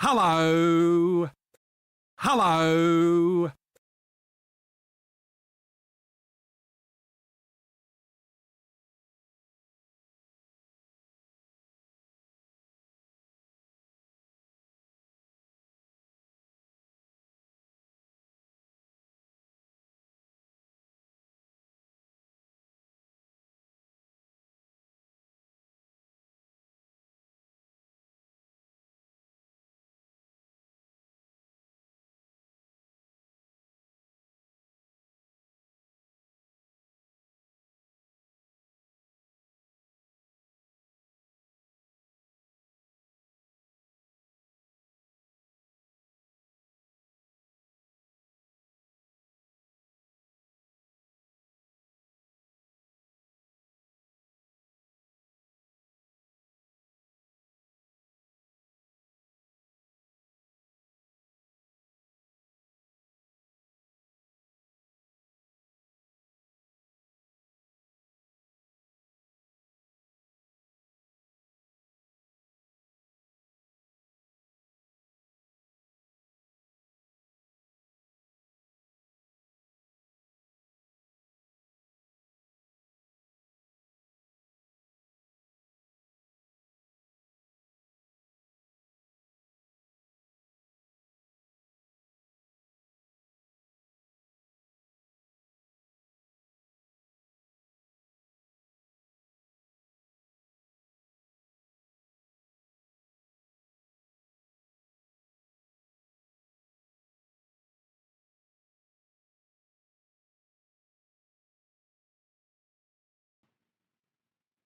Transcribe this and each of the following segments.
Hallowe! Hallowe!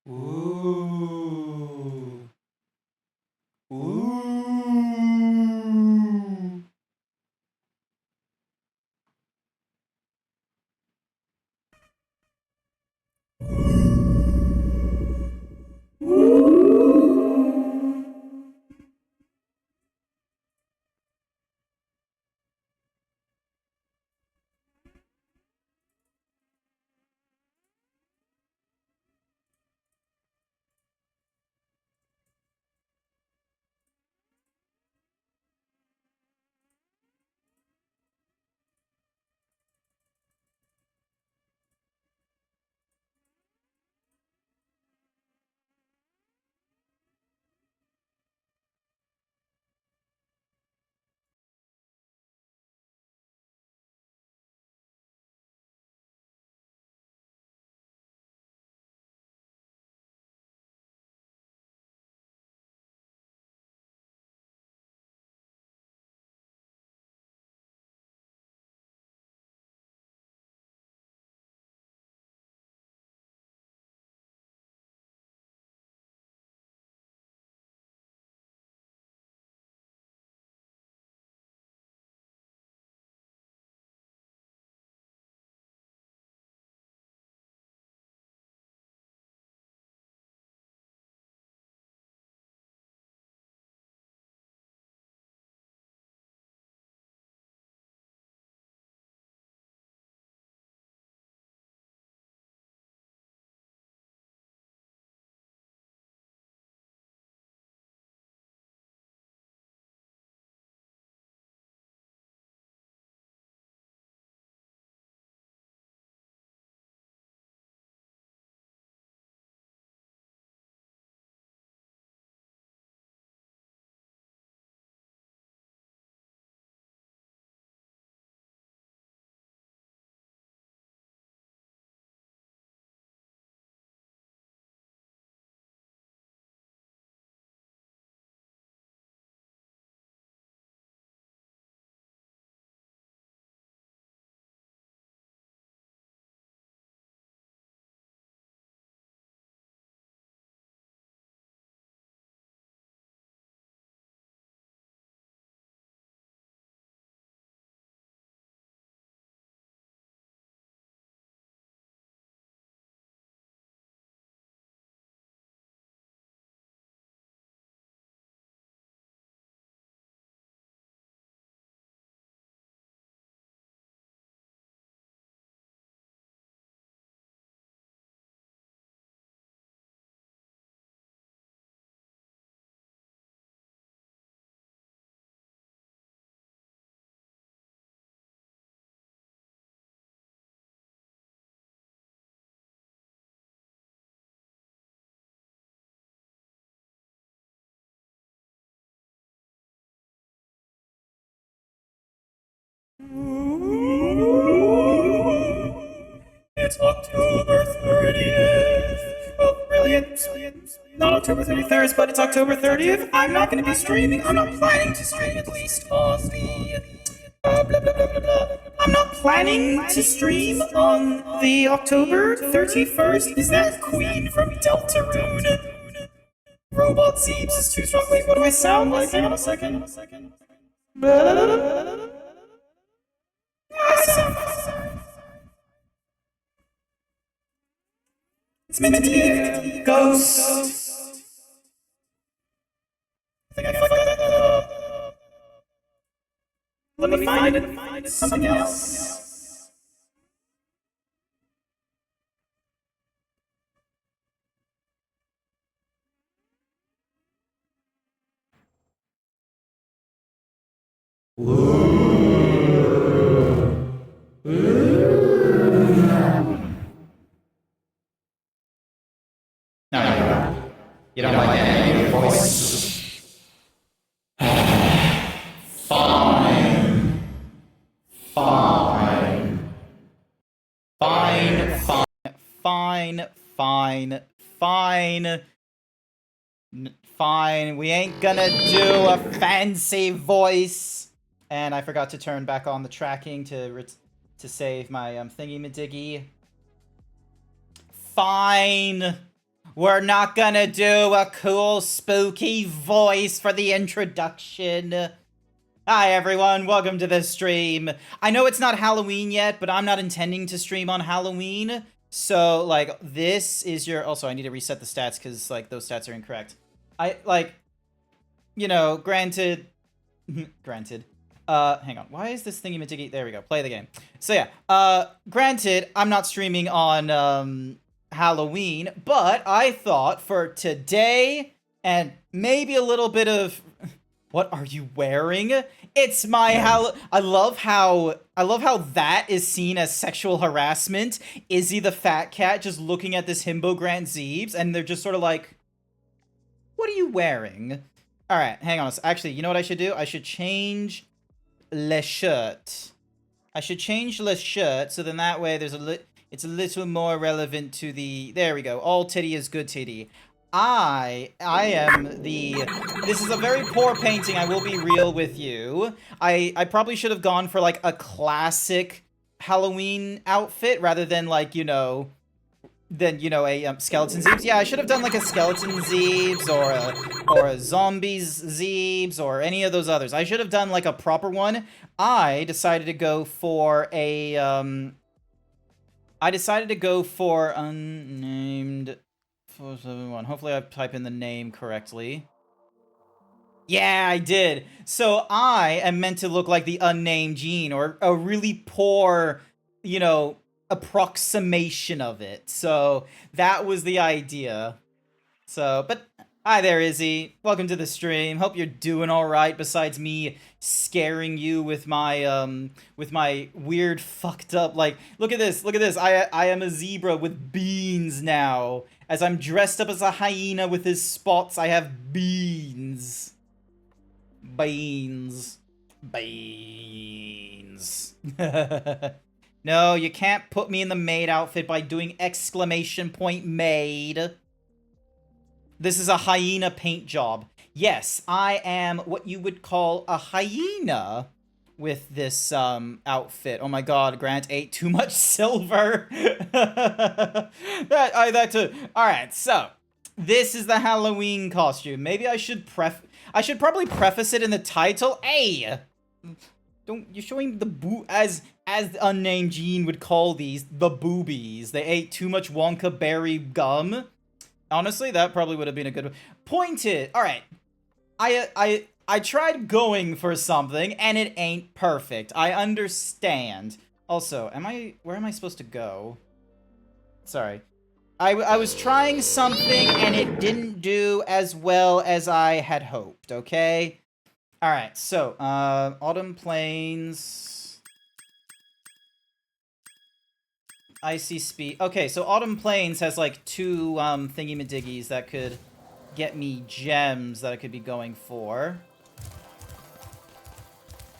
Ooh. Ooh. it's October 30th. Well, really, it's not October 31st, but it's October 30th. I'm not going to be streaming. I'm not planning to stream, at least on the blah, blah, blah, blah, blah. I'm not planning to stream on the October 31st. Is that Queen from Deltarune? Robot Zeebs is too strong. Wait, what do I sound like? Hang on a second. I sound It's meant to be a ghost. I think I fucked that up. Let me find it. Something else. No, you don't like any of your voice. Fine. Fine. Fine. Fine. Fine. Fine. Fine. We ain't gonna do a fancy voice. And I forgot to turn back on the tracking to save my thingy-madiggy. Fine. We're not gonna do a cool, spooky voice for the introduction. Hi, everyone. Welcome to the stream. I know it's not Halloween yet, but I'm not intending to stream on Halloween. So, like, this is your... Also, I need to reset the stats because, like, those stats are incorrect. You know, granted... granted. Hang on. Why is this thingy-majiggy... There we go. Play the game. So, yeah. Granted, I'm not streaming on, Halloween, but I thought for today and maybe a little bit of what are you wearing? It's my I love how that is seen as sexual harassment. Izzy the fat cat just looking at this himbo GrantZeebs and they're just sort of like, what are you wearing? All right, hang on. Actually, you know what I should do? I should change le shirt. I should change le shirt so then that way there's it's a little more relevant to the... There we go. All titty is good titty. I am the... This is a very poor painting, I will be real with you. I probably should have gone for, like, a classic Halloween outfit rather than, like, you know... a skeleton Zeebs. Yeah, I should have done, like, a skeleton Zeebs or a zombies Zeebs or any of those others. I should have done, like, a proper one. I decided to go for a, unnamed 471. Hopefully I type in the name correctly. Yeah, I did. So I am meant to look like the unnamed gene or a really poor, you know, approximation of it. So that was the idea. So, but hi there, Izzy. Welcome to the stream. Hope you're doing all right besides me scaring you with my weird fucked up, like, look at this. I am a zebra with beans now. As I'm dressed up as a hyena with his spots, I have beans. Beans. No, you can't put me in the maid outfit by doing exclamation point maid. This is a hyena paint job. Yes, I am what you would call a hyena with this outfit. Oh my god, Grant ate too much silver. that too. Alright, so this is the Halloween costume. Maybe I should probably preface it in the title. Hey! You're showing the as the unnamed Gene would call these, the boobies. They ate too much Wonka berry gum. Honestly, that probably would have been a good one. Pointed. All right. I tried going for something and it ain't perfect. I understand. Also, where am I supposed to go? Sorry. I was trying something and it didn't do as well as I had hoped, okay? All right. So, Autumn Plains, Icy Speed. Okay, so Autumn Plains has like two thingy-madiggies that could get me gems that I could be going for.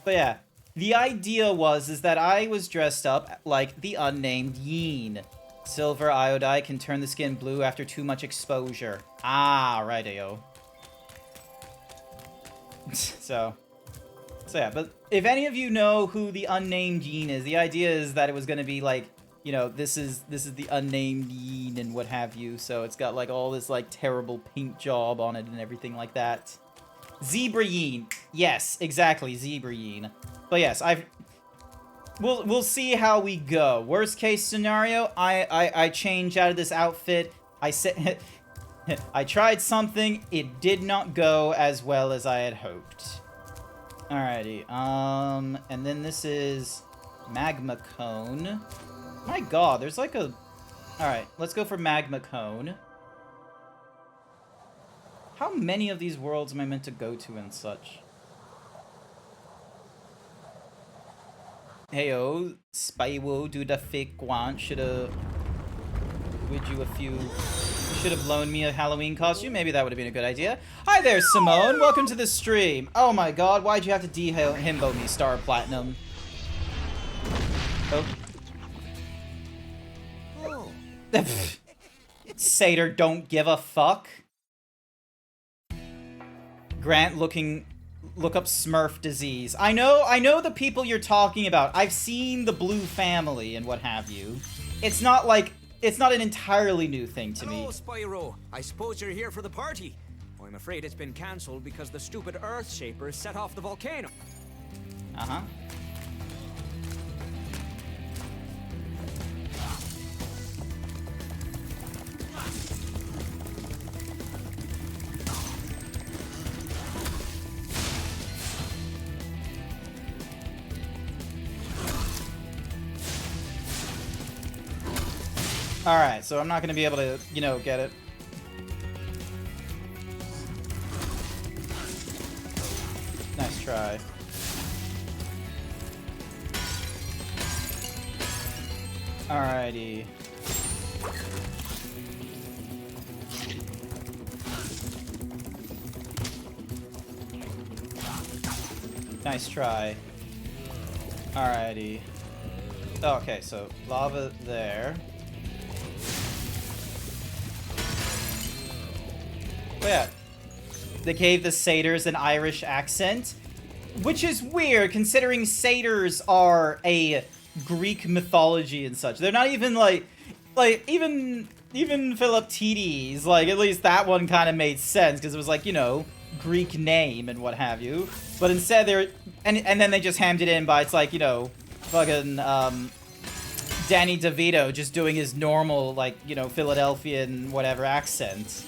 But yeah, The idea is that I was dressed up like the unnamed Yeen. Silver iodide can turn the skin blue after too much exposure. Ah, right-o. So yeah, but if any of you know who the unnamed Yin is, the idea is that it was gonna be like, you know, this is the unnamed Yin and what have you, so it's got like all this like terrible paint job on it and everything like that. Zebra Yin. Yes, exactly, Zebra Yin. But yes, we'll see how we go. Worst case scenario, I change out of this outfit. I tried something, it did not go as well as I had hoped. Alrighty, and then this is Magma Cone. My god, there's like a... Alright, let's go for Magma Cone. How many of these worlds am I meant to go to and such? Heyo, Spyro do the fake want. Should've loaned me a Halloween costume. Maybe that would have been a good idea. Hi there, Simone. Welcome to the stream. Oh my god, why'd you have to de-himbo me, Star Platinum? Oh. Satyr don't give a fuck. Grant look up Smurf disease. I know the people you're talking about. I've seen the Blue Family and what have you. It's not an entirely new thing to me. Hello, Spyro. I suppose you're here for the party. Oh, I'm afraid it's been cancelled because the stupid Earth Shaper set off the volcano. Uh-huh. Alright, so I'm not gonna be able to, you know, get it. Nice try. Alrighty. Nice try. Alrighty. Okay, so lava there. Oh yeah, they gave the satyrs an Irish accent, which is weird considering satyrs are a Greek mythology and such. They're not even like even Philiptides, like at least that one kind of made sense because it was like, you know, Greek name and what have you. But instead they're and then they just hammed it in by it's like, you know, fucking Danny DeVito just doing his normal like, you know, Philadelphian whatever accent.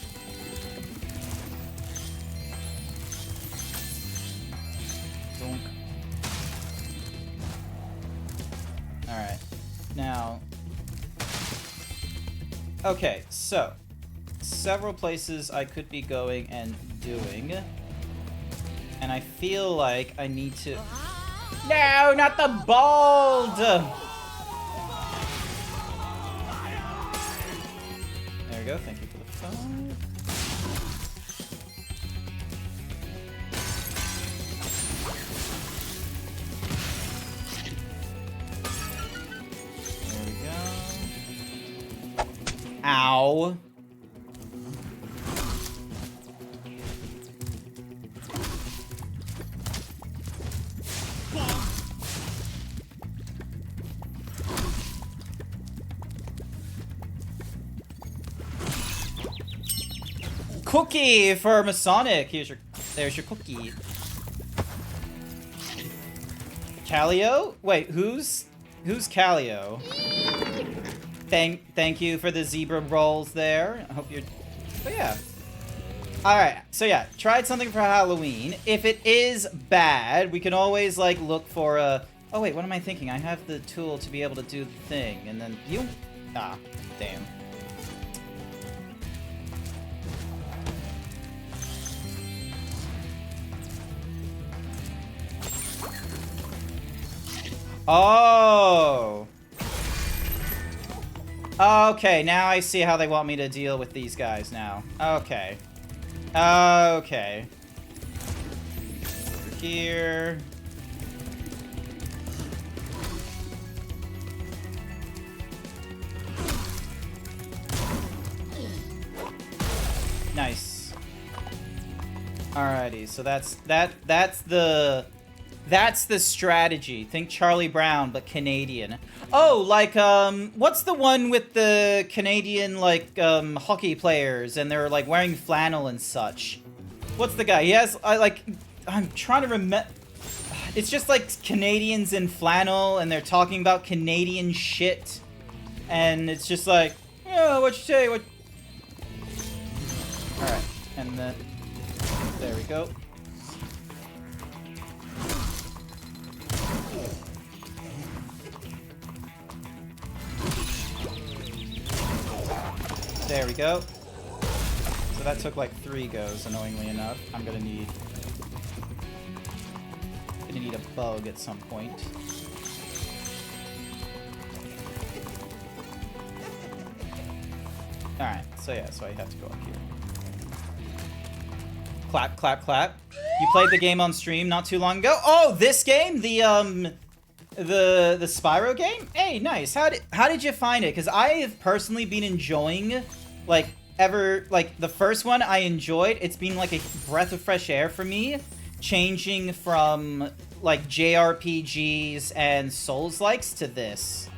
Alright, now... Okay, so... several places I could be going and doing. And I feel like I need to... No, not the bald! There we go, thank you for the phone. Ow. Cookie for Masonic. There's your cookie. Calio? Wait, who's Calio? Thank you for the zebra rolls there. I hope you're... But yeah. Alright, so yeah, tried something for Halloween. If it is bad, we can always, like, look for a... Oh wait, what am I thinking? I have the tool to be able to do the thing, and then you... Ah, damn. Oh! Okay, now I see how they want me to deal with these guys now. Okay. Okay. Over here. Alrighty, so that's the strategy. Think Charlie Brown, but Canadian. Oh, like, what's the one with the Canadian, like, hockey players, and they're, like, wearing flannel and such? What's the guy? He has, I'm trying to remember. It's just, like, Canadians in flannel, and they're talking about Canadian shit. And it's just like, oh, what you say, what... Alright, and then... There we go. There we go. So that took like 3 goes, annoyingly enough. I'm gonna need a bug at some point. Alright, so yeah, so I have to go up here. Clap, clap, clap. You played the game on stream not too long ago? Oh, this game? The Spyro game? Hey, nice. How did you find it? Because I have personally been enjoying, like, the first one I enjoyed. It's been like a breath of fresh air for me, changing from, like, JRPGs and Souls-likes to this.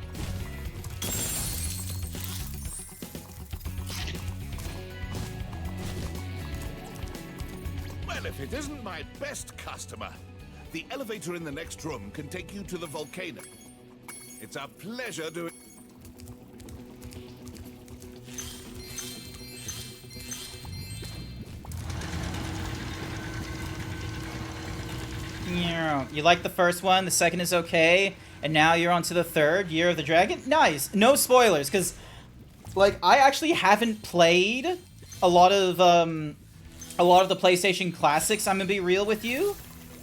If it isn't my best customer, the elevator in the next room can take you to the volcano. It's a pleasure doing... You like the first one, the second is okay, and now you're on to the third, Year of the Dragon? Nice! No spoilers, because, like, I actually haven't played a lot of the PlayStation Classics, I'm gonna be real with you.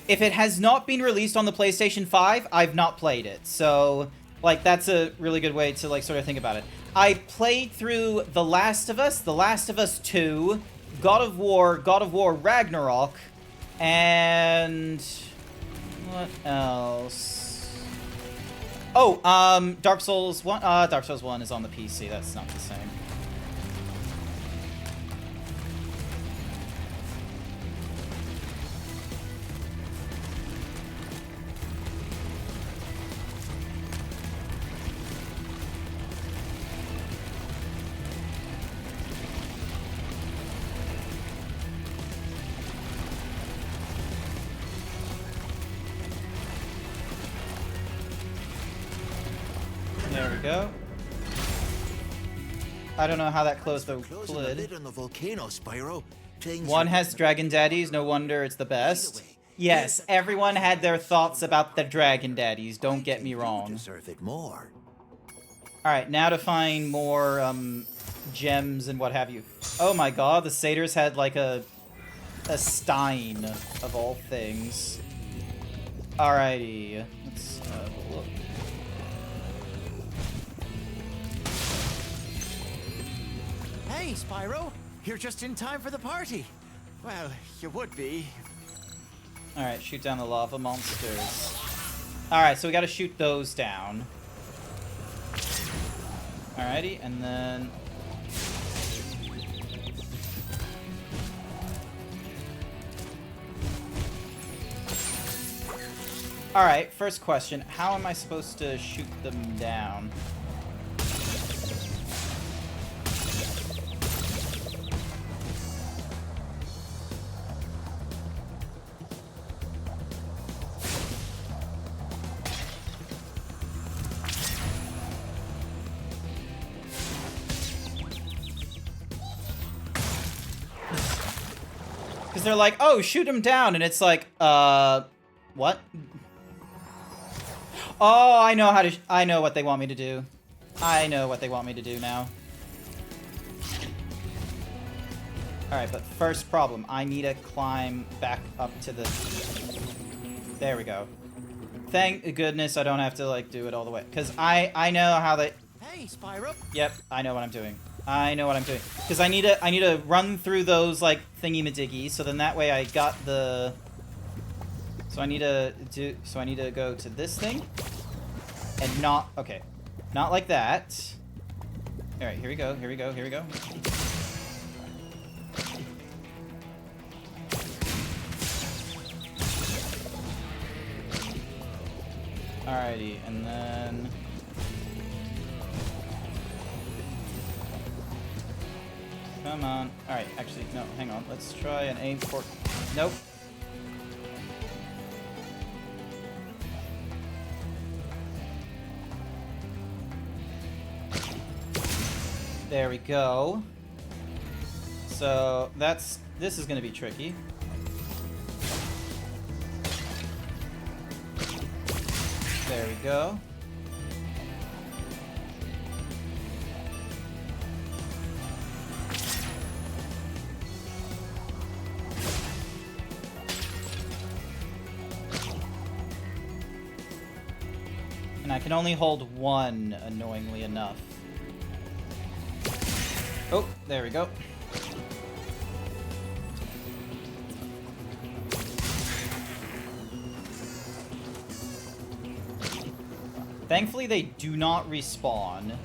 If it has not been released on the PlayStation 5, I've not played it. So, like, that's a really good way to, like, sort of think about it. I played through The Last of Us 2, God of War Ragnarok, and... what else? Oh, Dark Souls 1? Dark Souls 1 is on the PC, that's not the same. There we go. I don't know how that closed the lid. On the volcano, Spyro. One has dragon daddies, no wonder it's the best. Yes, everyone had their thoughts about the dragon daddies, don't get me wrong. Deserve it more. Alright, now to find more, gems and what have you. Oh my god, the satyrs had like a stein, of all things. Alrighty, let's have a look. Hey, Spyro. You're just in time for the party. Well, you would be. Alright, shoot down the lava monsters. Alright, so we gotta shoot those down. Alrighty, and then... Alright, first question. How am I supposed to shoot them down? Because they're like, oh, shoot him down, and it's like, what? Oh, I know what they want me to do. I know what they want me to do now. Alright, but first problem, I need to climb back up to the... There we go. Thank goodness I don't have to, like, do it all the way. Because I know how they... Hey, Spyro. Yep, I know what I'm doing. I know what I'm doing. Because I need to run through those, like, thingy-majiggies, so then that way I got the... So I need to go to this thing. And not... Okay. Not like that. Alright, here we go, here we go, here we go. Alrighty, and then... Come on. Alright, actually, no, hang on. Let's try and aim for... Nope. There we go. So, this is gonna be tricky. There we go. And I can only hold one, annoyingly enough. Oh, there we go. Thankfully, they do not respawn.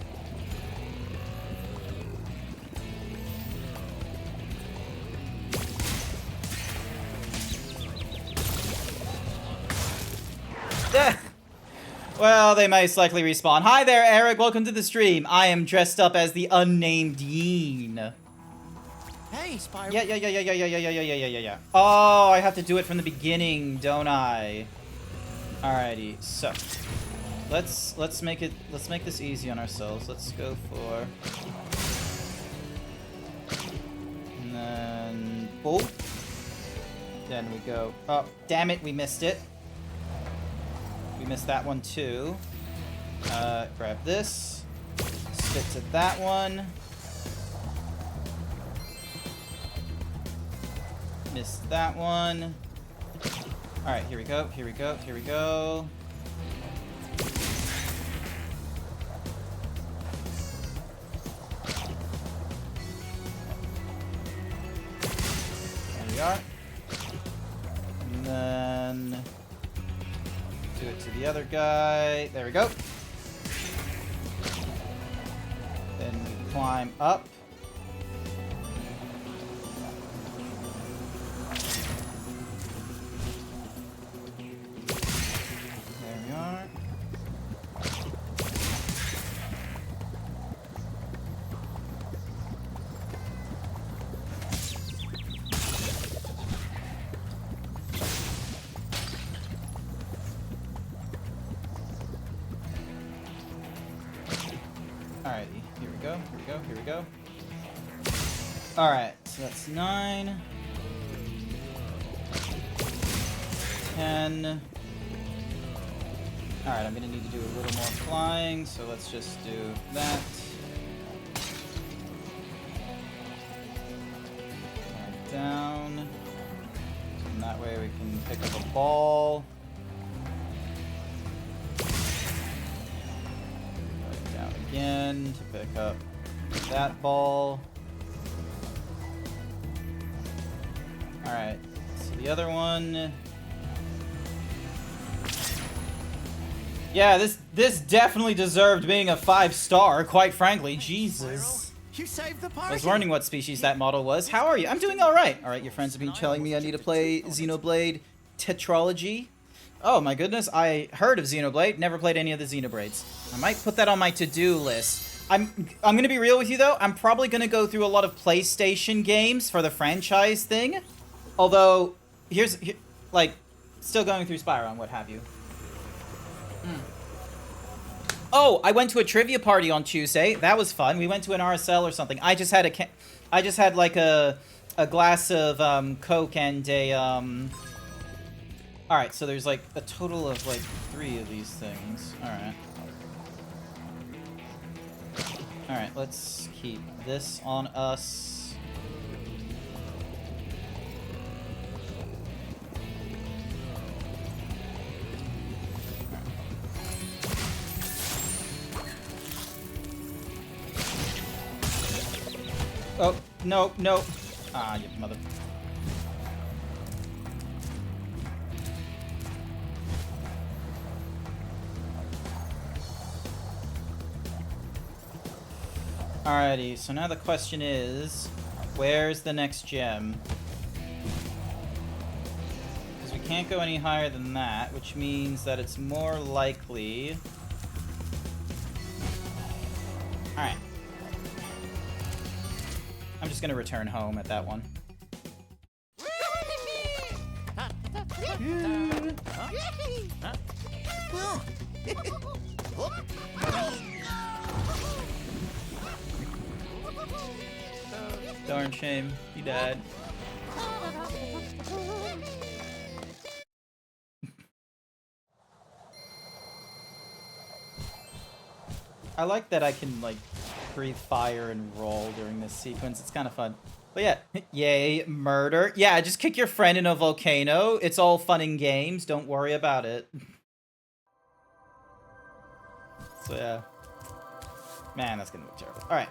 Well, they most likely respawn. Hi there, Eric. Welcome to the stream. I am dressed up as the unnamed Yeen. Hey, Spyro. Yeah. Oh, I have to do it from the beginning, don't I? Alrighty, so let's make this easy on ourselves. Let's go for, and then oh, then we go. Oh, damn it, we missed it. We missed that one too. Grab this. Stick to that one. Missed that one. Alright, here we go. Here we go. Here we go. There we are. And then do it to the other guy. There we go. Then we climb up. There we are. Alrighty, here we go, here we go, here we go. Alright, so that's 9. 10. Alright, I'm gonna need to do a little more flying, so let's just do that. Alright, down. And that way we can pick up a ball. Down again to pick up that ball. Alright, so the other one. Yeah, this definitely deserved being a 5-star, quite frankly. Jesus. You saved the party. I was wondering what species that model was. How are you? I'm doing alright. Alright, your friends have been telling me I need to play Xenoblade Tetralogy. Oh my goodness, I heard of Xenoblade, never played any of the Xenoblades. I might put that on my to-do list. I'm gonna be real with you though, I'm probably gonna go through a lot of PlayStation games for the franchise thing. Although, like, still going through Spyro and what have you. Oh, I went to a trivia party on Tuesday. That was fun. We went to an RSL or something. I just had like a glass of Coke and a All right, so there's like a total of like 3 of these things. All right. All right, let's keep this on us. Oh, no, no. Ah, you mother. Alrighty, so now the question is, where's the next gem? Because we can't go any higher than that, which means that it's more likely... Alright. I'm just gonna return home at that one. Darn shame, he died. I like that I can, like, breathe fire and roll during this sequence. It's kind of fun. But yeah, yay, murder. Yeah, just kick your friend in a volcano. It's all fun and games. Don't worry about it. So yeah. Man, that's gonna look terrible. Alright.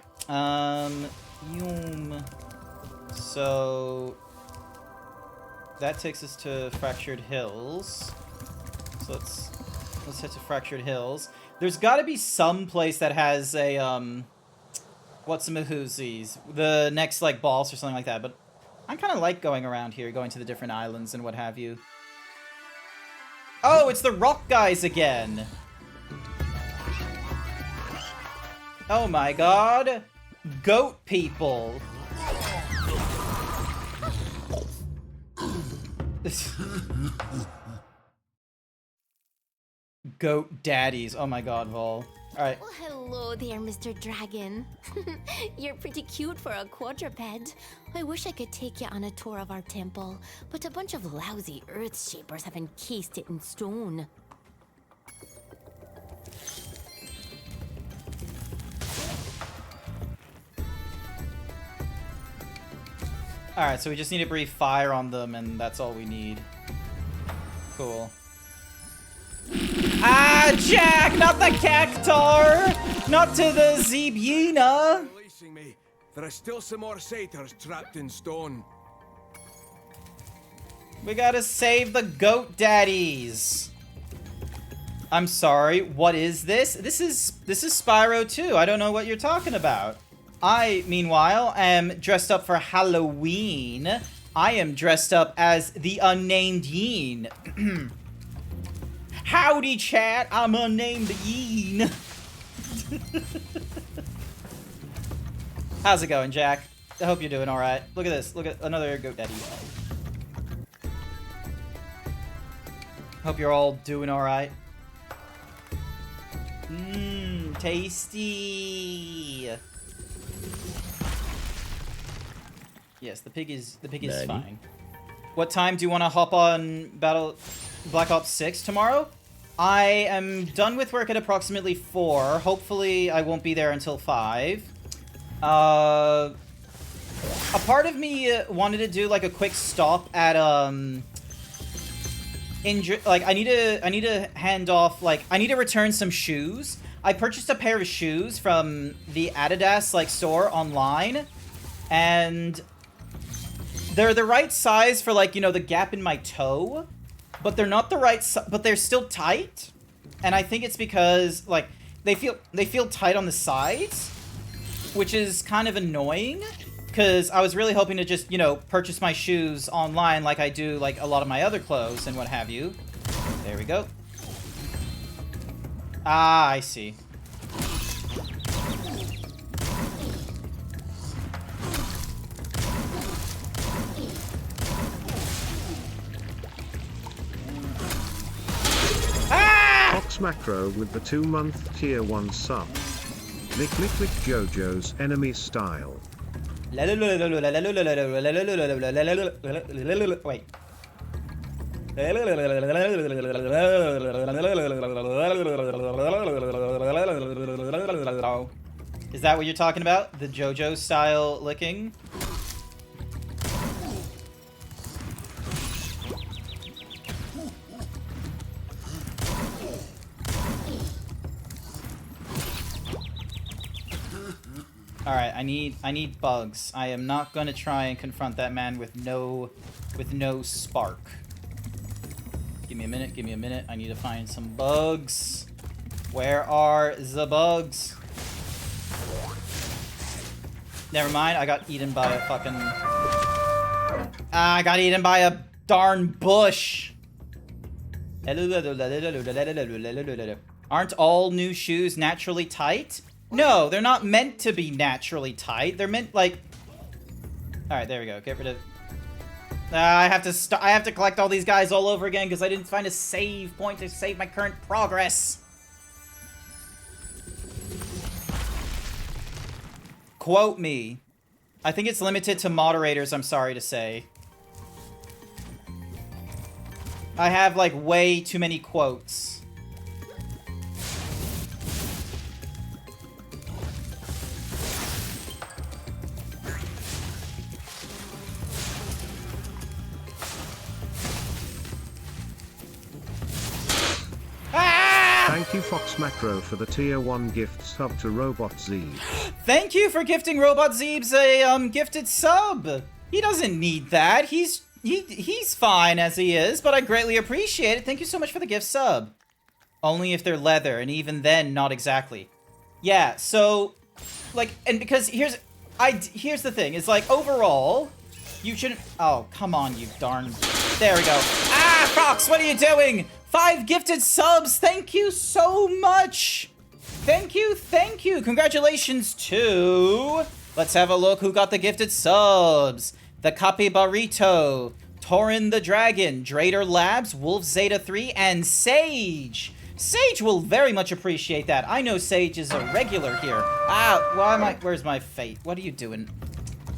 So... that takes us to Fractured Hills. So let's head to Fractured Hills. There's gotta be some place that has a, whatsamahoozies, the next, like, boss or something like that, but I kind of like going around here, going to the different islands and what have you. Oh, it's the rock guys again! Oh my god! Goat people! Goat daddies. Oh my god, Vol. Alright. Well, hello there, Mr. Dragon. You're pretty cute for a quadruped. I wish I could take you on a tour of our temple, but a bunch of lousy earth shapers have encased it in stone. Alright, so we just need to breathe fire on them, and that's all we need. Cool. Ah, Jack! Not the cactar! Not to the Zeebyena! Releasing me. There are still some more satyrs trapped in stone. We gotta save the goat daddies! I'm sorry, what is this? This is Spyro 2. I don't know what you're talking about. I, meanwhile, am dressed up for Halloween. I am dressed up as the unnamed Yeen. Howdy, chat. I'm unnamed Yeen. How's it going, Jack? I hope you're doing alright. Look at this. Look at another goat daddy. Hope you're all doing alright. Mmm, tasty. Yes, the pig is fine. What time do you want to hop on Black Ops 6 tomorrow? I am done with work at approximately 4. Hopefully, I won't be there until 5. A part of me wanted to do like a quick stop at I need to hand off, like, I need to return some shoes. I purchased a pair of shoes from the Adidas like store online, and they're the right size for, like, you know, the gap in my toe, but they're not the right but they're still tight. And I think it's because, like, they feel tight on the sides, which is kind of annoying, because I was really hoping to just, you know, purchase my shoes online like I do, like, a lot of my other clothes and what have you. There we go. Ah, I see. Fox Macro with the 2-month tier 1 sub. Lick JoJo's enemy style. Wait. Is that what you're talking about? The JoJo style licking? Alright, I need bugs. I am not gonna try and confront that man with no spark. Give me a minute. I need to find some bugs. Where are the bugs? Never mind, I got eaten by a fucking... I got eaten by a darn bush. Aren't all new shoes naturally tight? No, they're not meant to be naturally tight. They're meant, like... Alright, there we go. Get rid of... I have to collect all these guys all over again because I didn't find a save point to save my current progress. Quote me. I think it's limited to moderators, I'm sorry to say. I have, like, way too many quotes. Thank you Fox Macro for the tier 1 gift sub to GrantZeebs. Thank you for gifting GrantZeebs a gifted sub. He doesn't need that. He's fine as he is, but I greatly appreciate it. Thank you so much for the gift sub. Only if they're leather, and even then, not exactly. Yeah, so, like, and because here's the thing, is like, overall, you shouldn't... Oh, come on, you darn... There we go. Ah, Fox, what are you doing? 5 gifted subs, thank you so much. Thank you, thank you. Congratulations to... Let's have a look who got the gifted subs. The Capybarito, Torin the Dragon, Drader Labs, Wolf Zeta 3, and Sage. Sage will very much appreciate that. I know Sage is a regular here. Ah, why am I... Where's my fate? What are you doing?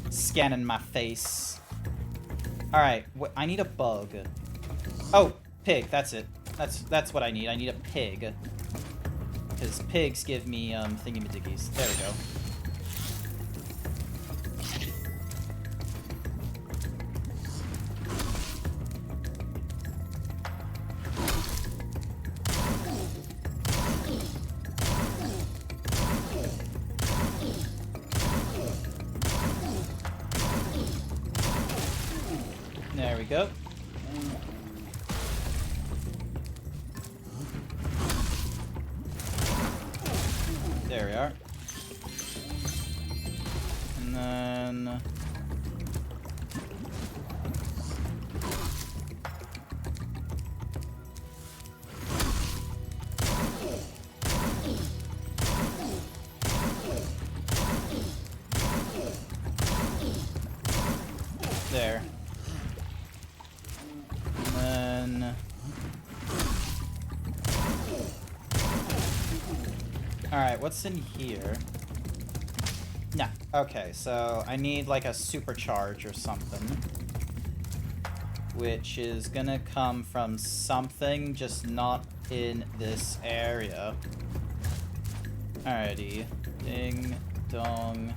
Scanning my face. Alright, I need a bug. Oh, pig, that's it. That's what I need. I need a pig. Because pigs give me, thingamadickies. There we go. There we go. There we are. And then... There. And then... Alright, what's in here? Nah, okay, so I need like a supercharge or something. Which is gonna come from something, just not in this area. Alrighty. Ding, dong.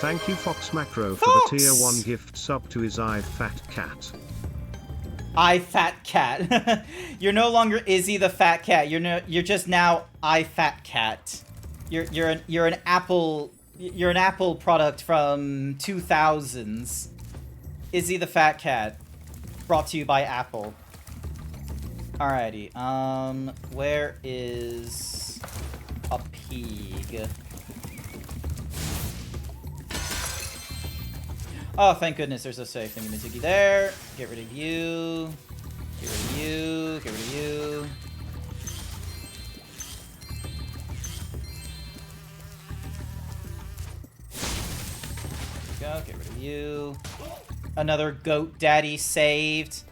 Thank you Fox Macro for Fox! the tier 1 gift sub to his I Fat Cat. I Fat Cat. You're no longer Izzy the Fat Cat. You're just now I Fat Cat. You're an Apple product from 2000s. Izzy the Fat Cat. Brought to you by Apple. Alrighty. Where is a pig? Oh, thank goodness there's a safe thingamajiggy there. Get rid of you. Get rid of you. Get rid of you. There we go. Get rid of you. Another goat daddy saved.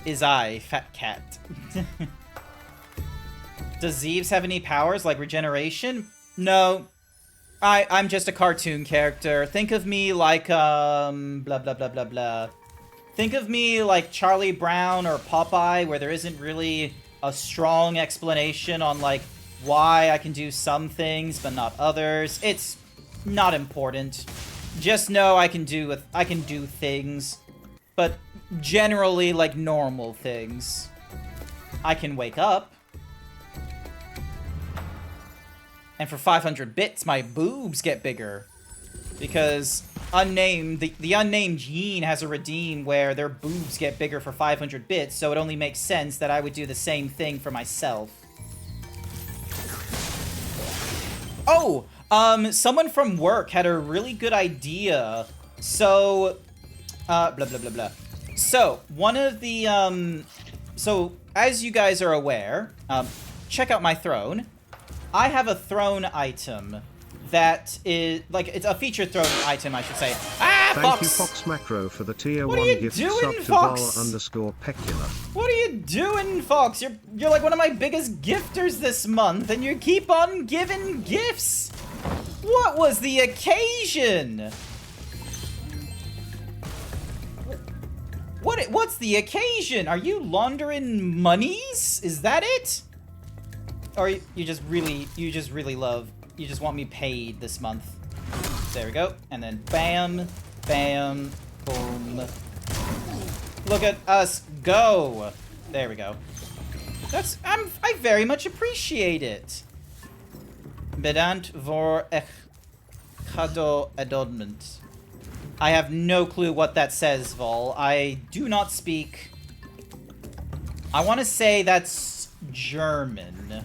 Is I, Fat Cat. Does Zeebs have any powers like regeneration? No. I'm just a cartoon character. Think of me like, blah, blah, blah, blah, blah. Think of me like Charlie Brown or Popeye, where there isn't really a strong explanation on, like, why I can do some things but not others. It's not important. Just know I can do things, but generally, like, normal things. I can wake up. And for 500 bits, my boobs get bigger. Because unnamed, the unnamed Yeen has a redeem where their boobs get bigger for 500 bits, so it only makes sense that I would do the same thing for myself. Oh, someone from work had a really good idea. So, blah, blah, blah, blah. So, one of the, so, as you guys are aware, check out my throne. I have a throne item that is, like, it's a featured throne item, I should say. Ah, Thank Fox! you, Fox Macro, for the tier What are 1 you gift doing, sub to Fox? Val_Pecula. What are you doing, Fox? You're like one of my biggest gifters this month, and you keep on giving gifts. What was the occasion? What's the occasion? Are you laundering monies? Is that it? Or you just really love, you just want me paid this month. There we go. And then bam, bam, boom. Look at us go. There we go. I very much appreciate it. Bedankt voor Gado adodment. I have no clue what that says, Vol. I do not speak. I want to say that's German.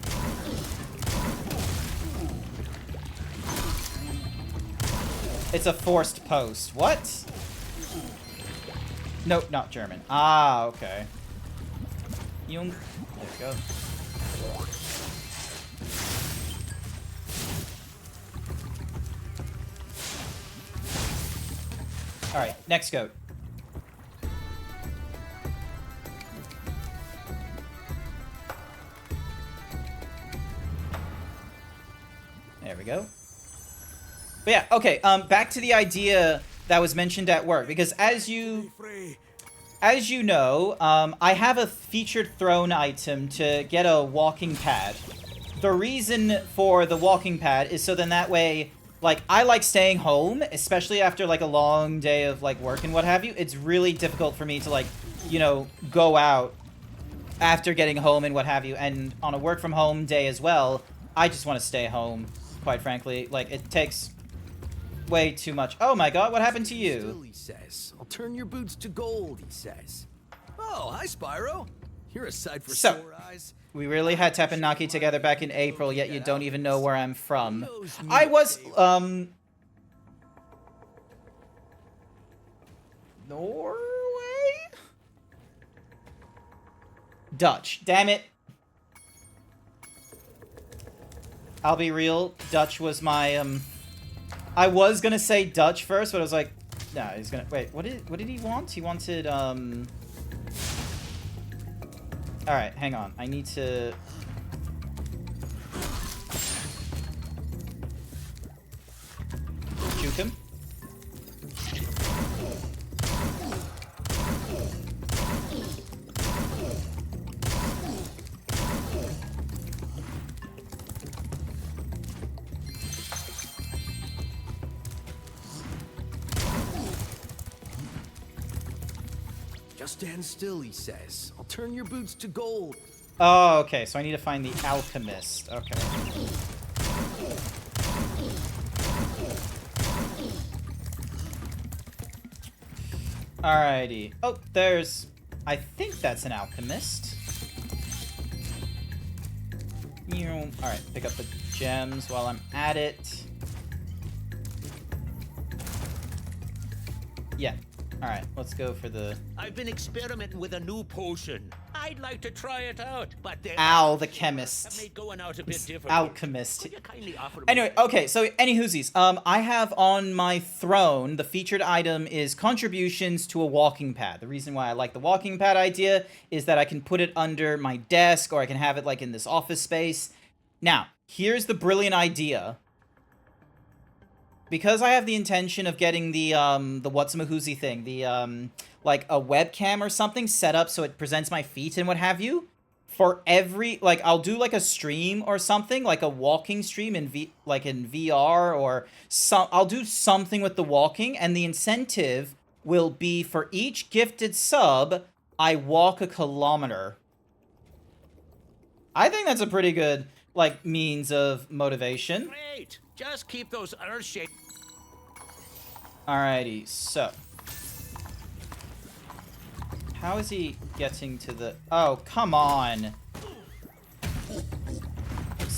It's a forced post. What? No, not German. Ah, okay. Jung. There we go. Alright, next goat. There we go. But yeah, okay, back to the idea that was mentioned at work, because as you know, I have a featured throne item to get a walking pad. The reason for the walking pad is so then that way, like, I like staying home, especially after, like, a long day of, like, work and what have you. It's really difficult for me to, like, you know, go out after getting home and what have you. And on a work from home day as well, I just want to stay home, quite frankly. Like, it takes way too much. Oh my god, what happened to you? Still, he says. I'll turn your boots to gold, he says. Oh, hi, Spyro. You're a sight for So, sore eyes. we really had Tapanaki together back in April, yet you don't even know where I'm from. I was, Norway? Dutch. Damn it. I'll be real. Dutch was my, I was gonna say Dutch first, but I was like, no, he's gonna, wait, what did he want? He wanted, alright, hang on. I need to... juke him. Just stand still, he says. I'll turn your boots to gold. Oh, okay, so I need to find the alchemist. Okay. Alrighty. Oh, there's... I think that's an alchemist. Alright, pick up the gems while I'm at it. Yeah. Alright, let's go for the... I've been experimenting with a new potion. I'd like to try it out, but the Al, the chemist. That made going out a bit difficult. Alchemist. Could you kindly offer me... Anyway, okay, so any whoosies. I have on my throne, the featured item is contributions to a walking pad. The reason why I like the walking pad idea is that I can put it under my desk, or I can have it like in this office space. Now, here's the brilliant idea. Because I have the intention of getting the what's-a-mahoozy thing, the, like, a webcam or something set up so it presents my feet and what have you, for every, like, I'll do, like, a stream or something, like a walking stream in VR, or I'll do something with the walking, and the incentive will be for each gifted sub, I walk a kilometer. I think that's a pretty good, like, means of motivation. Great! Just keep those earth-shaped... Alrighty, so. How is he getting to the... Oh, come on!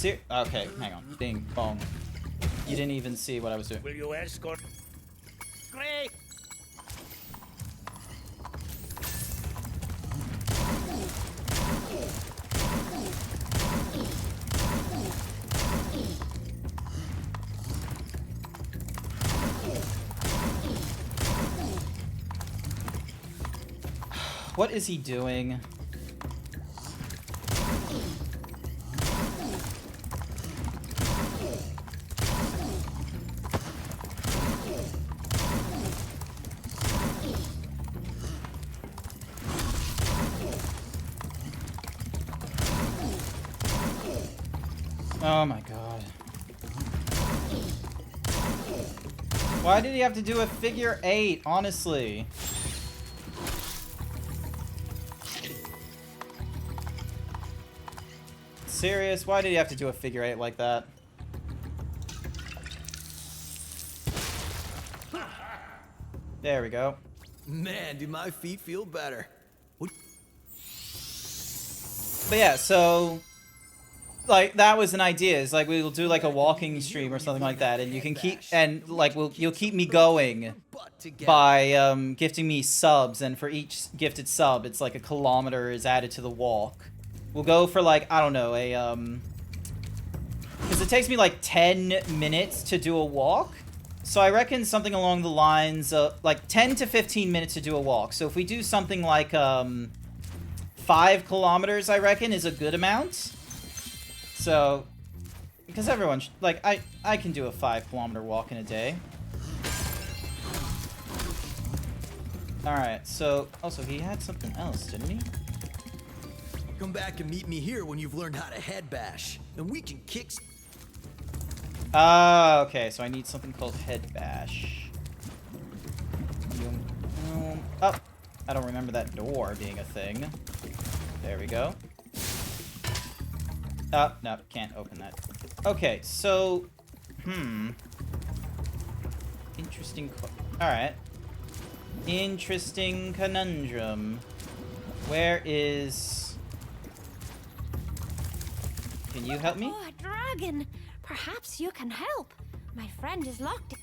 Okay, hang on. Bing, bong. You didn't even see what I was doing. Will you escort? Great! What is he doing? Oh my god. Why did he have to do a figure 8, honestly? Serious? Why did he have to do a figure 8 like that? There we go. Man, do my feet feel better. But yeah, so... Like, that was an idea. It's like, we'll do, like, a walking stream or something like that, and you can keep... And, like, you'll keep me going by, gifting me subs, and for each gifted sub, it's like a kilometer is added to the walk. We'll go for, like, I don't know, a, because it takes me, like, 10 minutes to do a walk. So I reckon something along the lines of, like, 10 to 15 minutes to do a walk. So if we do something like, 5 kilometers, I reckon, is a good amount. So, because everyone, like, I can do a 5-kilometer walk in a day. Alright, so, also, he had something else, didn't he? Come back and meet me here when you've learned how to head bash, and we can kick. Ah, okay, so I need something called head bash. Oh, I don't remember that door being a thing. There we go. Oh, no, can't open that. Okay, so, interesting. Alright. Interesting conundrum. Where is... Can you help me? Oh, a dragon! Perhaps you can help. My friend is locked.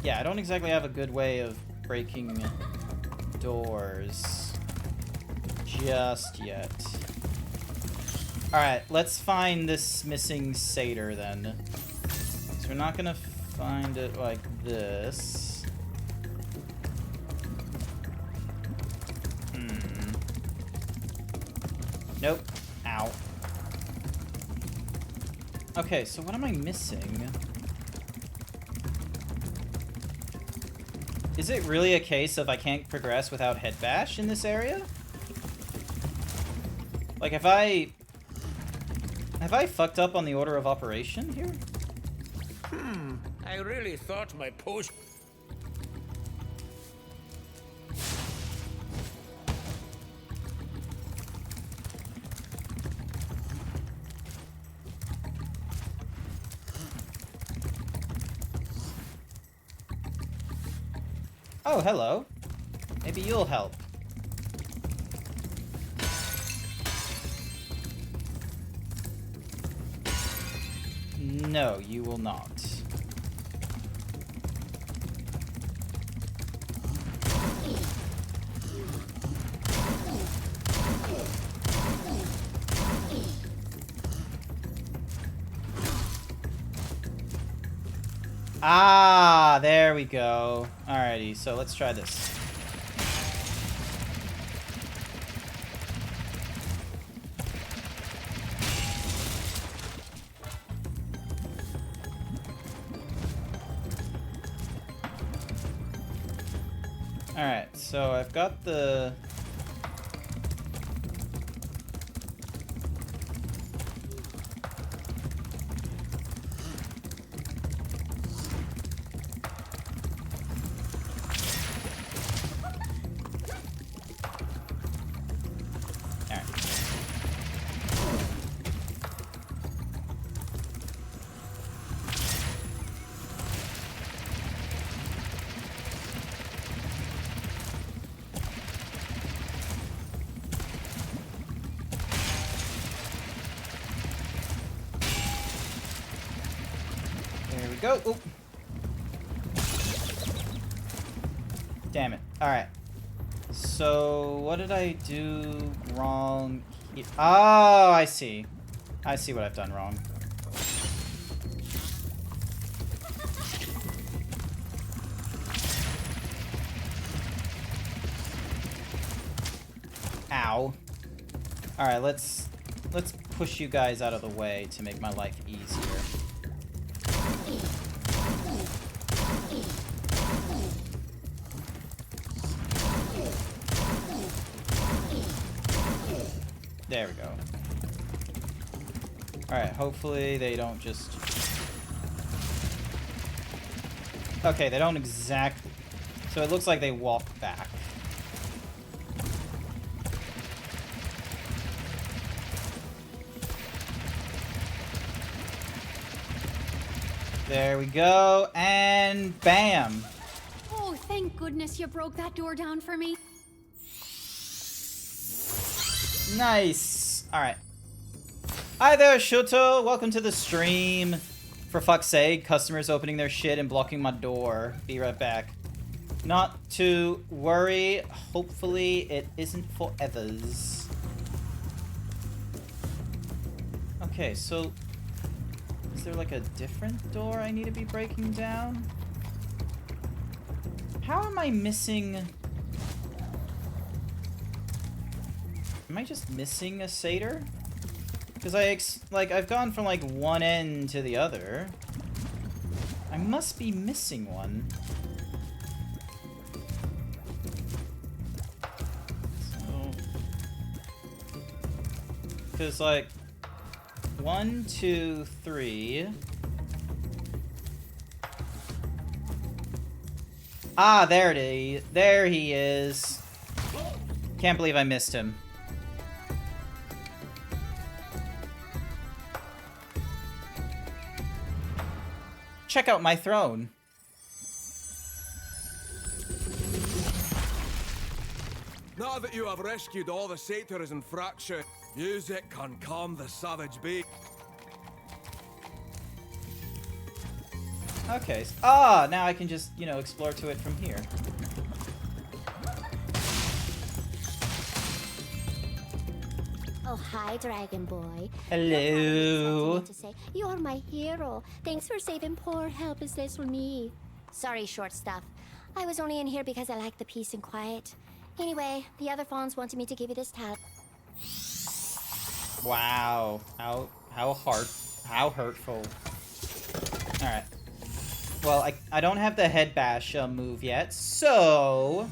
Yeah, I don't exactly have a good way of breaking doors just yet. Alright, let's find this missing satyr then. So we're not gonna find it like this. Nope. Ow. Okay, so what am I missing? Is it really a case of I can't progress without head bash in this area? Like, have I fucked up on the order of operation here? I really thought my post... Oh, hello. Maybe you'll help. No, you will not. Ah, there we go. Alrighty, so let's try this. Alright, so I've got the... go. Oop. Damn it. Alright. So, what did I do wrong here? Oh, I see. I see what I've done wrong. Ow. Alright, let's push you guys out of the way to make my life easier. There we go. Alright, hopefully they don't just... Okay, they don't exactly... So it looks like they walk back. There we go, and bam! Oh, thank goodness you broke that door down for me. Nice! Alright. Hi there, Shuto! Welcome to the stream. For fuck's sake, customers opening their shit and blocking my door. Be right back. Not to worry. Hopefully it isn't forevers. Okay, so... Is there like a different door I need to be breaking down? How am I missing... Am I just missing a satyr? Because I've gone from like one end to the other. I must be missing one. So... Because like... 1, 2, 3. Ah, there it is. There he is. Can't believe I missed him. Check out my throne. Now that you have rescued all the satyrs in Fracture, music can calm the savage beast. Okay. Ah, now I can just, you know, explore to it from here. Oh, hi, Dragon Boy. Hello. To say, you're my hero. Thanks for saving poor, helpless little me. Sorry, short stuff. I was only in here because I like the peace and quiet. Anyway, the other fawns wanted me to give you this towel. Wow. How hurtful. Alright. Well, I don't have the head bash move yet, so...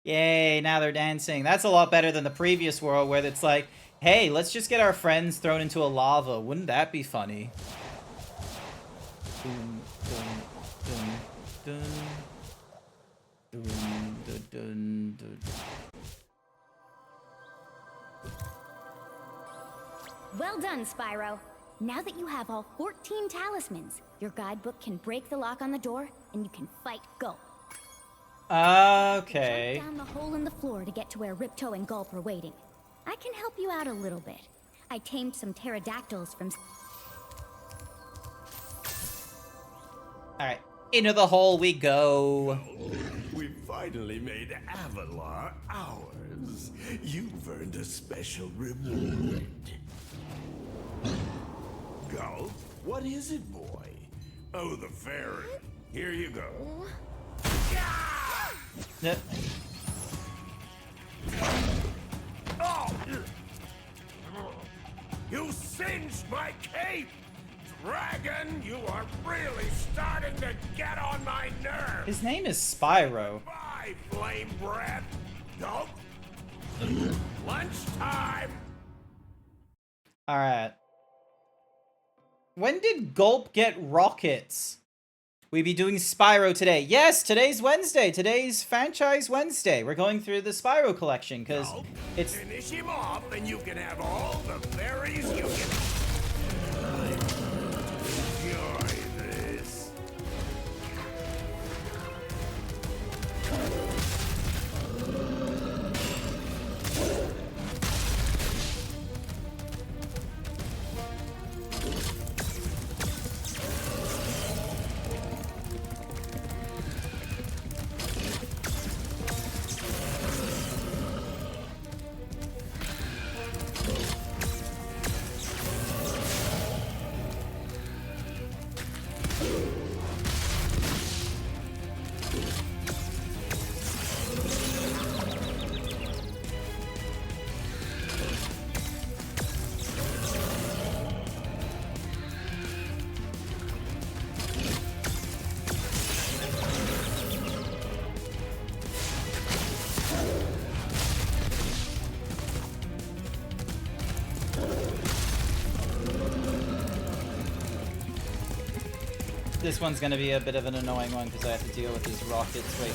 Yay, now they're dancing. That's a lot better than the previous world where it's like, hey, let's just get our friends thrown into a lava. Wouldn't that be funny? Dun, dun, dun, dun, dun, dun, dun. Well done, Spyro. Now that you have all 14 talismans, your guidebook can break the lock on the door, and you can fight Gulp. Okay. Jump down the hole in the floor to get to where Ripto and Gulp are waiting. I can help you out a little bit. I tamed some pterodactyls from... Alright. Into the hole we go. We finally made Avalar ours. You've earned a special reward. Gulp, what is it, boy? Oh, the fairy. Here you go. Yep. Oh! You singed my cape! Dragon, you are really starting to get on my nerves! His name is Spyro. Bye, flame breath! Gulp! Lunchtime! Alright. When did Gulp get rockets? We be doing Spyro today. Yes, today's Wednesday. Today's Franchise Wednesday. We're going through the Spyro collection because it's... Finish him off and you can have all the berries you can... this one's gonna be a bit of an annoying one because I have to deal with these rockets. Wait.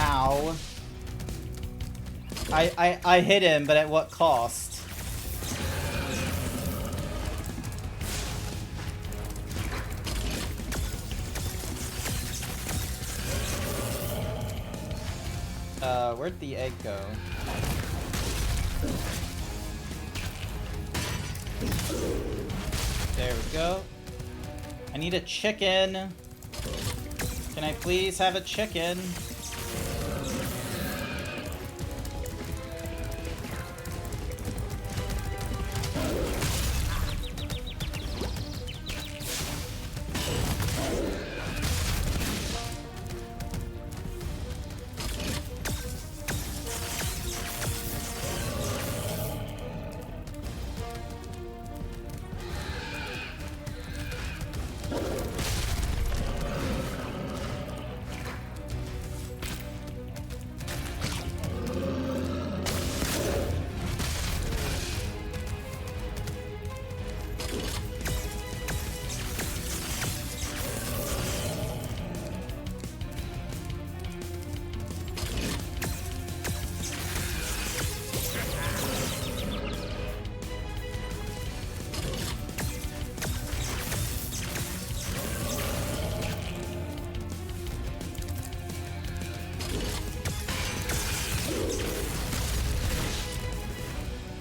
Ow. I hit him, but at what cost? Where'd the egg go? There we go. I need a chicken. Can I please have a chicken?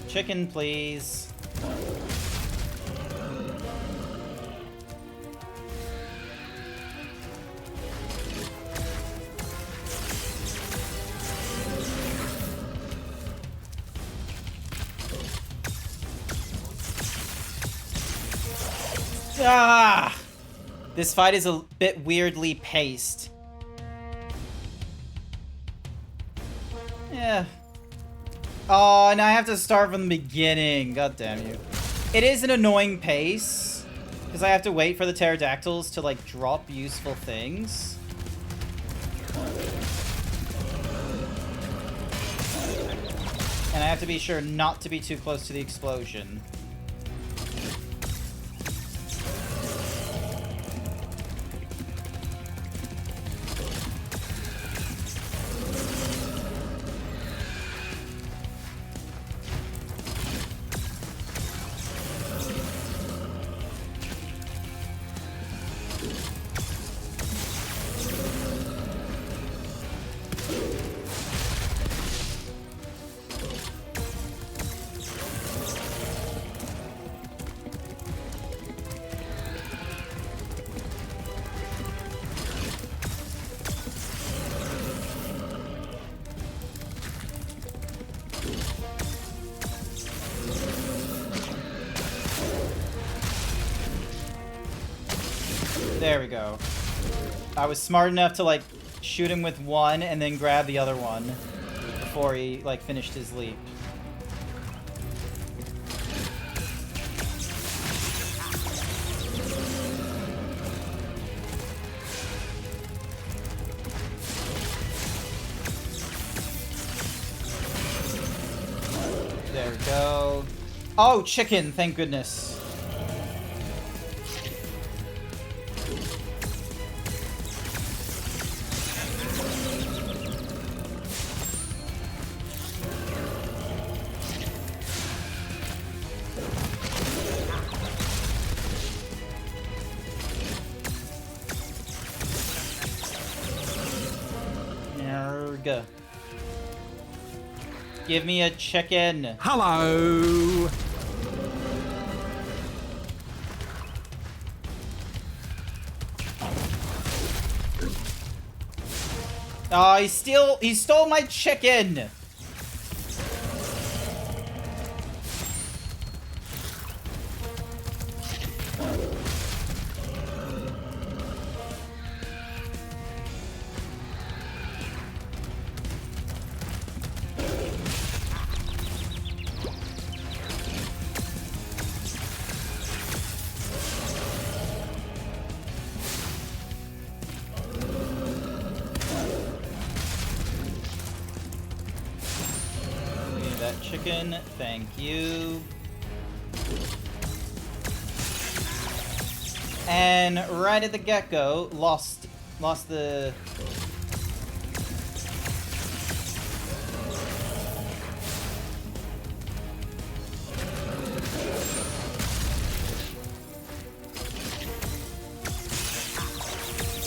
Chicken, please. Ah! This fight is a bit weirdly paced. Yeah. Oh, and I have to start from the beginning. God damn you. It is an annoying pace, because I have to wait for the pterodactyls to, like, drop useful things. And I have to be sure not to be too close to the explosion. There we go. I was smart enough to, like, shoot him with one and then grab the other one before he, like, finished his leap. There we go. Oh, chicken, thank goodness. Give me a chicken. Hello. Oh, he stole my chicken! That chicken, thank you. And right at the get-go, lost the...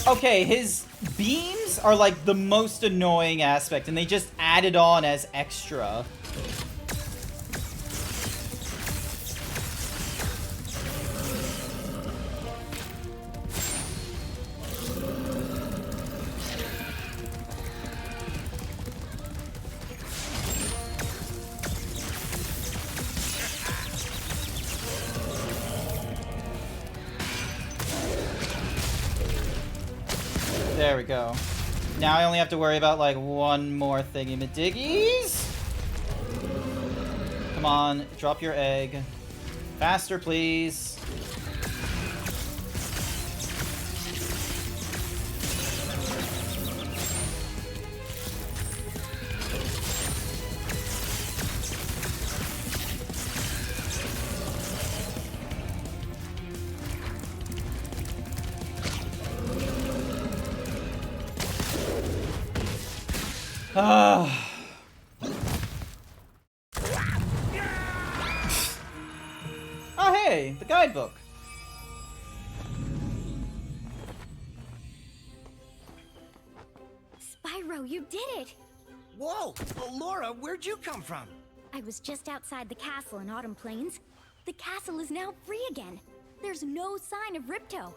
Okay, his beams are like the most annoying aspect, and they just added on as extra. There we go. Now I only have to worry about like one more thingy-majiggies. Come on, drop your egg. Faster, please. Ah. Oh hey, the guidebook. Spyro, you did it! Whoa! Laura, where'd you come from? I was just outside the castle in Autumn Plains. The castle is now free again. There's no sign of Ripto.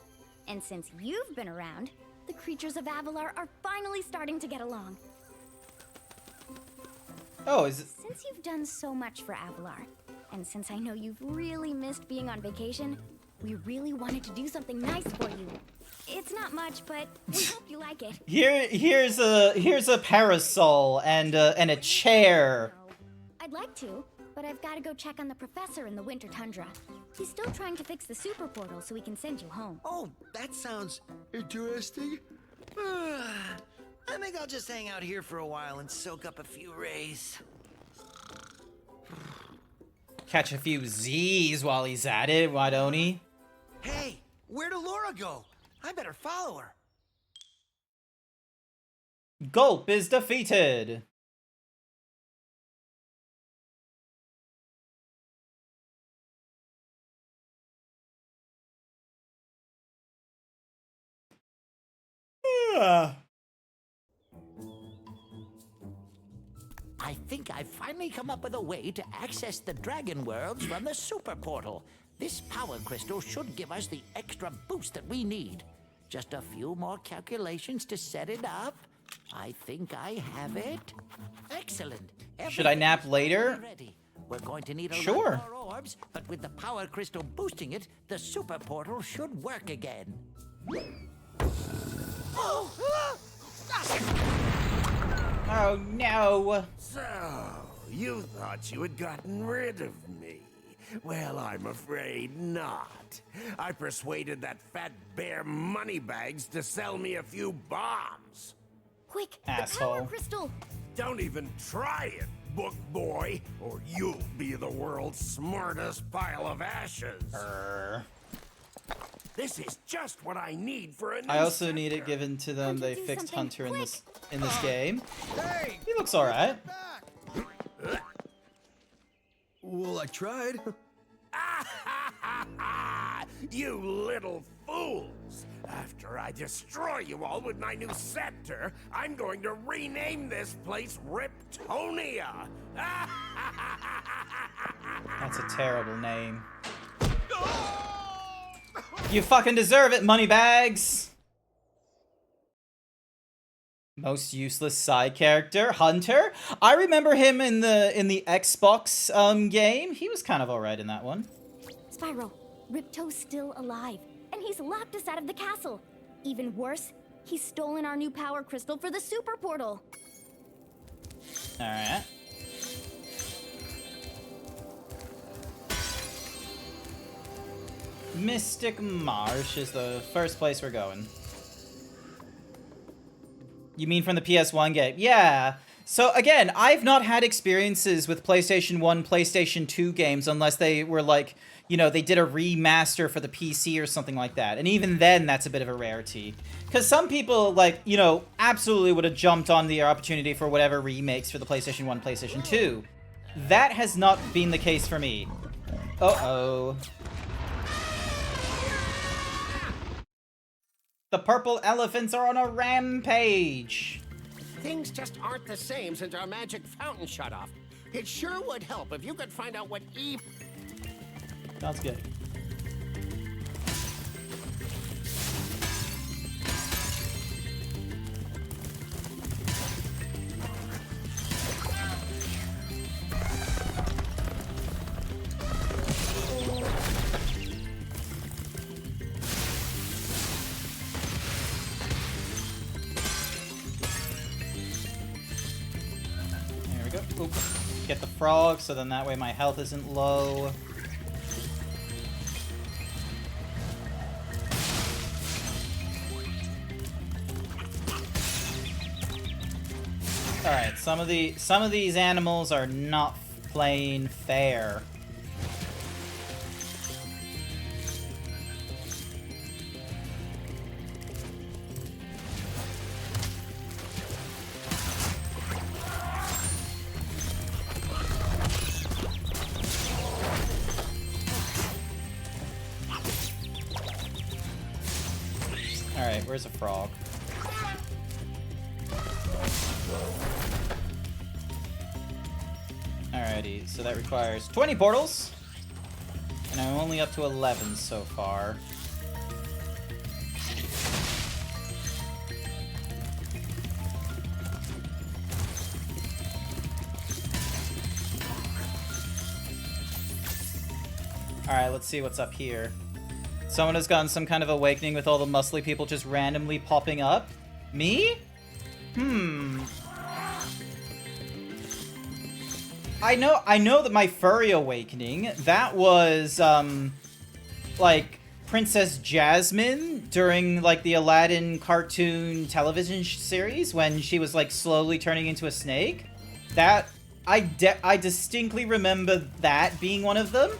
And since you've been around, the creatures of Avalar are finally starting to get along. Oh, is it... Since you've done so much for Avalar, and since I know you've really missed being on vacation, we really wanted to do something nice for you. It's not much, but we hope you like it. Here's a parasol and a chair. I'd like to, but I've got to go check on the professor in the winter tundra. He's still trying to fix the super portal so we can send you home. Oh, that sounds interesting. I think I'll just hang out here for a while and soak up a few rays. Catch a few Z's while he's at it, why don't he? Hey, where'd Laura go? I better follow her. Gulp is defeated. I think I've finally come up with a way to access the dragon worlds from the super portal. This power crystal should give us the extra boost that we need. Just a few more calculations to set it up. I think I have it. Excellent. Should I nap later? Ready. We're going to need a Sure. lot more orbs, but with the power crystal boosting it, the super portal should work again. Oh no. So, you thought you had gotten rid of me. Well, I'm afraid not. I persuaded that fat bear Moneybags to sell me a few bombs. Quick, Asshole. the power crystal! Don't even try it, book boy, or you'll be the world's smartest pile of ashes. This is just what I need for a new I also sector. need it given to them. They fixed something Hunter in this game. Hey! He looks alright. Well, I tried. You little fools! After I destroy you all with my new scepter, I'm going to rename this place Riptonia! That's a terrible name. You fucking deserve it, Moneybags! Most useless side character, Hunter. I remember him in the Xbox game. He was kind of alright in that one. Spyro, Ripto's still alive, and he's locked us out of the castle. Even worse, he's stolen our new power crystal for the super portal. Alright. Mystic Marsh is the first place we're going. You mean from the PS1 game? Yeah. So again, I've not had experiences with PlayStation 1, PlayStation 2 games unless they were like, you know, they did a remaster for the PC or something like that. And even then, that's a bit of a rarity. Because some people, like, you know, absolutely would have jumped on the opportunity for whatever remakes for the PlayStation 1, PlayStation 2. That has not been the case for me. Uh-oh. The purple elephants are on a rampage. Things just aren't the same since our magic fountain shut off. It sure would help if you could find out what Sounds good. There we go. Oop. Get the frog, so then that way my health isn't low. Alright, some of these animals are not plain fair. Alright, where's a frog? Alrighty, so that requires 20 portals. And I'm only up to 11 so far. Alright, let's see what's up here. Someone has gotten some kind of awakening with all the muscly people just randomly popping up. Me? I know that my furry awakening, that was, like, Princess Jasmine during, like, the Aladdin cartoon television series when she was, like, slowly turning into a snake. That, I distinctly remember that being one of them.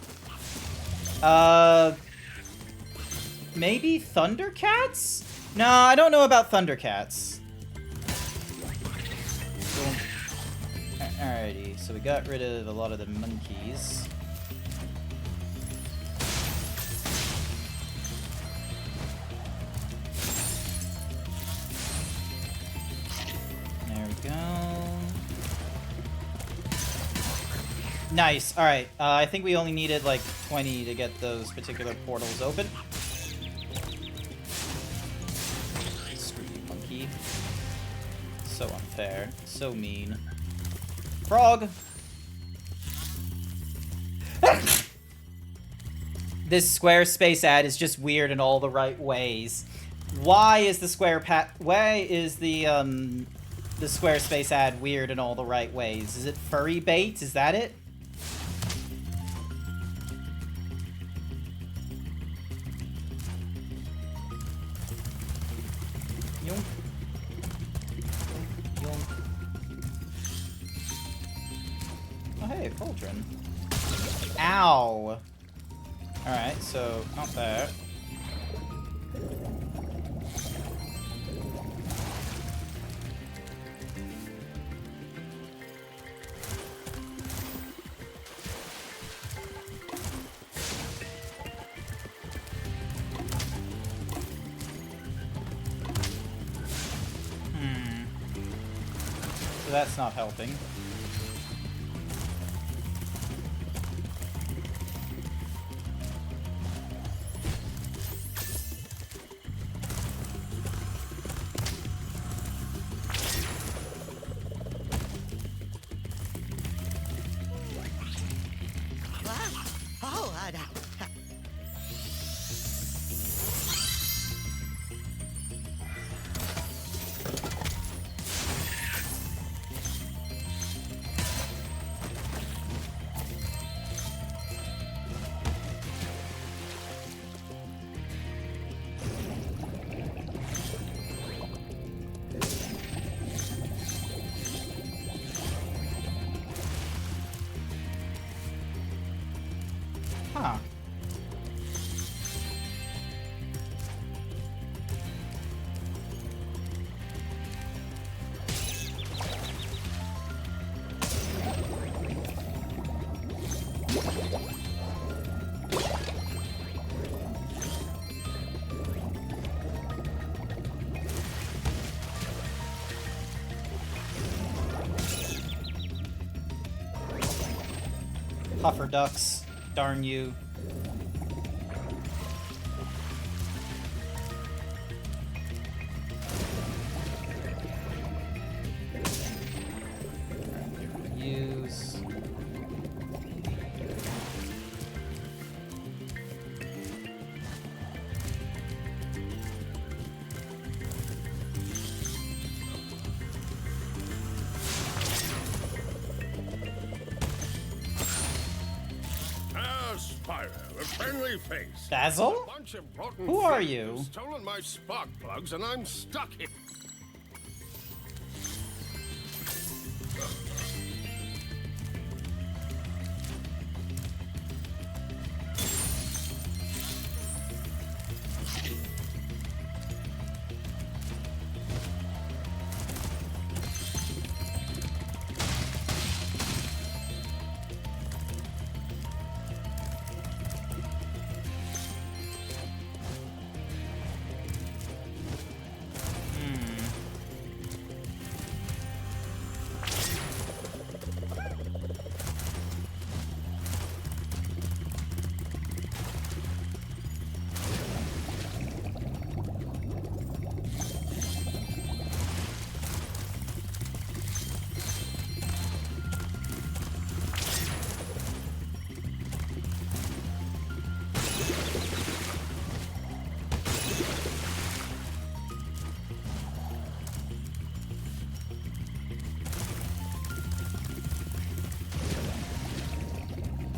Maybe Thundercats? No, I don't know about Thundercats. Alrighty, so we got rid of a lot of the monkeys. There we go. Nice, alright. I think we only needed like 20 to get those particular portals open. Screw you, monkey. So unfair. So mean. Frog! This Squarespace ad is just weird in all the right ways. Why is the Squarespace ad weird in all the right ways? Is it furry bait? Is that it? Yonk. Yonk. Oh, hey, cauldron. Ow! Alright, so, not there. So that's not helping. Huh. Puffer ducks, darn you. Use. Spyro, a friendly face. Basil? A bunch of rotten Who are thieves you? have stolen my spark plugs and I'm stuck here.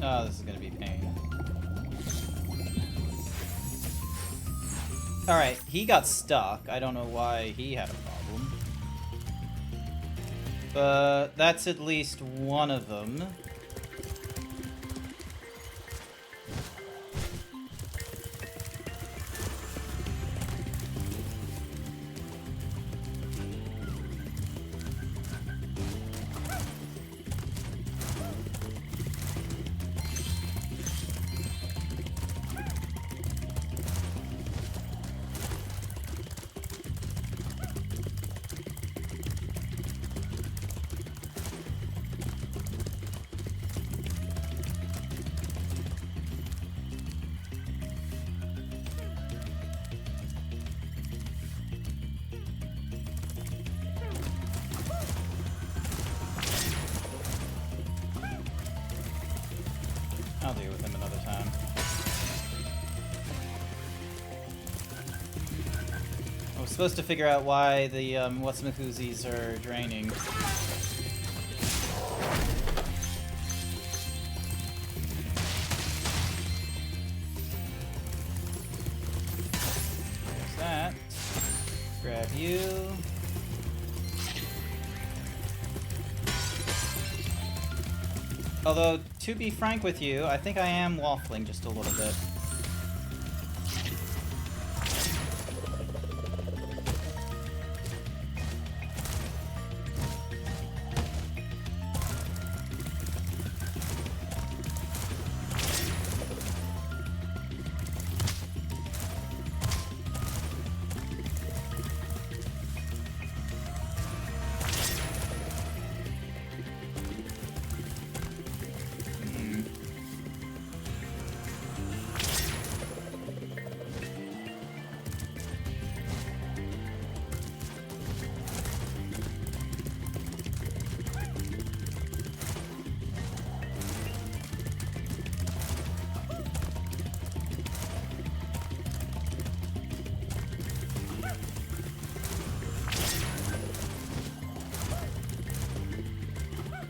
Oh, this is gonna be pain. Alright, he got stuck. I don't know why he had a problem. But that's at least one of them. I'll deal with him another time. I was supposed to figure out why the what's-my-koozies are draining. There's that. Grab you. Although, to be frank with you, I think I am waffling just a little bit.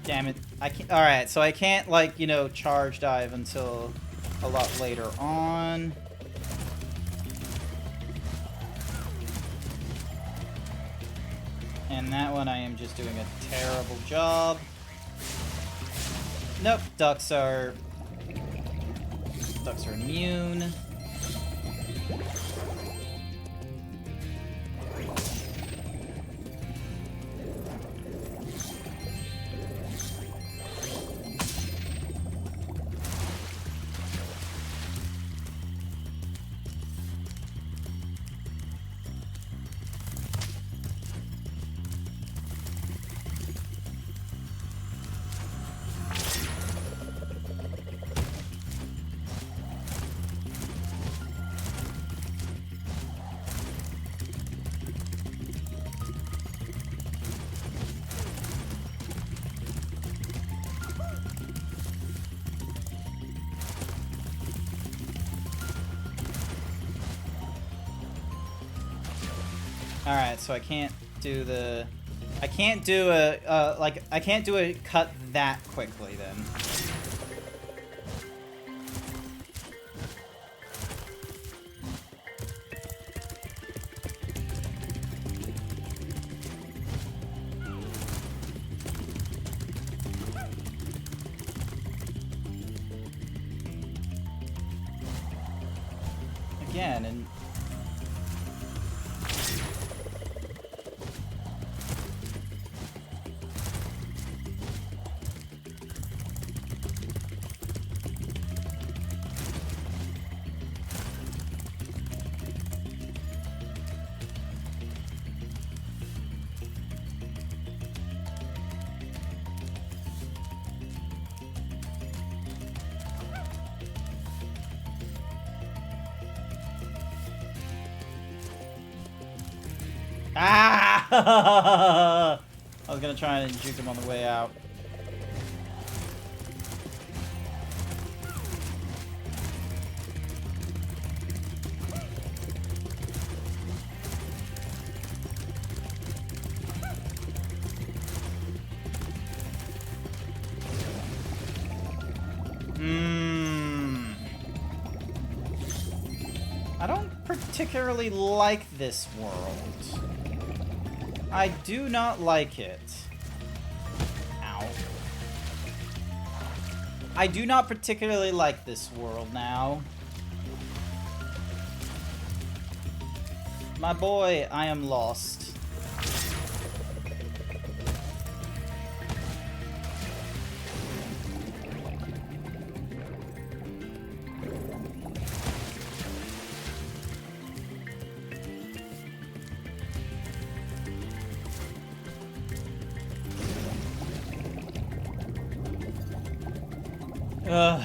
Damn it. I can't. Alright, so I can't, like, you know, charge dive until a lot later on. And that one I am just doing a terrible job. Nope, ducks are ducks are immune. Alright, so I can't do the... I can't do a, I can't do a cut that quickly, then. Again, and... Ah! I was gonna try and juke him on the way out. I don't particularly like this world. I do not like it. Ow. I do not particularly like this world now. My boy, I am lost. Ugh.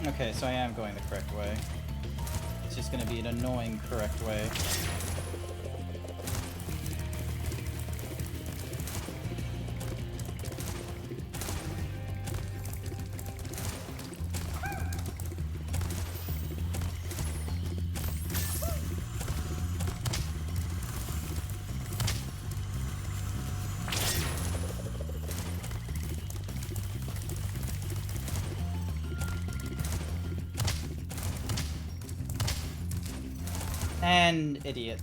Okay, so I am going the correct way. It's just gonna be an annoying correct way. And idiot.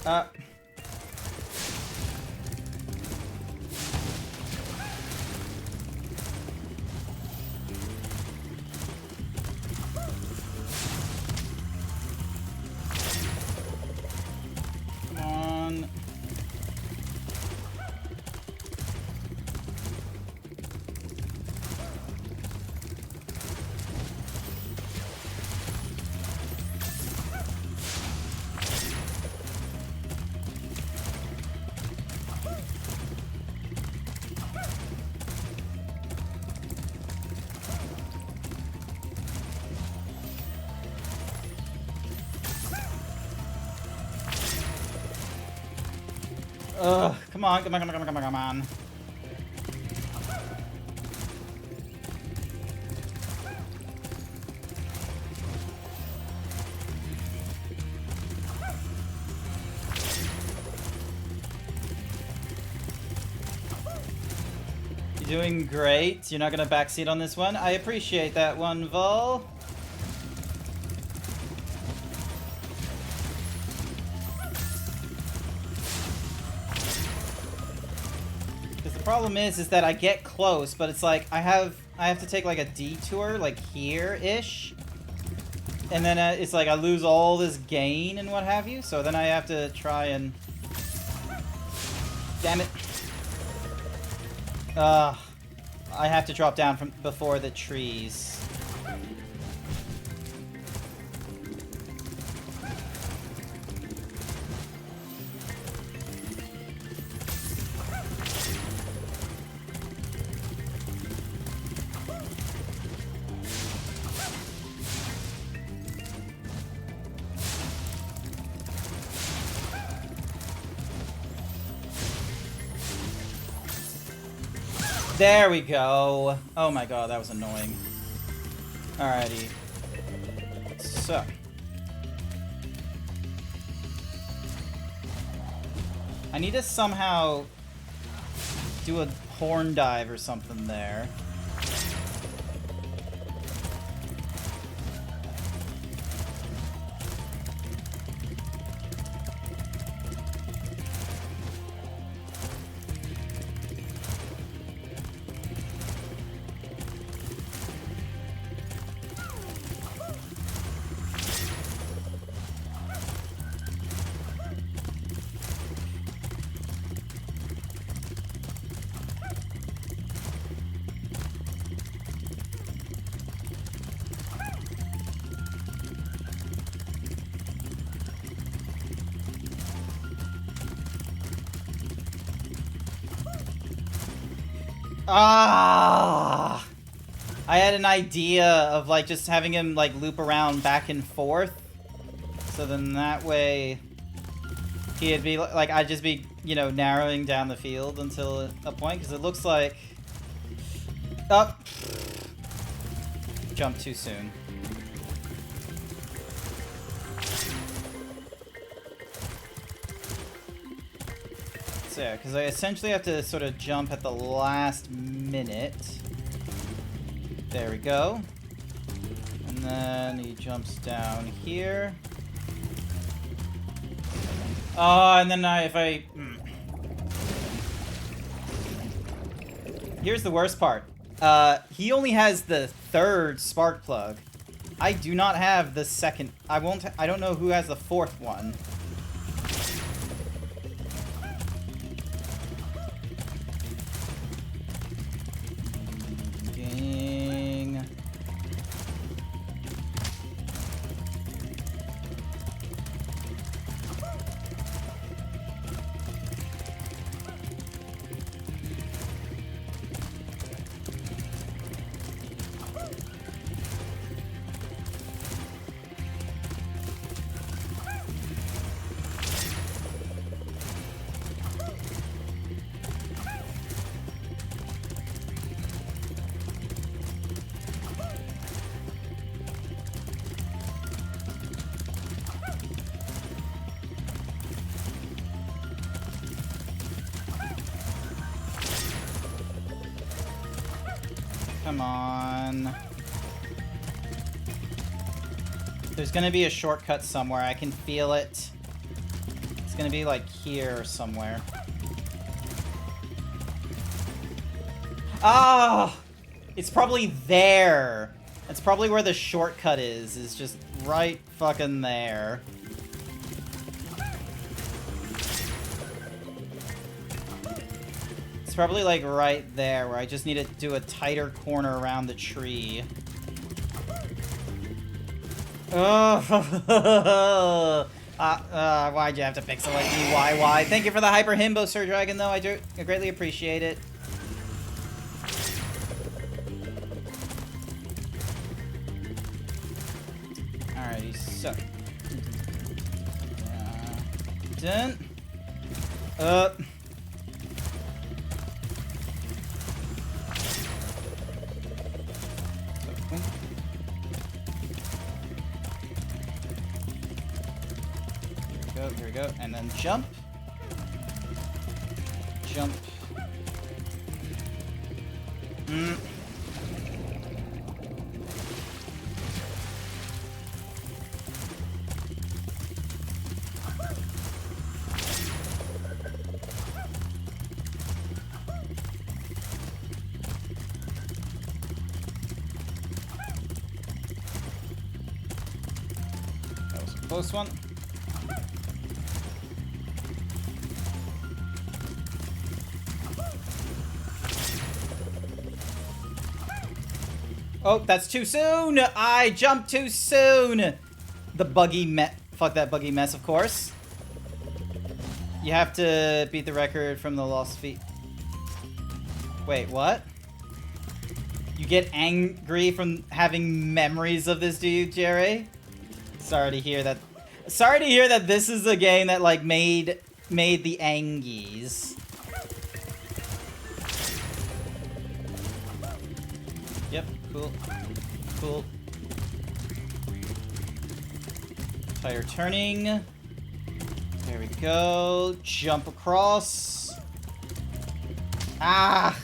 Come on. Ugh, come on, come on, come on, come on, come on, come on. You're doing great. You're not gonna backseat on this one. I appreciate that one, Vol. The problem is that I get close, but it's like I have to take like a detour, like here-ish, and then it's like I lose all this gain and what have you. So then I have to try and, damn it, I have to drop down from before the trees. There we go. Oh my god, that was annoying. Alrighty. So. I need to somehow do a horn dive or something there. Ah! I had an idea of like just having him like loop around back and forth, so then that way he'd be like, I'd just be, you know, narrowing down the field until a point, because it looks like jump too soon. So yeah, because I essentially have to sort of jump at the last minute. There we go. And then he jumps down here. Oh, and then Here's the worst part. He only has the third spark plug. I do not have the second. I don't know who has the fourth one. Come on. There's gonna be a shortcut somewhere. I can feel it. It's gonna be like here somewhere. Ah! It's probably there. That's probably where the shortcut is just right fucking there. It's probably like right there where I just need to do a tighter corner around the tree. Oh, why'd you have to pixelate me? Why? Thank you for the hyper himbo, Sir Dragon, though. I greatly appreciate it. Alrighty, so. Done. here we go. And then jump. Jump. That was a close one. Oh, that's too soon! I jumped too soon! The buggy fuck that buggy mess, of course. You have to beat the record from the lost feet. Wait, what? You get angry from having memories of this, do you, Jerry? Sorry to hear that. Sorry to hear that this is a game that, like, made the Angies. Yep, cool. Cool. Tire turning. There we go. Jump across. Ah!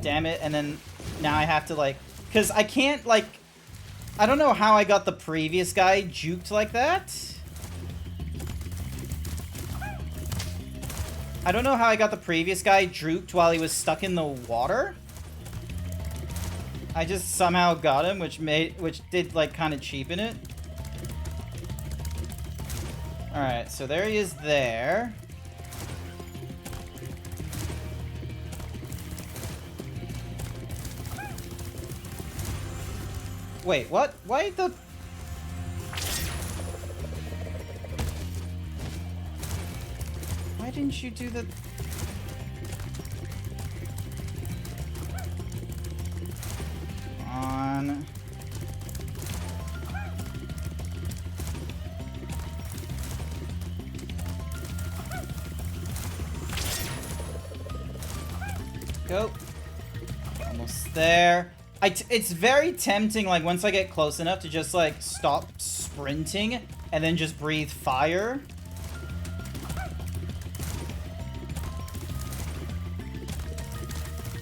Damn it, and then now I have to, like... Because I can't, like... I don't know how I got the previous guy juked like that. I don't know how I got the previous guy juked while he was stuck in the water. I just somehow got him, which did, like, kind of cheapen it. Alright, so there he is there. Wait, what? Why the... Why didn't you do the... On... Go. Almost there. It's very tempting, like, once I get close enough to just, like, stop sprinting and then just breathe fire.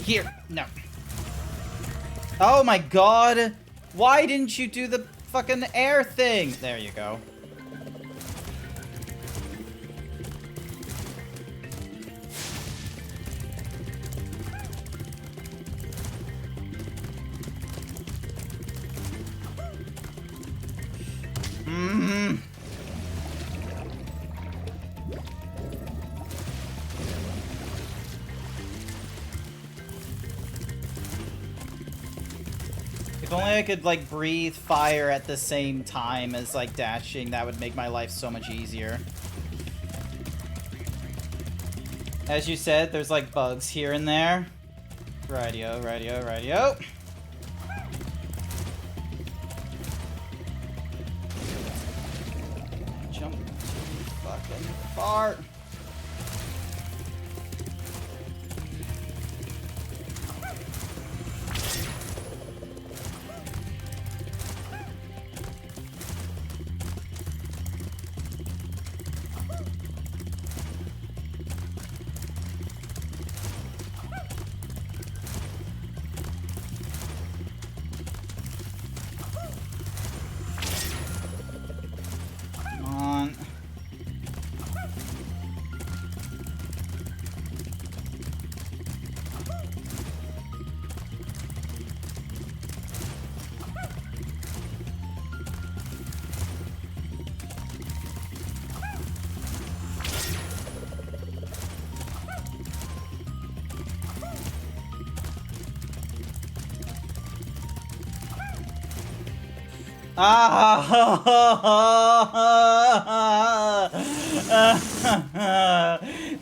Here. No. Oh my god. Why didn't you do the fucking air thing? There you go. If only I could, like, breathe fire at the same time as, like, dashing, that would make my life so much easier. As you said, there's, like, bugs here and there. Radio, radio, radio. Jump too fucking far.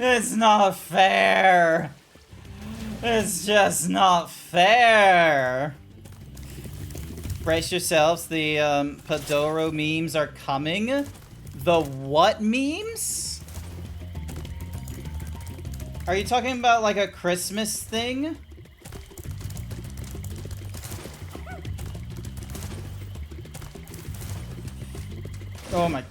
It's not fair. It's just not fair. Brace yourselves, the Padoro memes are coming. The what memes? Are you talking about like a Christmas thing? Oh my.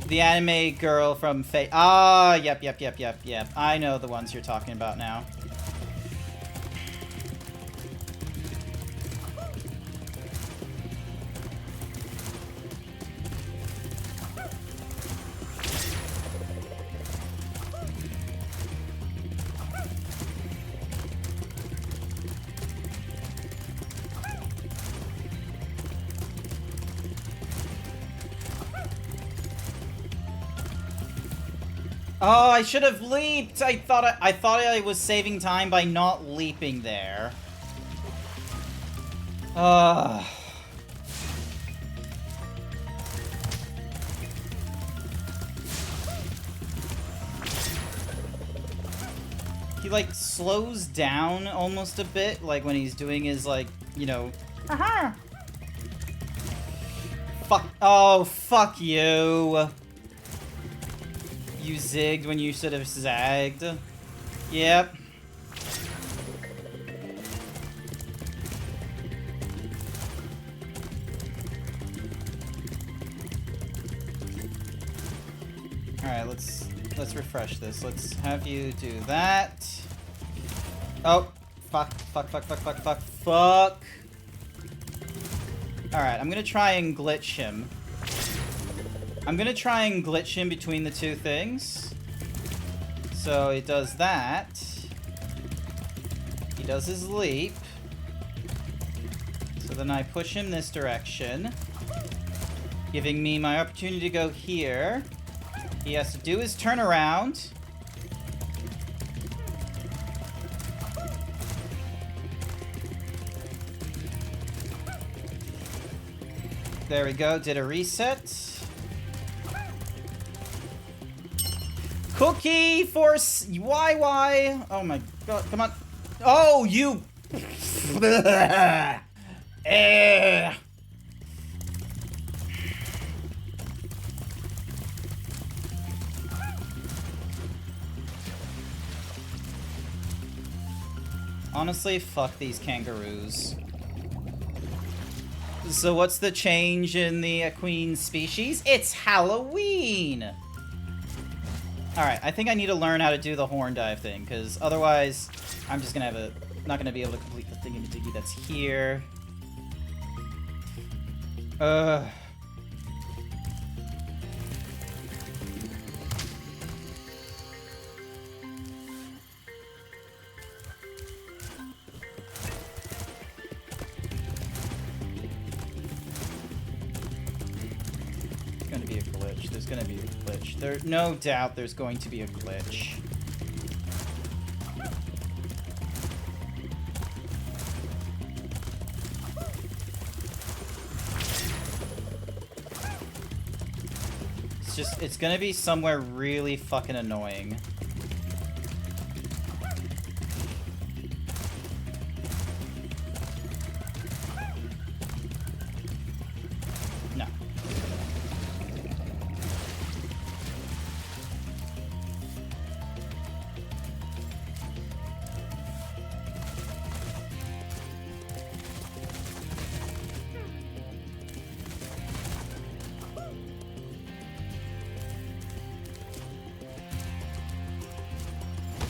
The anime girl from Ah, yep. I know the ones you're talking about now. Oh, I should have leaped. I thought I was saving time by not leaping there. He like slows down almost a bit, like when he's doing his like, you know. Aha! Fuck. Oh, fuck you. You zigged when you should have zagged. Yep. Alright, let's refresh this. Let's have you do that. Oh, fuck. Alright, I'm gonna try and glitch him. Between the two things. So he does that. He does his leap. So then I push him this direction, giving me my opportunity to go here. He has to do his turnaround. There we go, did a reset. Cookie for YY. Oh my god, come on. Oh, you. Honestly, fuck these kangaroos. So what's the change in the queen species? It's Halloween! Alright, I think I need to learn how to do the horn dive thing, because otherwise I'm just gonna have not gonna be able to complete the thingy-majiggy that's here. There's gonna be a glitch. There's no doubt there's going to be a glitch. It's gonna be somewhere really fucking annoying.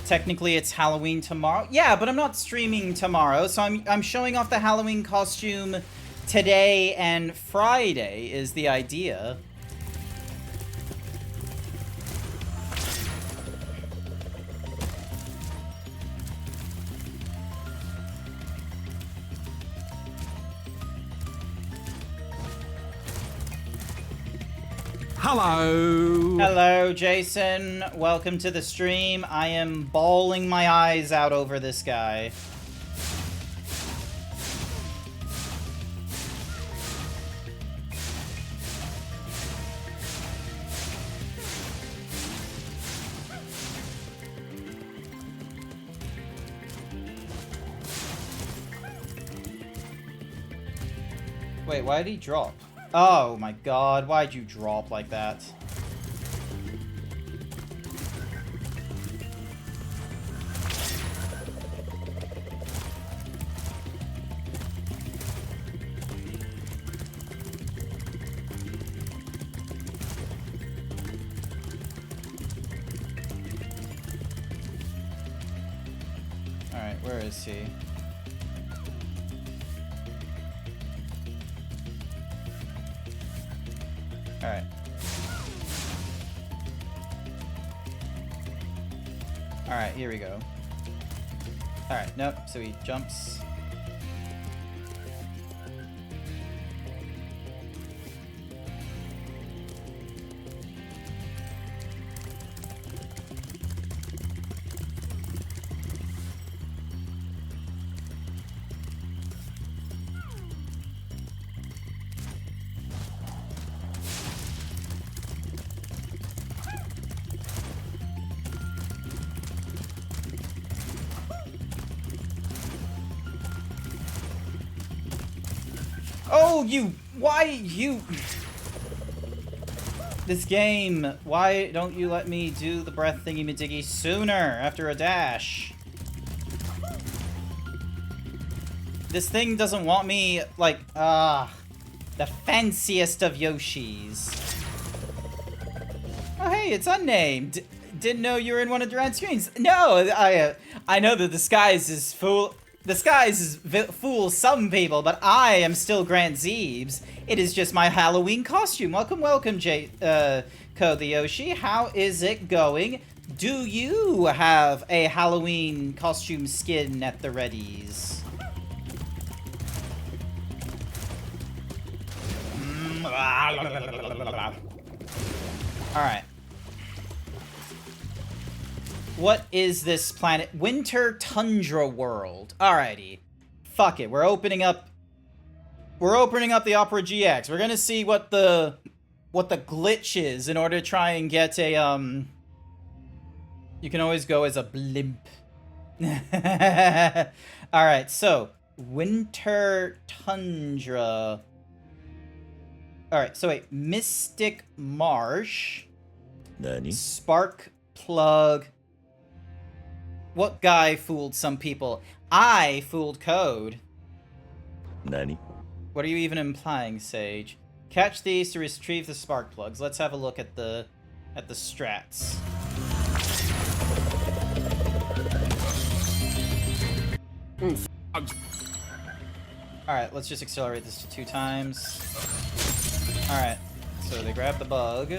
Technically, it's Halloween tomorrow. Yeah, but I'm not streaming tomorrow, so I'm showing off the Halloween costume today and Friday is the idea. Hello! Hello, Jason. Welcome to the stream. I am bawling my eyes out over this guy. Wait, why did he drop? Oh my god, why'd you drop like that? where is he? Alright. Alright, here we go. Alright, nope, so he jumps. Oh, This game, why don't you let me do the breath thingy-majiggy sooner after a dash? This thing doesn't want me, like, the fanciest of Yoshis. Oh, hey, it's unnamed. Didn't know you were in one of Durant's screens. No, I know the disguise fools some people, but I am still GrantZeebs. It is just my Halloween costume. Welcome, welcome, Code the Yoshi. How is it going? Do you have a Halloween costume skin at the readies? Alright. What is this planet? Winter Tundra World. Alrighty. Fuck it. We're opening up the Opera GX. We're gonna see what the glitch is in order to try and get a you can always go as a blimp. Alright, so Winter Tundra. Alright, so wait, Mystic Marsh. Nani? Spark Plug. What guy fooled some people? I fooled Code. Nani? What are you even implying, Sage? Catch these to retrieve the spark plugs. Let's have a look at the strats. Alright, let's just accelerate this to 2 times. Alright, so they grab the bug.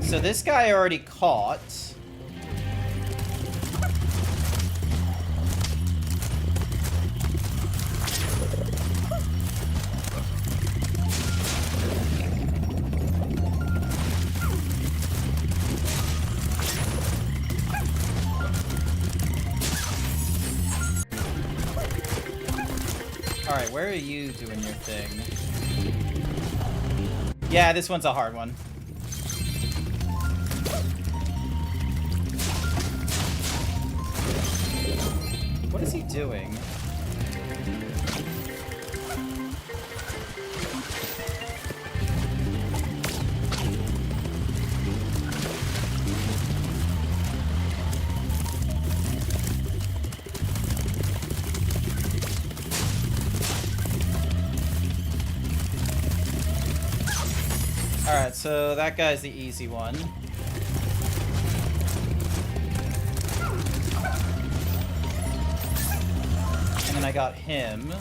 So this guy I already caught. Alright, where are you doing your thing? Yeah, this one's a hard one. What is he doing? Alright, so that guy's the easy one. And then I got him.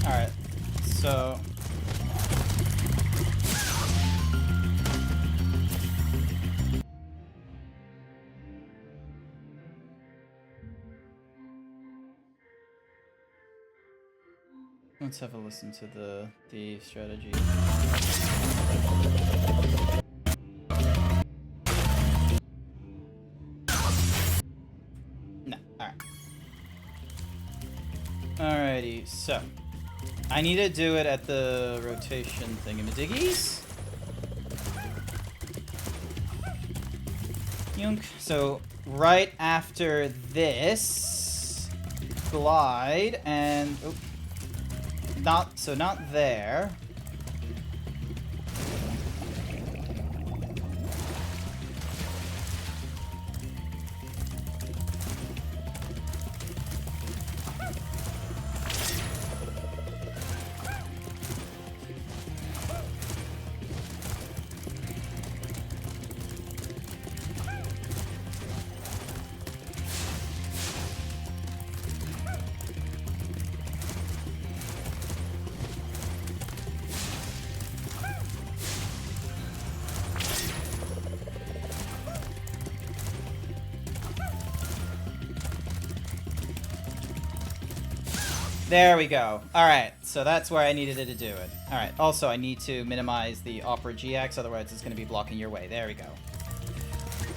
Alright, so... let's have a listen to the strategy. No, alright. So, I need to do it at the rotation thingamadiggies. Yunk. So, right after this, glide, and... Oh, not there. There we go. Alright, so that's where I needed it to do it. Alright, also I need to minimize the Opera GX, otherwise it's going to be blocking your way. There we go.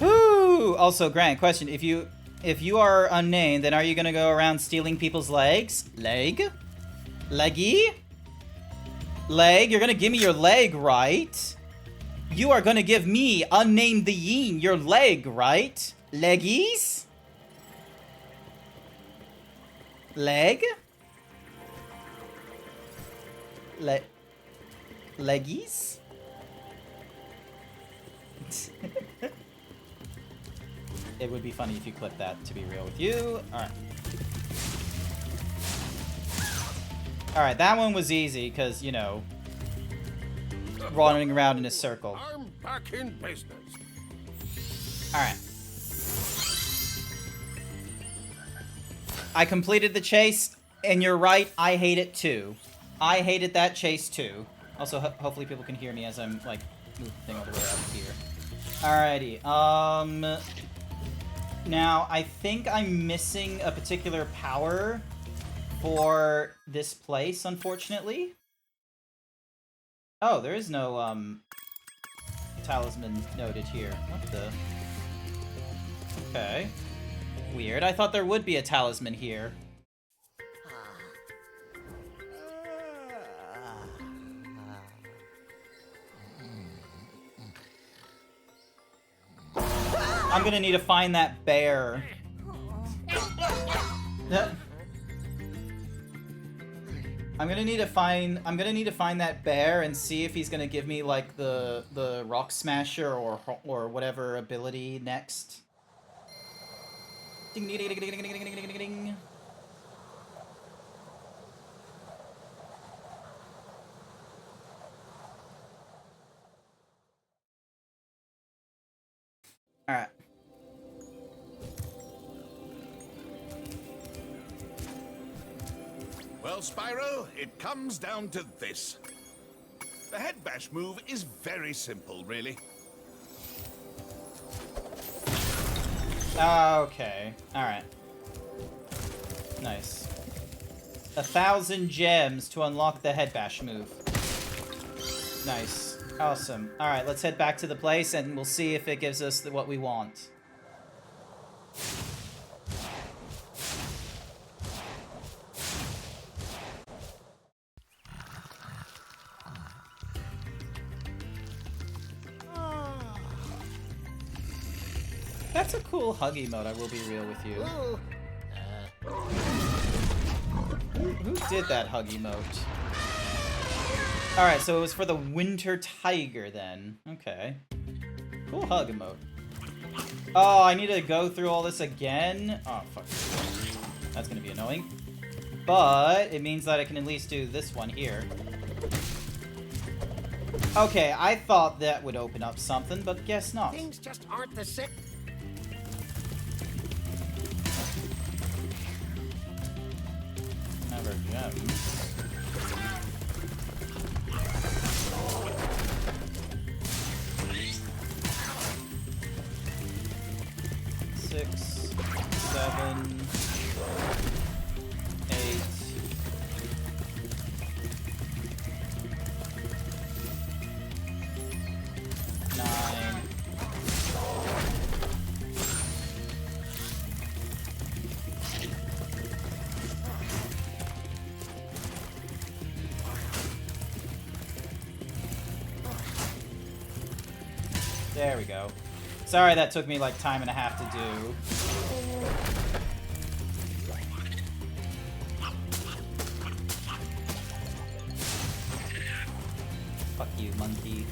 Woo! Also, Grant, question. If you are unnamed, then are you going to go around stealing people's legs? Leg? Leggy? Leg? You're going to give me your leg, right? You are going to give me, unnamed the Yeen, your leg, right? Leggies? Leg? Leggies? It would be funny if you clipped that, to be real with you. Alright. Alright, that one was easy, because, you know, running around in a circle. I'm back in business. Alright. I completed the chase, and you're right, I hate it too. I hated that chase too. Also, hopefully people can hear me as I'm, like, moving the thing all the way up here. Alrighty, now, I think I'm missing a particular power for this place, unfortunately. Oh, there is no, talisman noted here. What the? Okay. Weird. I thought there would be a talisman here. I'm gonna need to find that bear. I'm gonna need to find that bear and see if he's gonna give me like the rock smasher or whatever ability next. Ding ding ding ding ding ding ding ding ding. All right. Well, Spyro, it comes down to this. The head bash move is very simple, really. Okay. Alright. Nice. 1,000 gems to unlock the head bash move. Nice. Awesome. Alright, let's head back to the place and we'll see if it gives us what we want. That's a cool hug emote, I will be real with you. Who did that hug emote? Alright, so it was for the winter tiger then. Okay. Cool hug emote. Oh, I need to go through all this again? Oh, fuck. That's gonna be annoying. But it means that I can at least do this one here. Okay, I thought that would open up something, but guess not. Things just aren't the same. Never gems. Six, 7, 8. There we go. Sorry that took me like time and a half to do. Fuck you, monkey.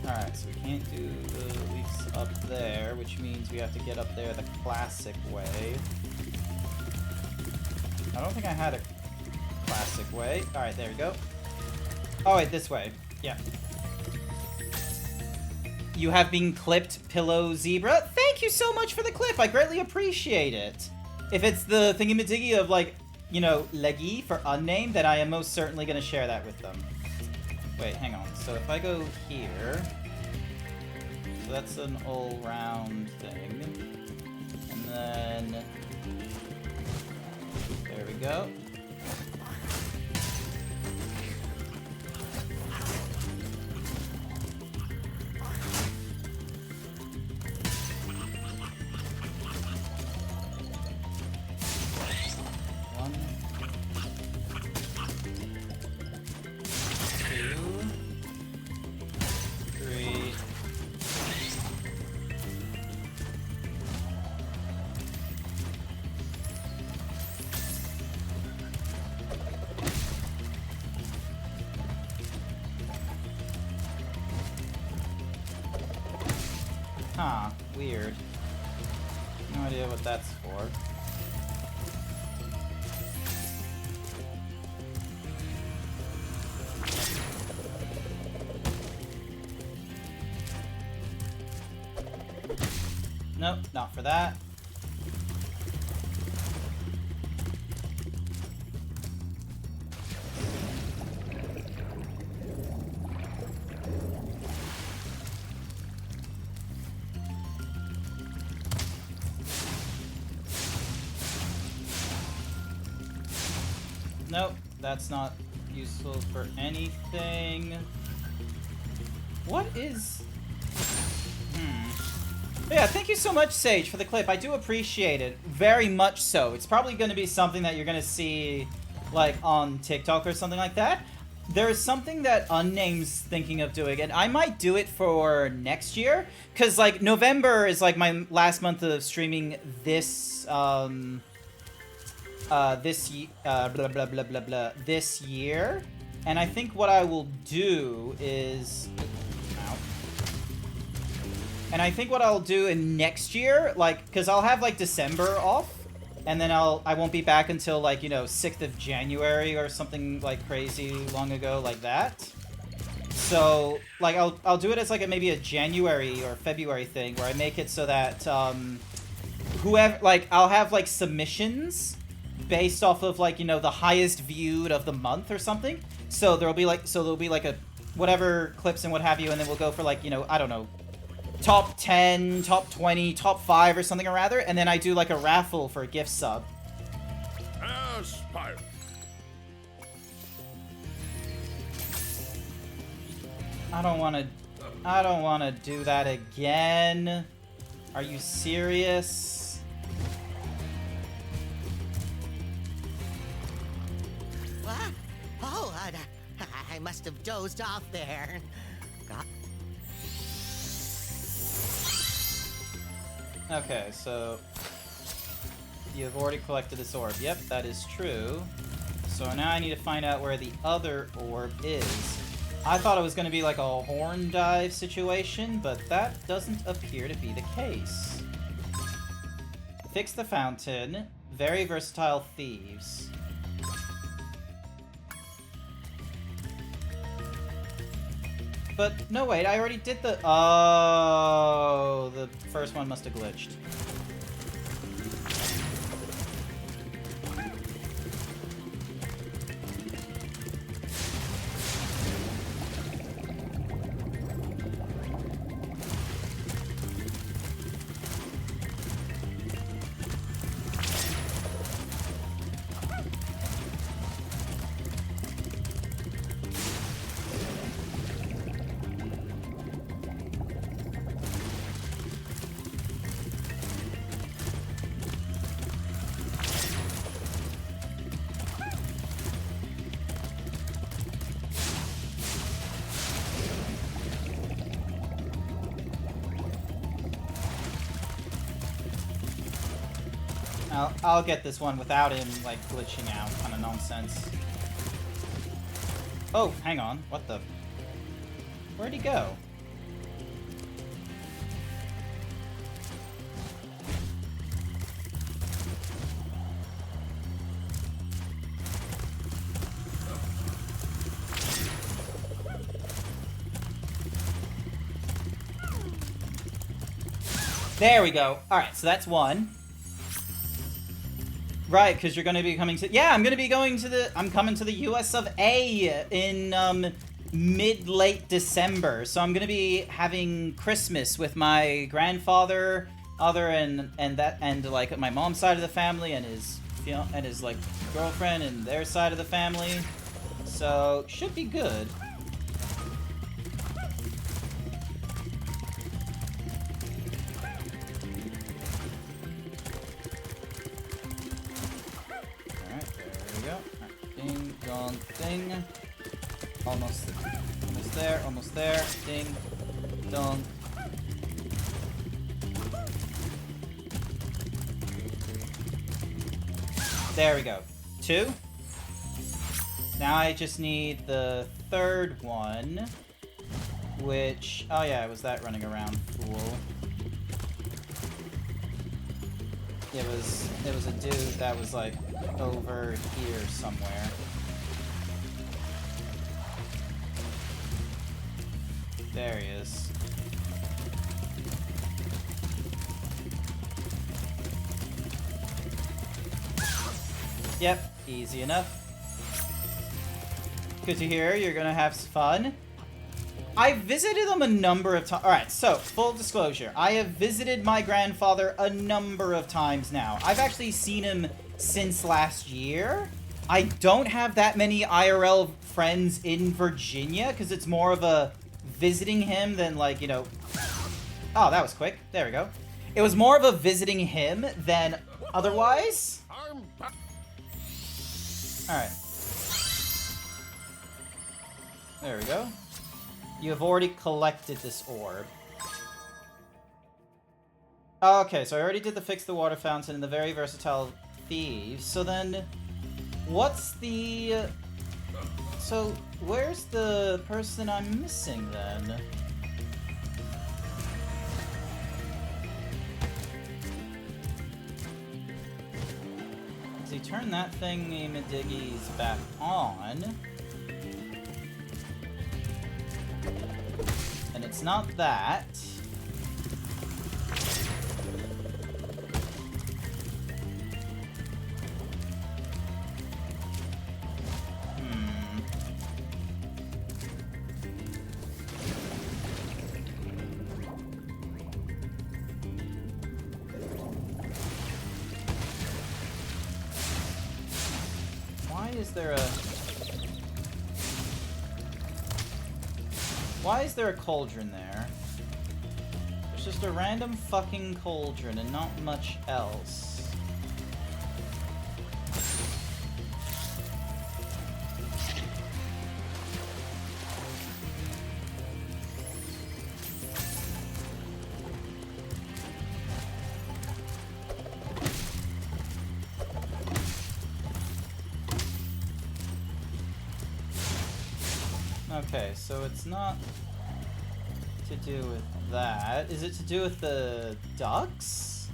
Alright, so we can't do the leaps up there, which means we have to get up there the classic way. I don't think I had a classic way. Alright, there we go. Oh wait, this way. Yeah. You have been clipped, Pillow Zebra. Thank you so much for the clip. I greatly appreciate it. If it's the thingy-majiggy of, like, you know, leggy for unnamed, then I am most certainly going to share that with them. Wait, hang on. So if I go here... So that's an all-round thing. And then... There we go. Huh, weird. No idea what that's for. Nope, not for that. Nope, that's not useful for anything. What is... But yeah, thank you so much, Sage, for the clip. I do appreciate it. Very much so. It's probably going to be something that you're going to see, like, on TikTok or something like that. There is something that Unnamed's thinking of doing, and I might do it for next year. Because, like, November is, like, my last month of streaming this, this year. And I think what I will do is... And I think what I'll do in next year, like, because I'll have, like, December off, and then I won't be back until, like, you know, 6th of January or something, like, crazy long ago like that. So, like, I'll do it as, like, maybe a January or February thing, where I make it so that, whoever, like, I'll have, like, submissions based off of, like, you know, the highest viewed of the month or something. So there'll be, like, a, whatever clips and what have you, and then we'll go for, like, you know, I don't know, top 10, top 20, top 5 or something or rather, and then I do like a raffle for a gift sub. Spyro. I don't want to do that again. Are you serious? What? Oh, I must have dozed off there. Okay, so you've already collected this orb. Yep, that is true. So now I need to find out where the other orb is. I thought it was going to be like a horn dive situation, but that doesn't appear to be the case. Fix the fountain. Very versatile thieves. But, no wait, I already did the... Oh, the first one must have glitched. I'll get this one without him, like, glitching out. Kind of nonsense. Oh, hang on. What the... Where'd he go? There we go. Alright, so that's one. Right, because you're going to be coming to... Yeah, I'm going to be going to the... I'm coming to the US of A in mid-late December. So I'm going to be having Christmas with my grandfather, and like my mom's side of the family, and his like girlfriend and their side of the family. So should be good. Ding, dong, ding. Almost there, almost there. Ding, dong. There we go. 2. Now I just need the third one, which... Oh yeah, it was that running around fool. It was a dude that was like over here somewhere. There he is. Yep, easy enough. Good to hear, you're gonna have fun. I visited him a number of times. Alright, so, full disclosure. I have visited my grandfather a number of times now. I've actually seen him since last year. I don't have that many IRL friends in Virginia, because it's more of a visiting him than, like, you know... Oh, that was quick. There we go. It was more of a visiting him than otherwise. Alright. There we go. You have already collected this orb. Okay, so I already did the fix the water fountain and the very versatile thieves. So then, what's the... So, where's the person I'm missing then? So you turn that thingy-madiggies back on. And it's not that. Why is there a cauldron there? There's just a random fucking cauldron and not much else. Okay, so it's not to do with that. Is it to do with the ducks?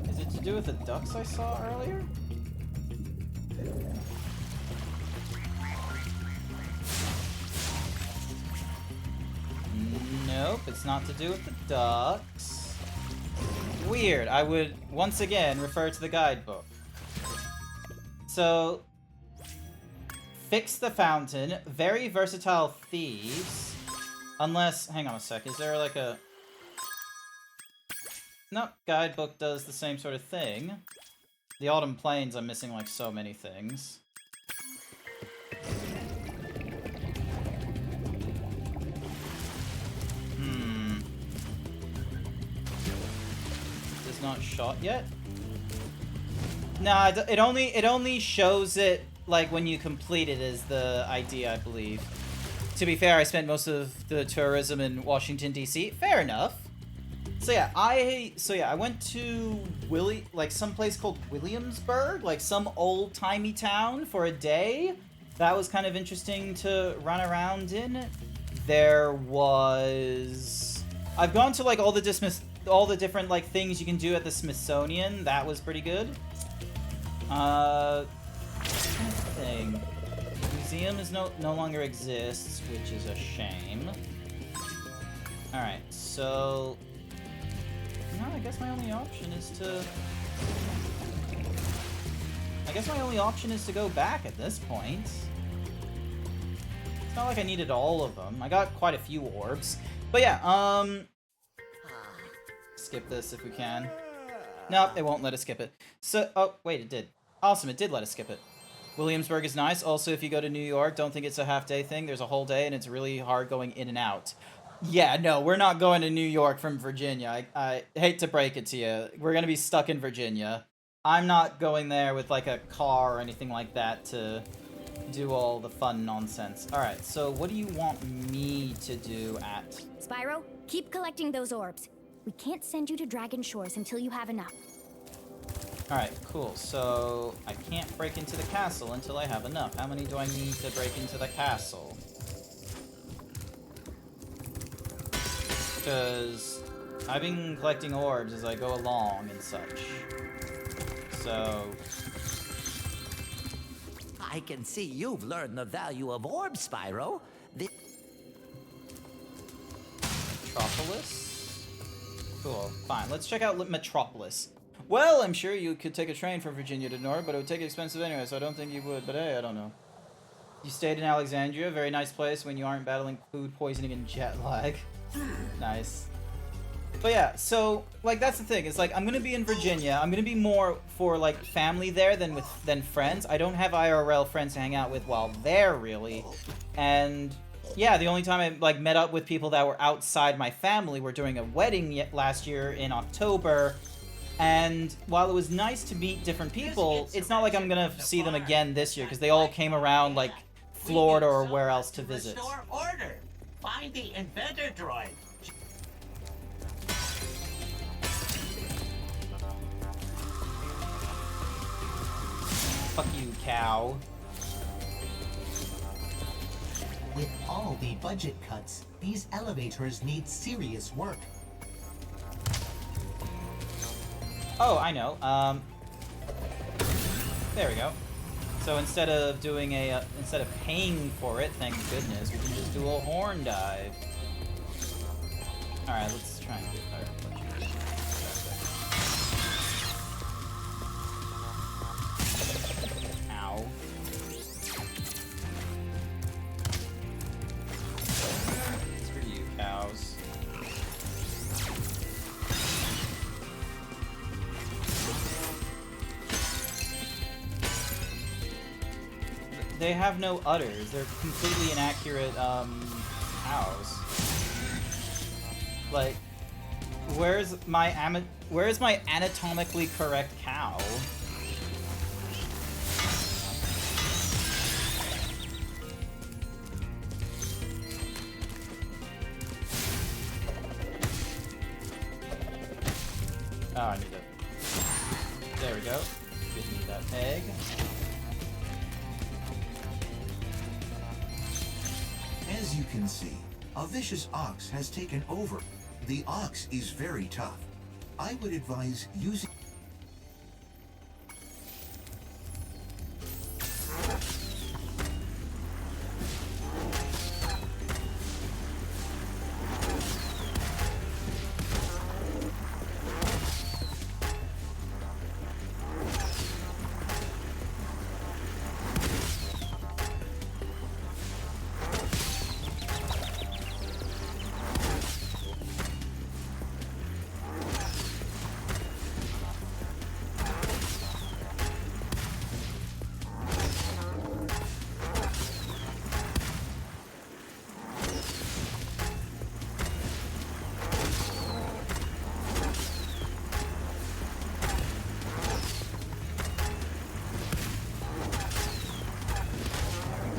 Is it to do with the ducks I saw earlier? Nope, it's not to do with the ducks. Weird. I would, once again, refer to the guidebook. So, fix the fountain, very versatile thieves, unless, hang on a sec, is there like a... Nope, guidebook does the same sort of thing. The Autumn Plains, I'm missing like so many things. Not shot yet? Nah, it only shows it like when you complete it is the idea, I believe. to be fair, I spent most of the tourism in Washington, D.C. Fair enough. So yeah, I went to some place called Williamsburg, like some old-timey town for a day. That was kind of interesting to run around in. I've gone to like all the different like things you can do at the Smithsonian. That was pretty good. Thing. Museum is no longer exists, which is a shame. All right, so. No, I guess my only option is to go back at this point. It's not like I needed all of them. I got quite a few orbs. But yeah, skip this if we can. Nope, it won't let us skip it. So, oh, wait, it did. Awesome, it did let us skip it. Williamsburg is nice. Also, if you go to New York, don't think it's a half-day thing. There's a whole day, and it's really hard going in and out. Yeah, no, we're not going to New York from Virginia. I hate to break it to you. We're going to be stuck in Virginia. I'm not going there with, like, a car or anything like that to do all the fun nonsense. Alright, so what do you want me to do at... Spyro, keep collecting those orbs. We can't send you to Dragon Shores until you have enough. Alright, cool. So, I can't break into the castle until I have enough. How many do I need to break into the castle? Because I've been collecting orbs as I go along and such. So... I can see you've learned the value of orbs, Spyro. Metropolis? Cool, fine. Let's check out Metropolis. Well, I'm sure you could take a train from Virginia to North, but it would take expensive anyway, so I don't think you would. But hey, I don't know. You stayed in Alexandria, very nice place when you aren't battling food poisoning and jet lag. Nice. But yeah, so, like, that's the thing. It's like, I'm gonna be in Virginia. I'm gonna be more for, like, family there than friends. I don't have IRL friends to hang out with while there, really. And, yeah, the only time I, like, met up with people that were outside my family were during a wedding last year in October. And while it was nice to meet different people, it's not like I'm gonna see them again this year, because they all came around, like, Florida or where else to visit. Restore order. Find the inventor droid. Fuck you, cow. With all the budget cuts, these elevators need serious work. Oh, I know. There we go. So instead of doing instead of paying for it, thank goodness, we can just do a horn dive. All right, let's try and get fire punches. Ow. Screw you, cows. They have no udders. They're completely inaccurate, cows. Like, where's my anatomically correct cow? Oh, I need it. There we go. Give me that egg. As you can see, a vicious ox has taken over. The ox is very tough. I would advise using...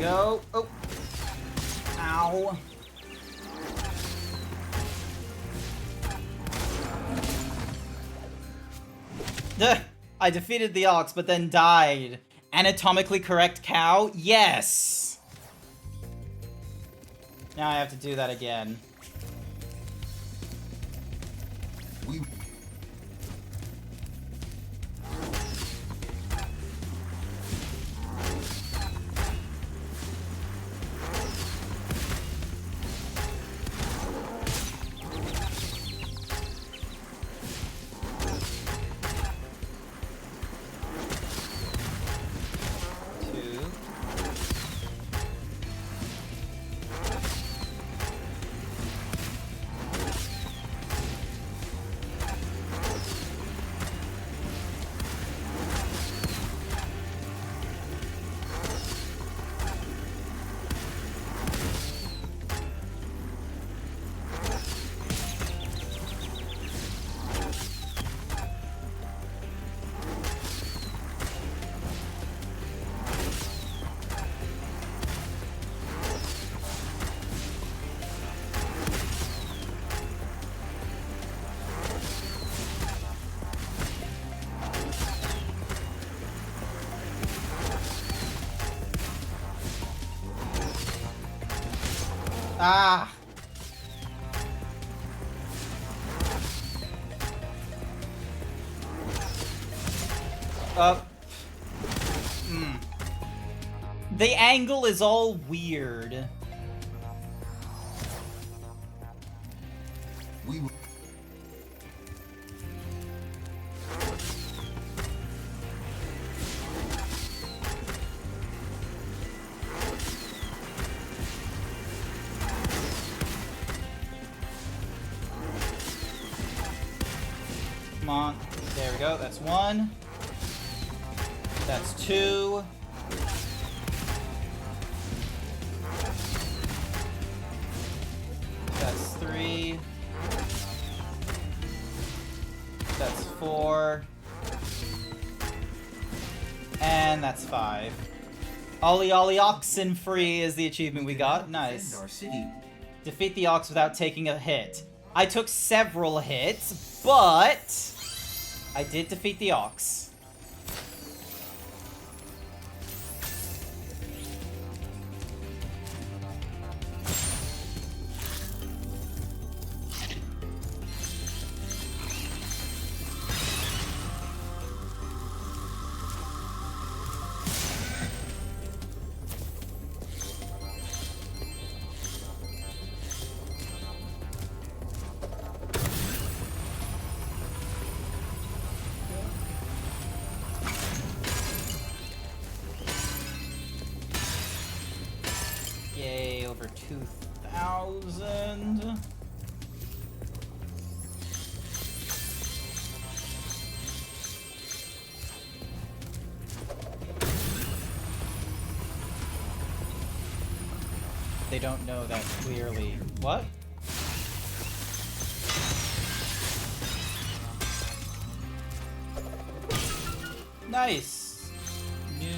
Go. Oh. Ow. Ow. Duh. I defeated the ox, but then died. Anatomically correct cow? Yes! Now I have to do that again. Ah! The angle is all weird. Come on. There we go. That's one. That's two. That's three. That's four. And that's five. Ollie Ollie Oxen Free is the achievement we got. Nice. Defeat the ox without taking a hit. I took several hits, but I did defeat the ox. Yay, over 2,000. They don't know that clearly. What? Nice! New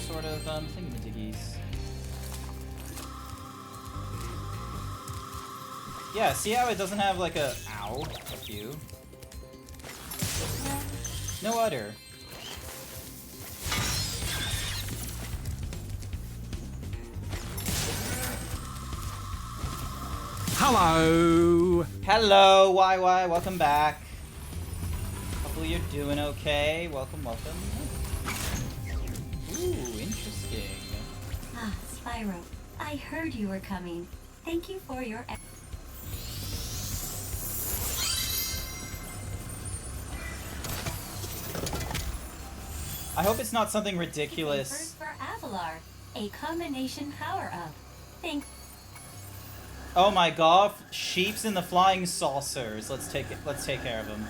sort of thingamajiggies. Yeah, see how it doesn't have like a ow, fuck you. No udder. Hello! Hello, YY, welcome back. Hopefully you're doing okay. Welcome, welcome. Ooh, interesting. Ah, Spyro, I heard you were coming. Thank you for your... I hope it's not something ridiculous. First for Avalar, a combination power-up. Thank... Oh my god, sheeps in the flying saucers. Let's take care of them.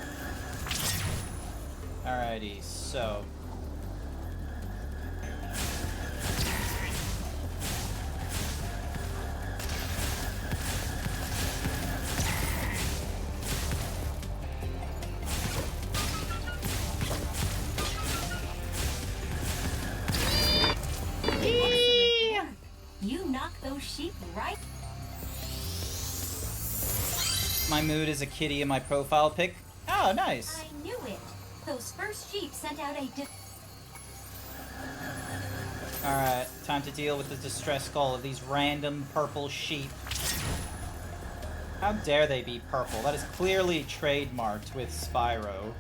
Alrighty, so You knocked those sheep right... My mood is a kitty in my profile pic. Oh, nice. I knew it. Those first sheep sent out a Alright, time to deal with the distress call of these random purple sheep. How dare they be purple? That is clearly trademarked with Spyro.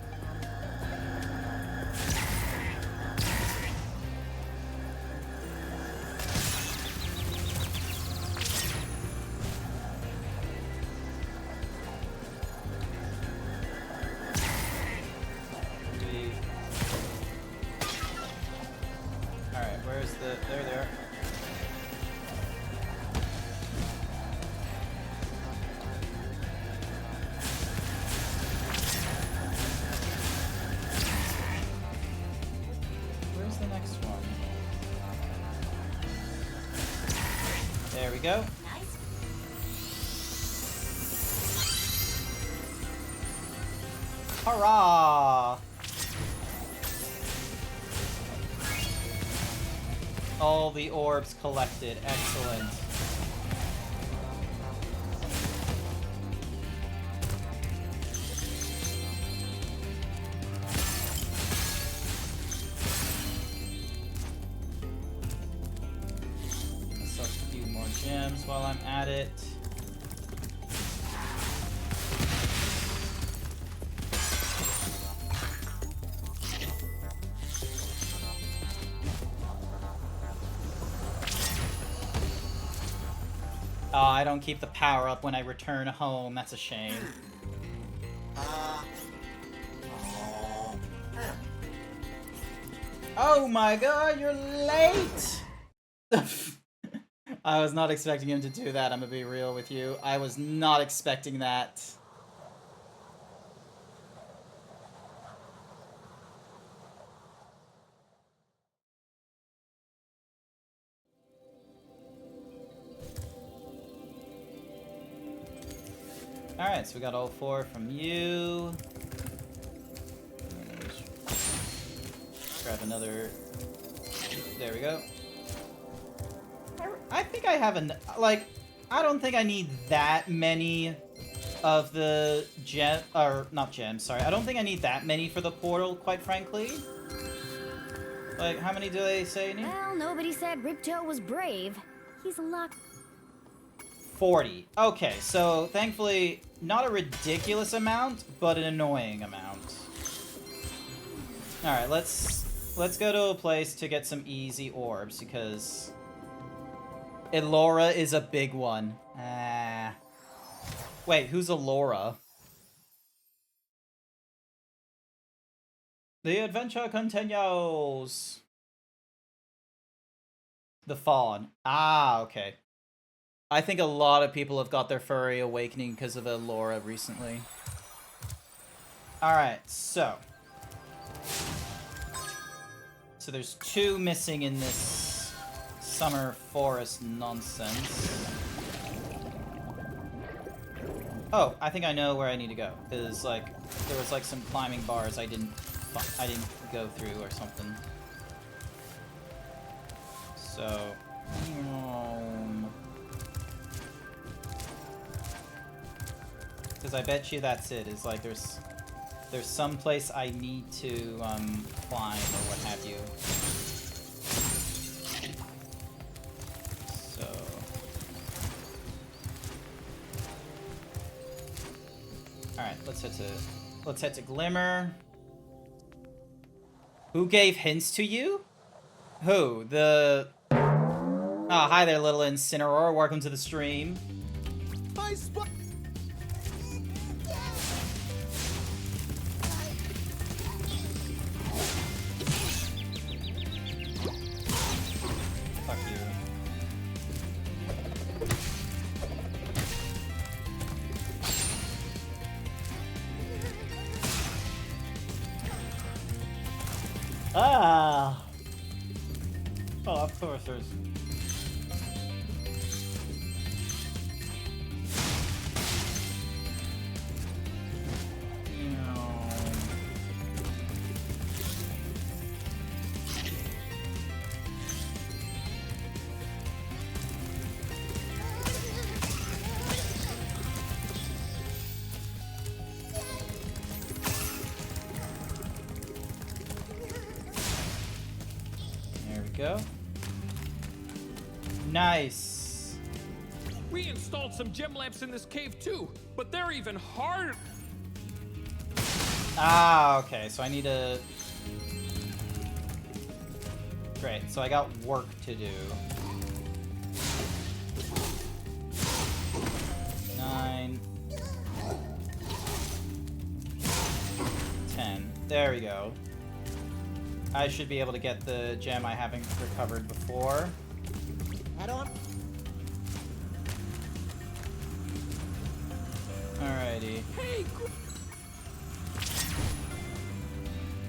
Alright, where's the... There they are. Where's the next one? There we go. Hurrah! All the orbs collected. Excellent. Give myself a few more gems while I'm at it. Oh, I don't keep the power up when I return home. That's a shame. Oh my god, you're late! I was not expecting him to do that, I'm gonna be real with you. I was not expecting that. Alright, so we got all 4 from you. Grab another. There we go. I think I have an. Like, I don't think I need that many of the gem. Or, not gems, sorry. I don't think I need that many for the portal, quite frankly. Like, how many do they say you need? Well, nobody said Ripto was brave. He's a lot. 40. Okay, so thankfully, not a ridiculous amount, but an annoying amount. Alright, let's go to a place to get some easy orbs, because Elora is a big one. Wait, who's Elora? The adventure continues! The fawn. Ah, okay. I think a lot of people have got their furry awakening because of Elora recently. Alright, so there's 2 missing in this summer forest nonsense. Oh, I think I know where I need to go. Because, like, there was, like, some climbing bars I didn't go through or something. So... Because I bet you that's it, is like there's some place I need to climb or what have you. So alright, let's head to Glimmer. Who gave hints to you? Who? The oh, hi there, little Incineroar. Welcome to the stream. Bye, Spyro. Fuck you. Ah! Oh, of course there's... go. Nice. We installed some gem lamps in this cave too, but they're even harder. Ah, okay, so I need to... Great, so I got work to do. 9... 10. There we go. I should be able to get the gem I haven't recovered before. Head on. Alrighty. Hey,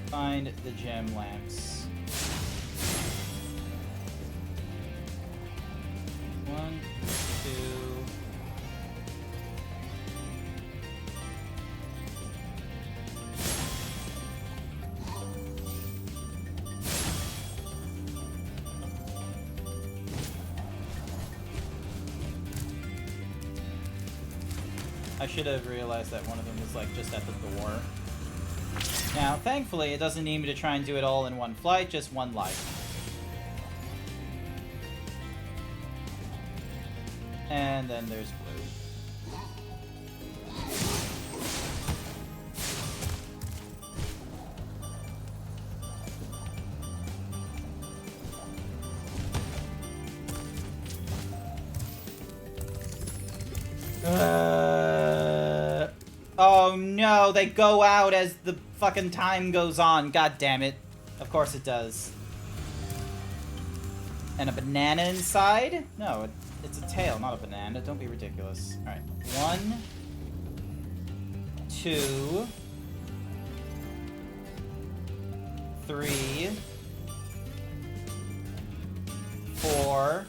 Find the gem lamps. 1, 2... I should have realized that one of them was like just at the door. Now, thankfully, it doesn't need me to try and do it all in one flight, just one life. And then there's blue. Oh no, they go out as the fucking time goes on. God damn it. Of course it does. And a banana inside? No, it's a tail, not a banana. Don't be ridiculous. Alright. 1, 2, 3, 4,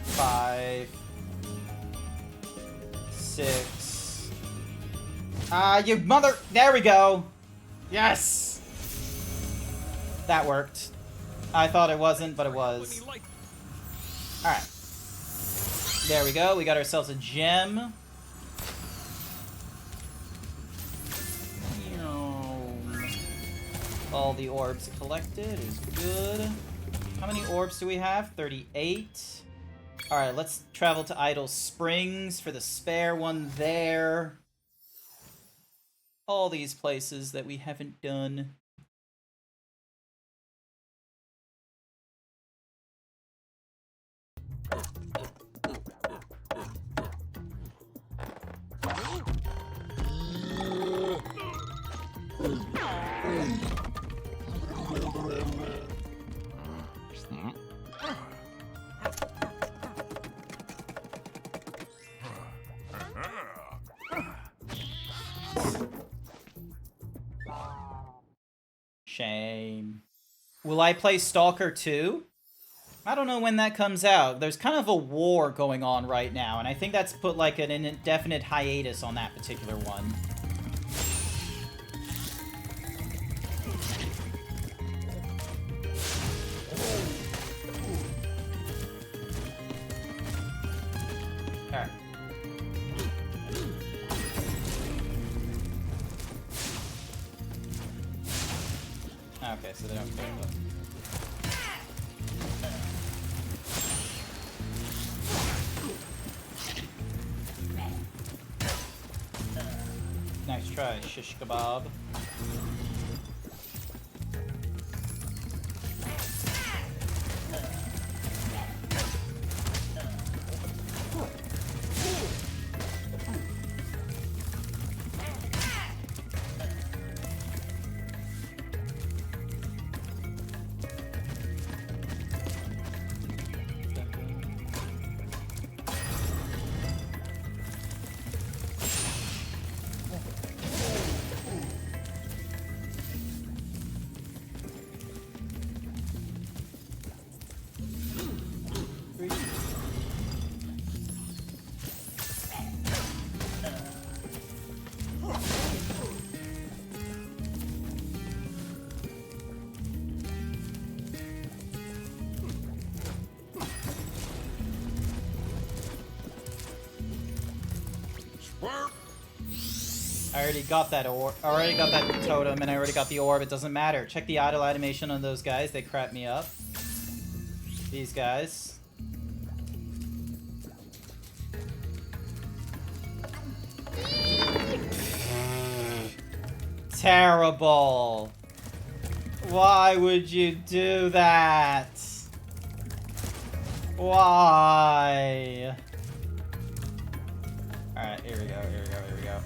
5, 6. You mother... There we go! Yes! That worked. I thought it wasn't, but it was. Alright. There we go. We got ourselves a gem. All the orbs collected is good. How many orbs do we have? 38. Alright, let's travel to Idle Springs for the spare one there. All these places that we haven't done. Shame. Will I play Stalker 2? I don't know when that comes out. There's kind of a war going on right now, and I think that's put like an indefinite hiatus on that particular one. Alright. Okay, so they don't care about... Nice try, shish kebab. I already got that orb. I already got that totem, and I already got the orb. It doesn't matter. Check the idle animation on those guys. They crap me up. These guys. Terrible. Why would you do that? Why? Alright, here we go, here we go, here we go.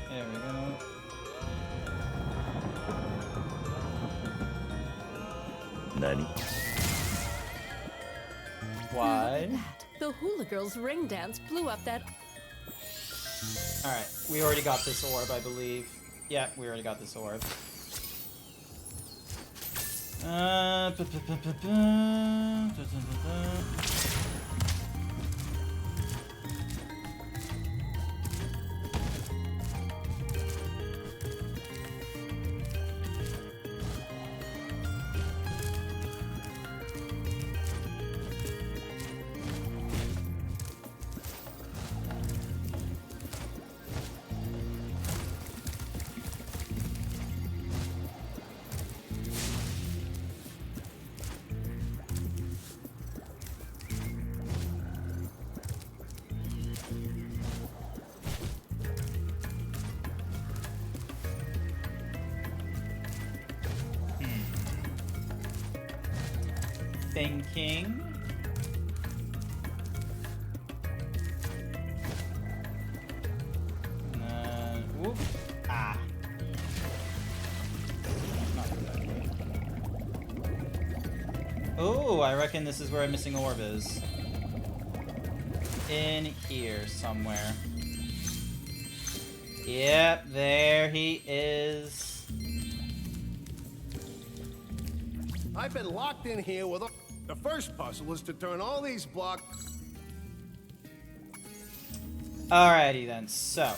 There we go. Nani? Why? The hula girl's ring dance blew up that. Alright, we already got this orb, I believe. Yeah, we already got this orb. Thinking. Whoop. Ah. Oh, I reckon this is where a missing orb is. In here somewhere. Yep, there he is. I've been locked in here with. The first puzzle is to turn all these blocks. Alrighty then, so.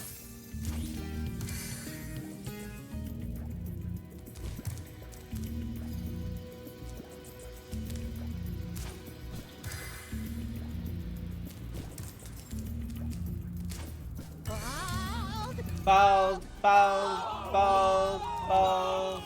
Bald, bald, bald, bald.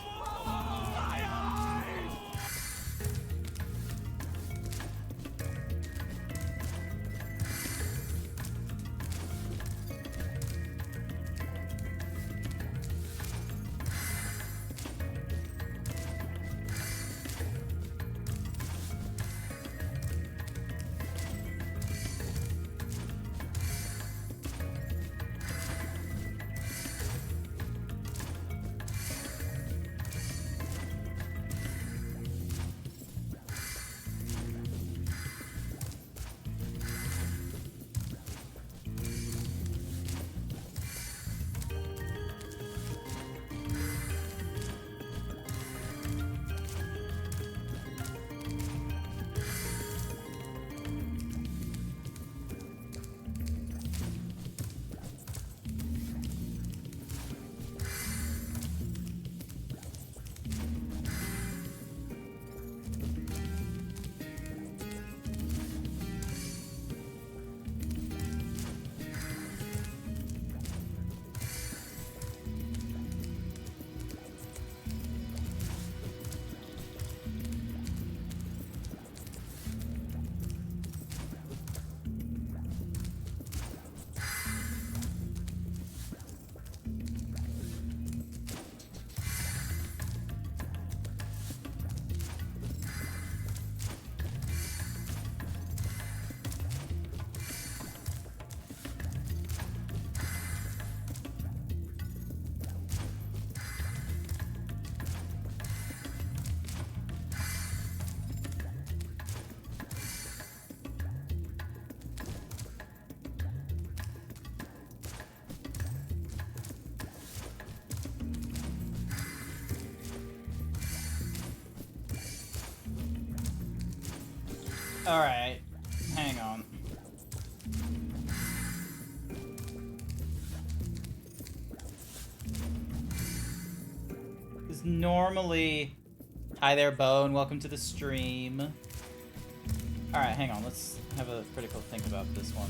Alright, hang on. Because normally... Hi there, Bo, and welcome to the stream. Alright, Alright, hang on. Let's have a critical think about this one.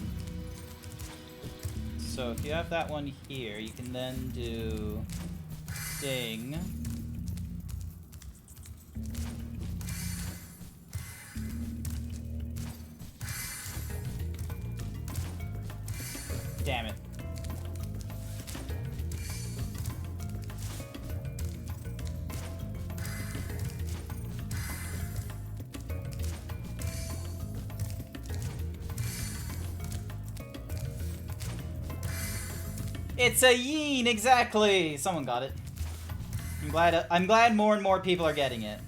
So if you have that one here, you can then do ding. Damn it. It's a yeen, exactly. Someone got it. I'm glad more and more people are getting it.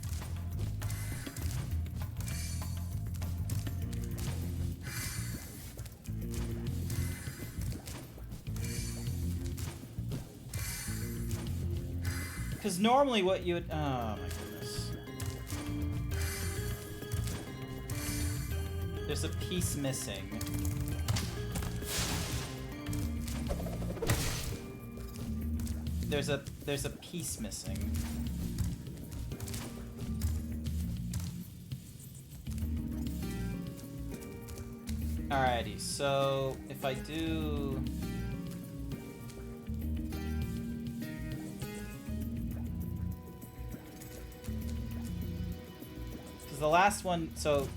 Because normally what you would... Oh my goodness. There's a piece missing. There's a piece missing. Alrighty, so if I do... Because the last one, so...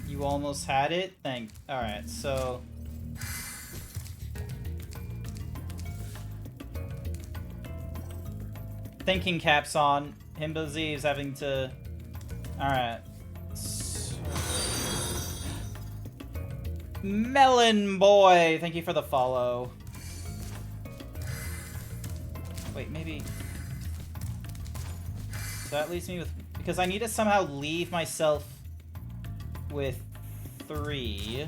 You almost had it? Alright, so... Thinking caps on. GrantZeebs having to... Alright. So... Melon Boy! Thank you for the follow. Wait, maybe... So that leaves me with... Because I need to somehow leave myself with 3.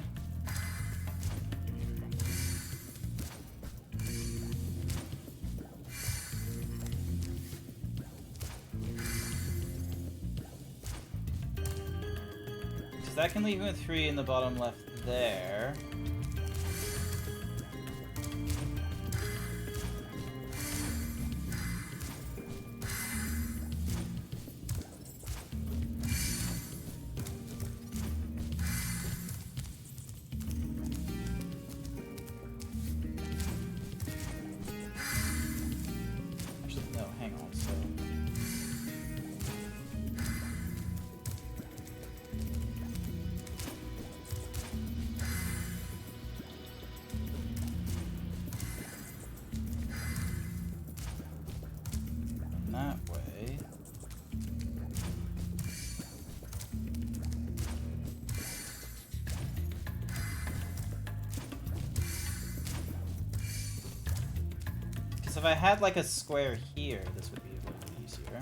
Because that can leave me with 3 in the bottom left there. If I had like a square here, this would be a little bit easier.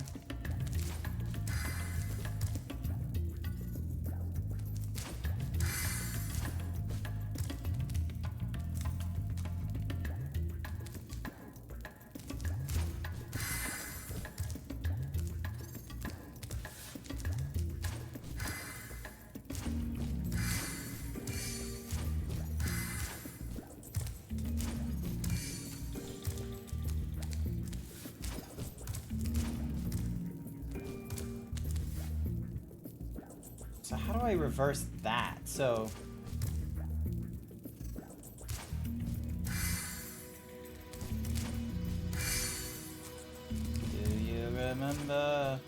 So how do I reverse that? So... Do you remember?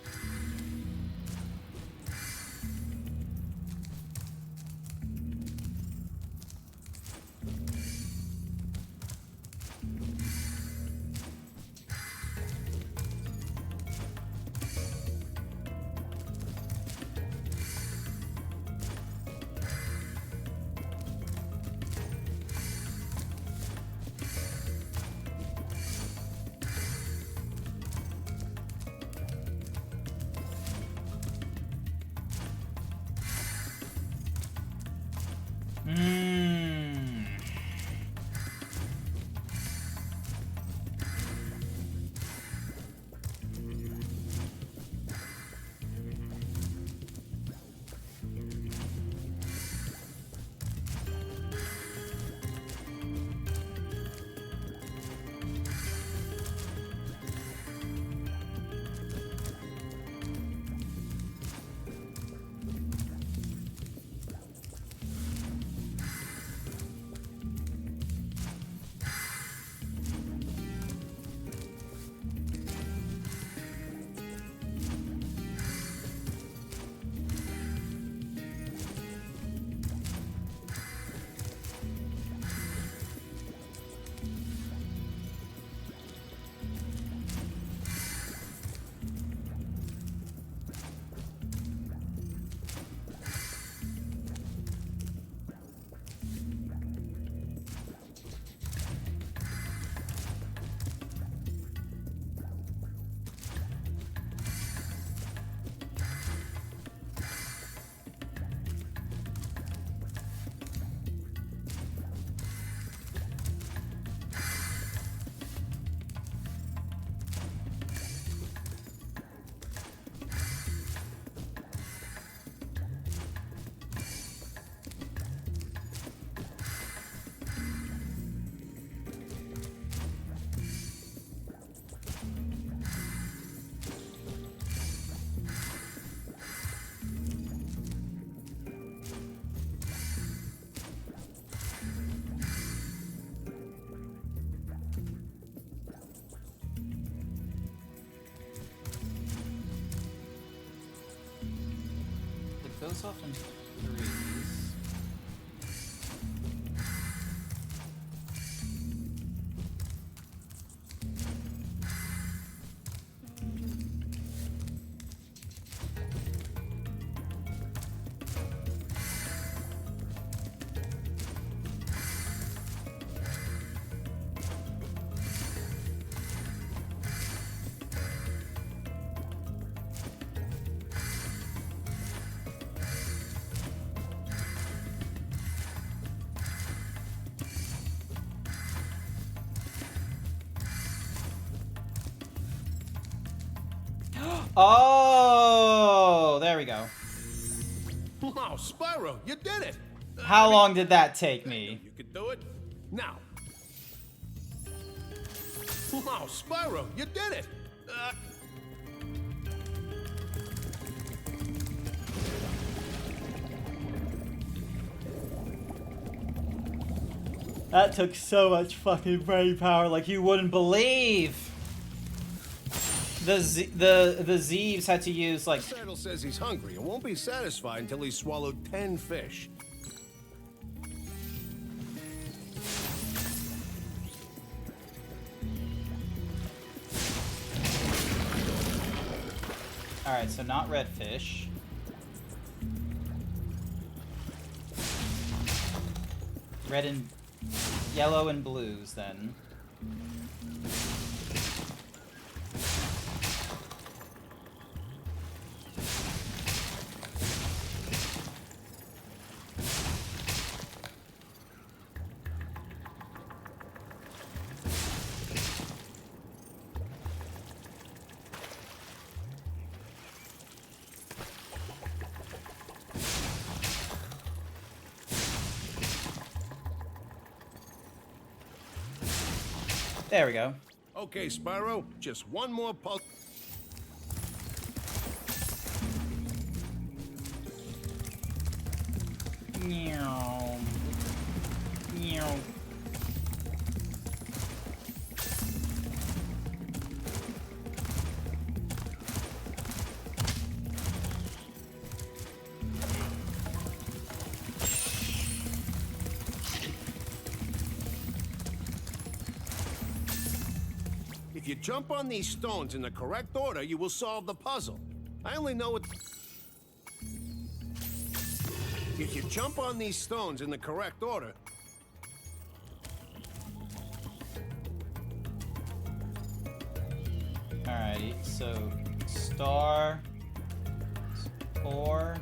Goes off in threes. Oh, there we go. Wow, Spyro, you did it! How long did that take me? You could do it now. Wow, Spyro, you did it! That took so much fucking brain power, like you wouldn't believe. The Zeebs had to use like. Saddle says he's hungry and won't be satisfied until he's swallowed 10 fish. All right, so not redfish. Red and yellow and blues then. There we go. Okay, Spyro, just one more puzzle. Meow. Meow. If you jump on these stones in the correct order, you will solve the puzzle. I only know it. If you jump on these stones in the correct order. Alrighty, so star 4.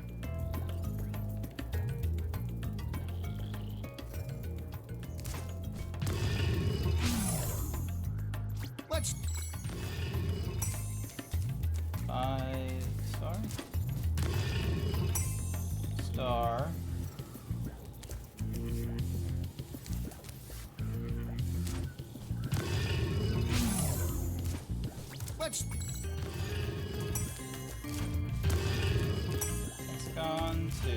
Let's 5 star. Star. Let's Hexagon to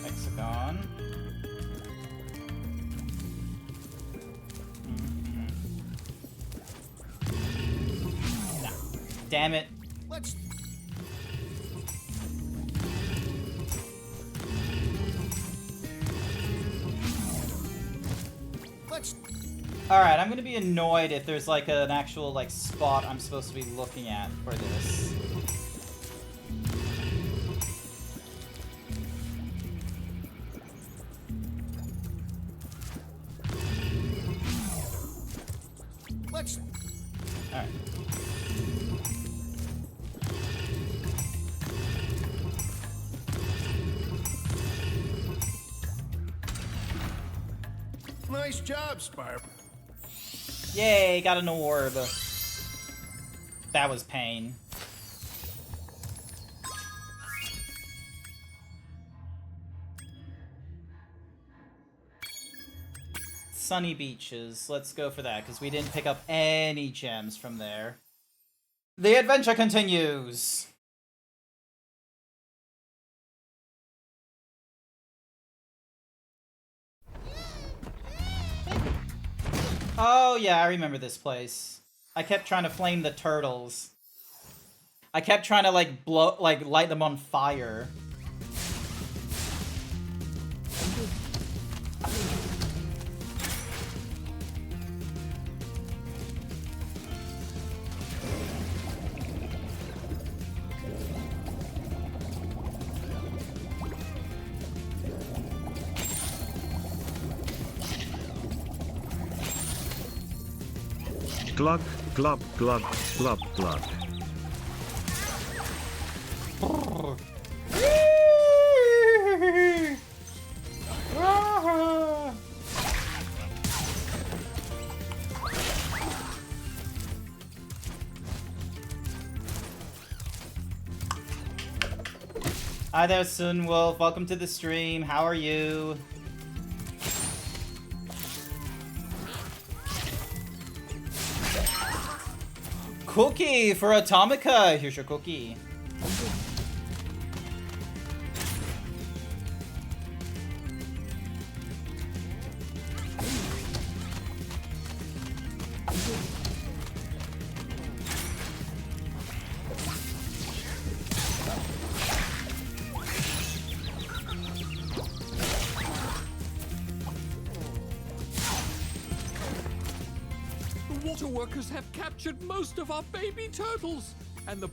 hexagon. Nah. Damn it. Let's Alright, I'm gonna be annoyed if there's like an actual like spot I'm supposed to be looking at for this. Let's Alright. Nice job, Spyro. Yay, got an orb. That was pain. Sunny beaches. Let's go for that, because we didn't pick up any gems from there. The adventure continues! Oh yeah, I remember this place. I kept trying to flame the turtles. I kept trying to like light them on fire. Glug, glub, glug, glub, glug. Hi there, Sunwolf. Welcome to the stream. How are you? Cookie for Atomica. Here's your cookie. The water workers have captured most of our baby turtles, and the...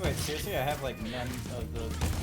Wait, seriously? I have like none of the...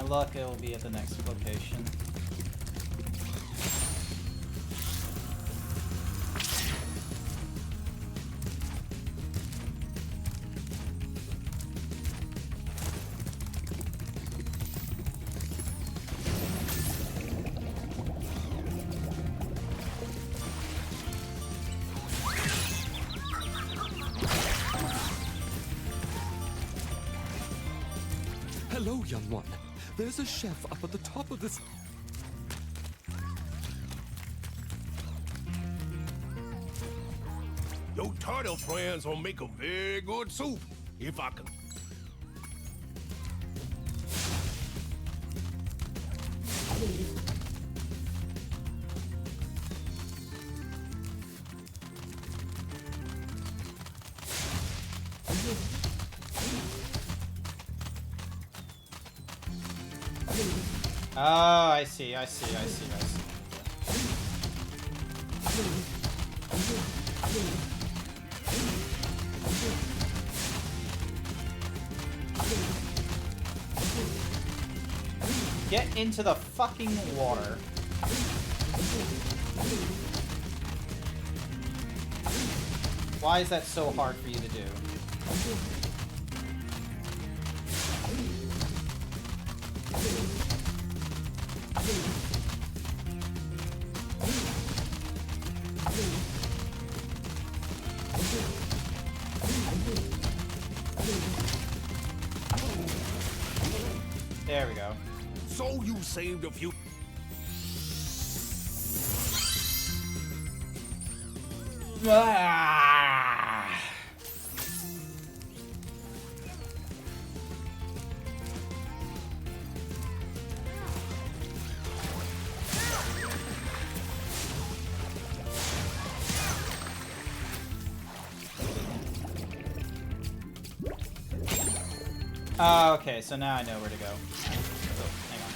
my luck, it will be at the next location. Hello, young one. There's a chef up at the top of this. Your turtle friends will make a very good soup, if I can. Oh, I see. Get into the fucking water. Why is that so hard for you to do? There we go. So you saved a few. Ah! Okay, so now I know where to go. Oh, hang on.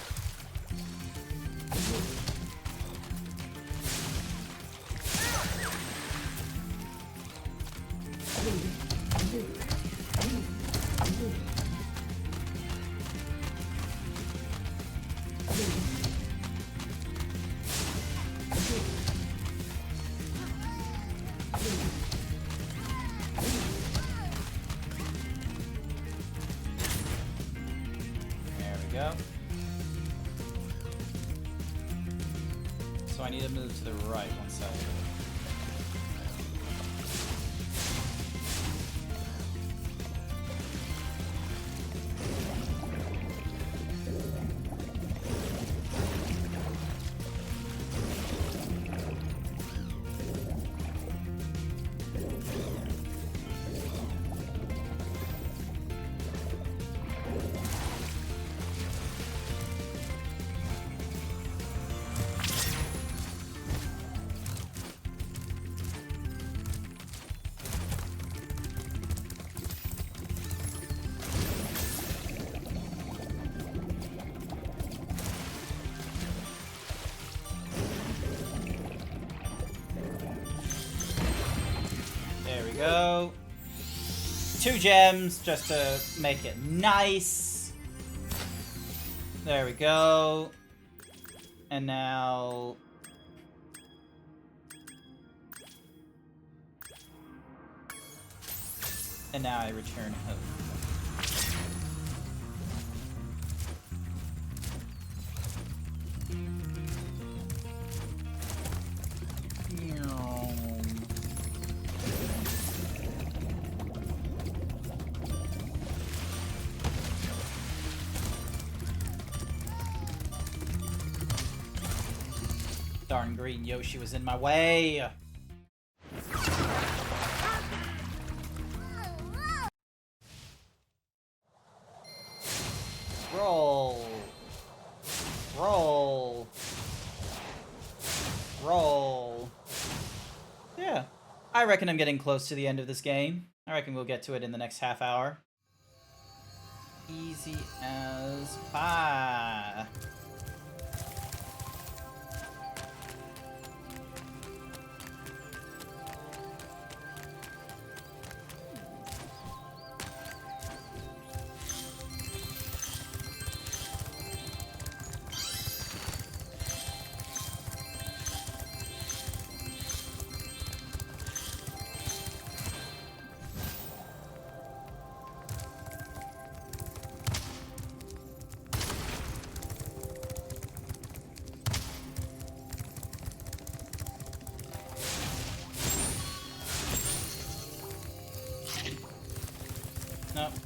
Go. So I need to move to the right one second. Go. 2 gems just to make it nice. There we go. And now... And now I return home. Darn green Yoshi was in my way. Roll. Roll. Roll. Yeah. I reckon I'm getting close to the end of this game. I reckon we'll get to it in the next half hour. Easy as pie.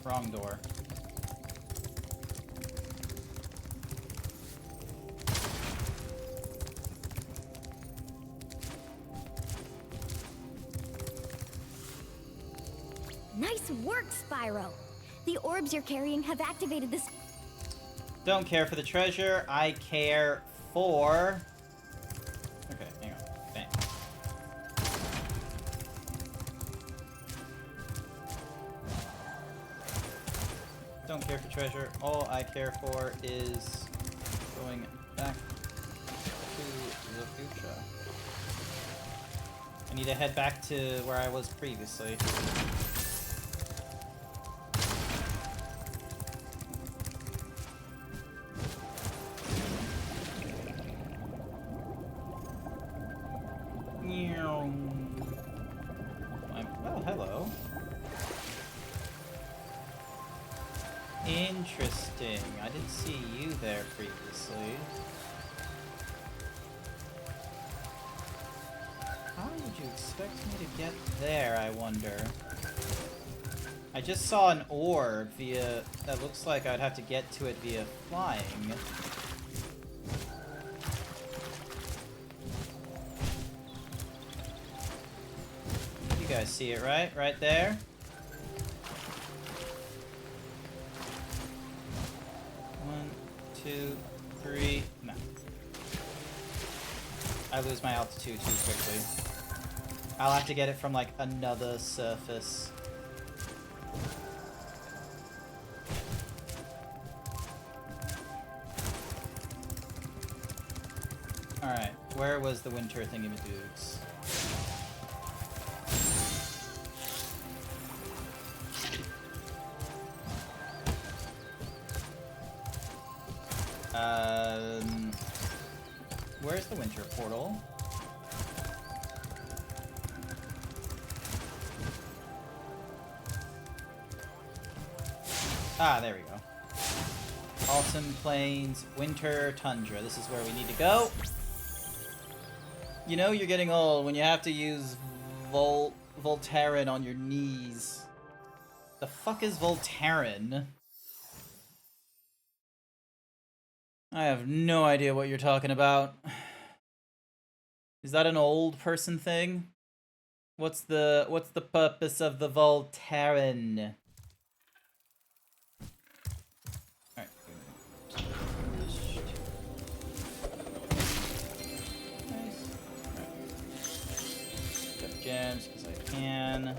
Wrong door. Nice work, Spyro. The orbs you're carrying have activated this. Don't care for the treasure. I care for... Okay, hang on. Bang. Don't care for treasure. All I care for is going back to the future. I need to head back to where I was previously. Oh, hello. Interesting. I didn't see you there previously. How would you expect me to get there, I wonder? I just saw an orb via... that looks like I'd have to get to it via flying. You guys see it, right? Right there? One, two, three... No. I lose my altitude too quickly. I'll have to get it from, like, another surface. Alright, where was the winter thingy-madoogs? Where's the winter portal? Ah, there we go. Autumn Plains, Winter Tundra. This is where we need to go. You know you're getting old when you have to use Voltaren on your knees. The fuck is Voltaren? I have no idea what you're talking about. Is that an old person thing? What's the purpose of the Voltaren? Alright. Nice. Alright. Got gems because I can.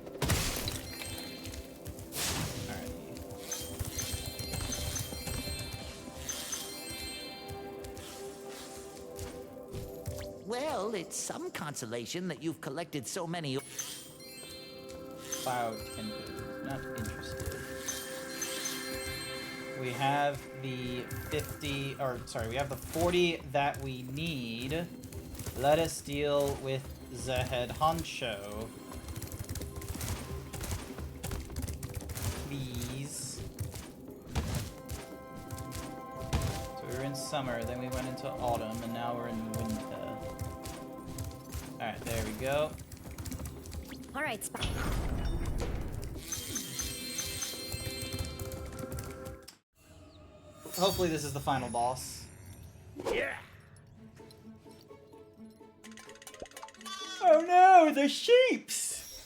Well, it's some consolation that you've collected so many. Cloud can be not interested. We have the 50, or sorry, we have the 40 that we need. Let us deal with the head honcho. Please. So we were in summer, then we went into autumn, and now we're in winter. Alright, there we go. Alright, Spyro. Hopefully this is the final boss. Yeah. Oh no, the sheeps!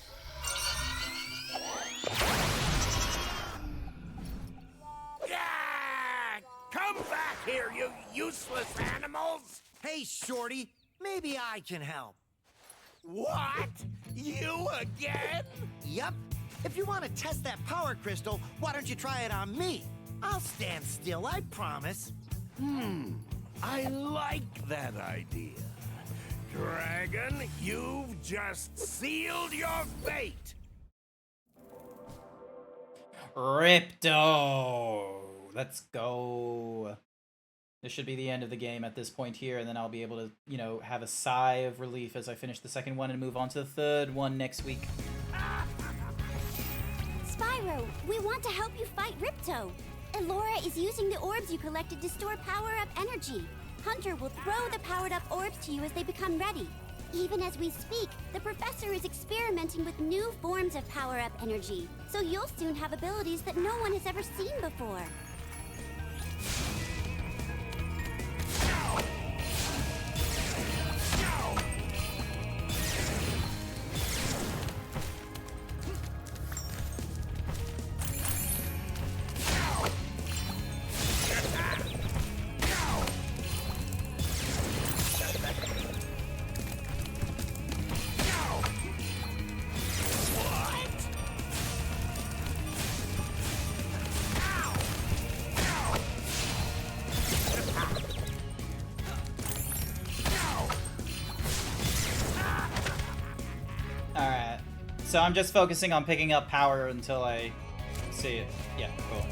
Yeah! Come back here, you useless animals! Hey, Shorty, maybe I can help. What? You again? Yup. If you want to test that power crystal, why don't you try it on me? I'll stand still, I promise. I like that idea. Dragon, you've just sealed your fate! Ripto! Let's go. This should be the end of the game at this point here, and then I'll be able to, you know, have a sigh of relief as I finish the second one and move on to the third one next week. Spyro, we want to help you fight Ripto. Elora is using the orbs you collected to store power-up energy. Hunter will throw the powered-up orbs to you as they become ready. Even as we speak, the professor is experimenting with new forms of power-up energy, so you'll soon have abilities that no one has ever seen before. Alright. So I'm just focusing on picking up power until I see it. Yeah, cool.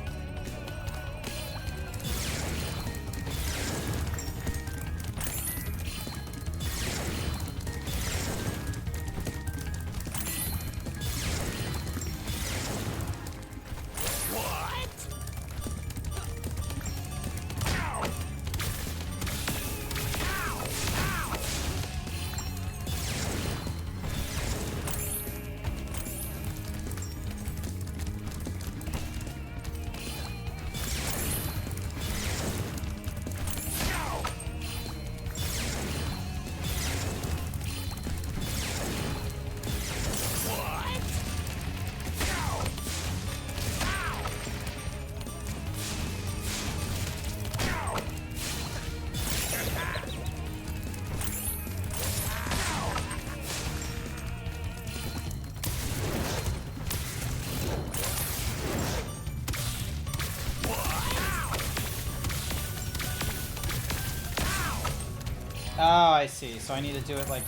Oh, I see. So I need to do it like...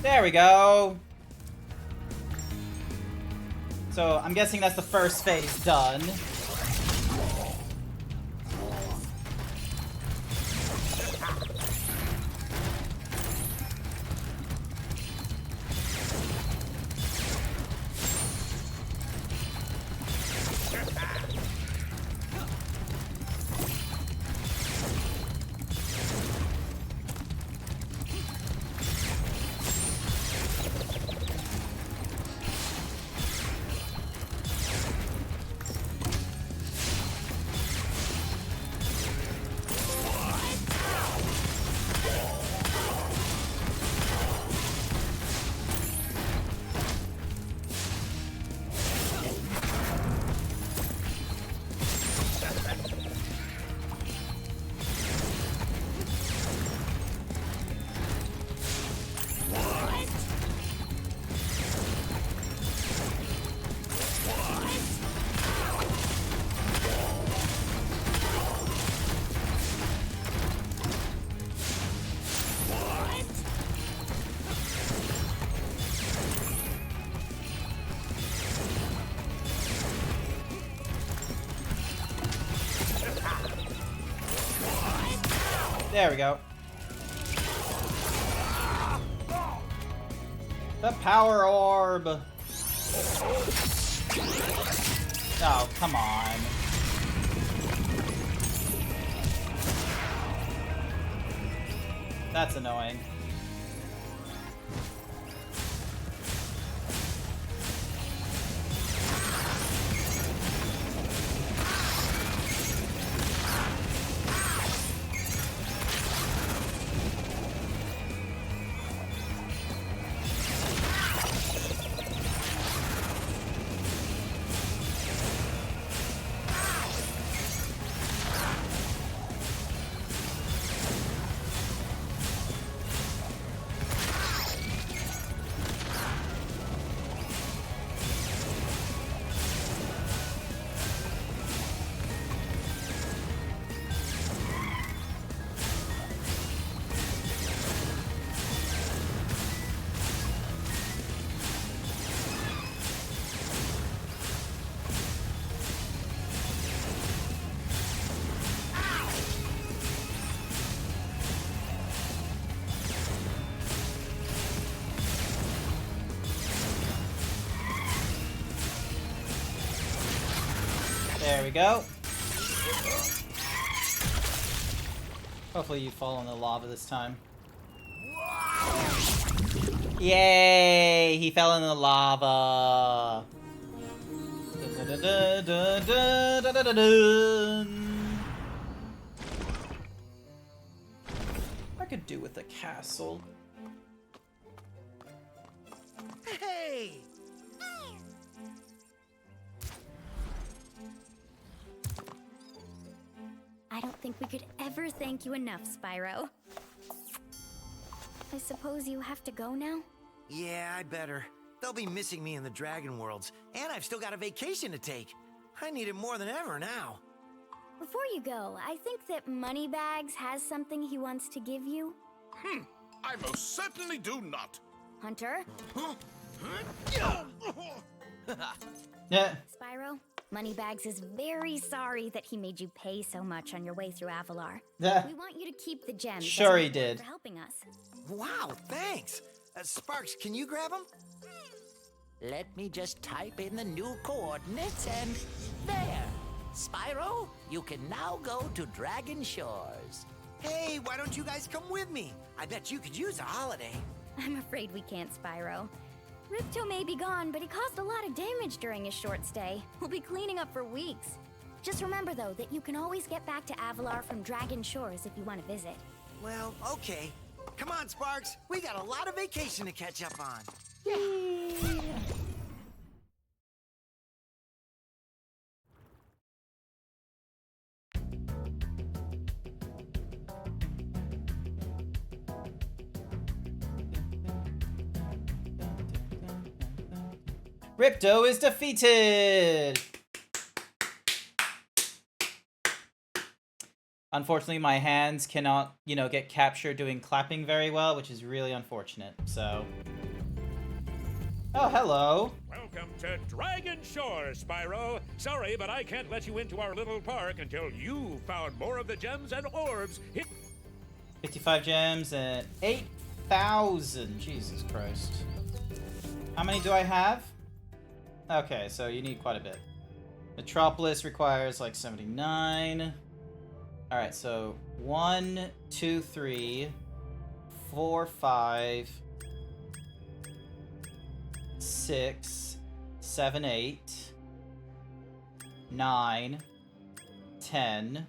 There we go. So I'm guessing that's the first phase done. There we go. The power orb. Oh, come on. That's annoying. There we go. Hopefully you fall in the lava this time. Yay! He fell in the lava. I could do with a castle. Hey! I don't think we could ever thank you enough, Spyro. I suppose you have to go now? Yeah, I better. They'll be missing me in the Dragon Worlds, and I've still got a vacation to take. I need it more than ever now. Before you go, I think that Moneybags has something he wants to give you. I most certainly do not. Hunter? Yeah. Spyro, Moneybags is very sorry that he made you pay so much on your way through Avalar. Yeah. We want you to keep the gems. as Sure a he reward did. For helping us. Wow, thanks. Sparks, can you grab them? Let me just type in the new coordinates and there. Spyro, you can now go to Dragon Shores. Hey, why don't you guys come with me? I bet you could use a holiday. I'm afraid we can't, Spyro. Ripto may be gone, but he caused a lot of damage during his short stay. We'll be cleaning up for weeks. Just remember, though, that you can always get back to Avalar from Dragon Shores if you want to visit. Well, okay. Come on, Sparks. We got a lot of vacation to catch up on. Ripto is defeated! Unfortunately, my hands cannot, get captured doing clapping very well, which is really unfortunate, so... Oh, hello! Welcome to Dragon Shores, Spyro. Sorry, but I can't let you into our little park until you've found more of the gems and orbs. 55 gems and 8,000. Jesus Christ. How many do I have? Okay, so you need quite a bit. Metropolis requires like 79. Alright, so 1, 2, 3, 4, 5, 6, 7, 8, 9, 10,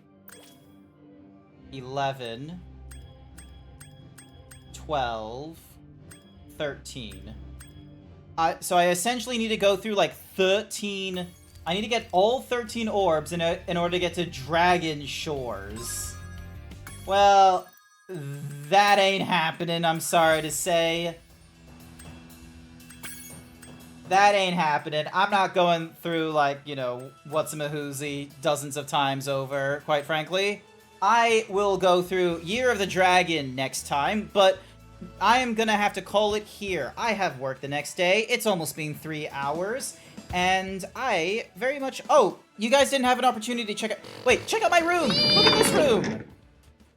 11, 12, 13. So I essentially need to go through like 13... I need to get all 13 orbs in order to get to Dragon Shores. Well, that ain't happening, I'm sorry to say. That ain't happening. I'm not going through, like, what's-a-mahoozy dozens of times over, quite frankly. I will go through Year of the Dragon next time, but I am gonna have to call it here. I have work the next day. It's almost been 3 hours. And I very much... Oh, you guys didn't have an opportunity to check out... Wait, check out my room! Look at this room!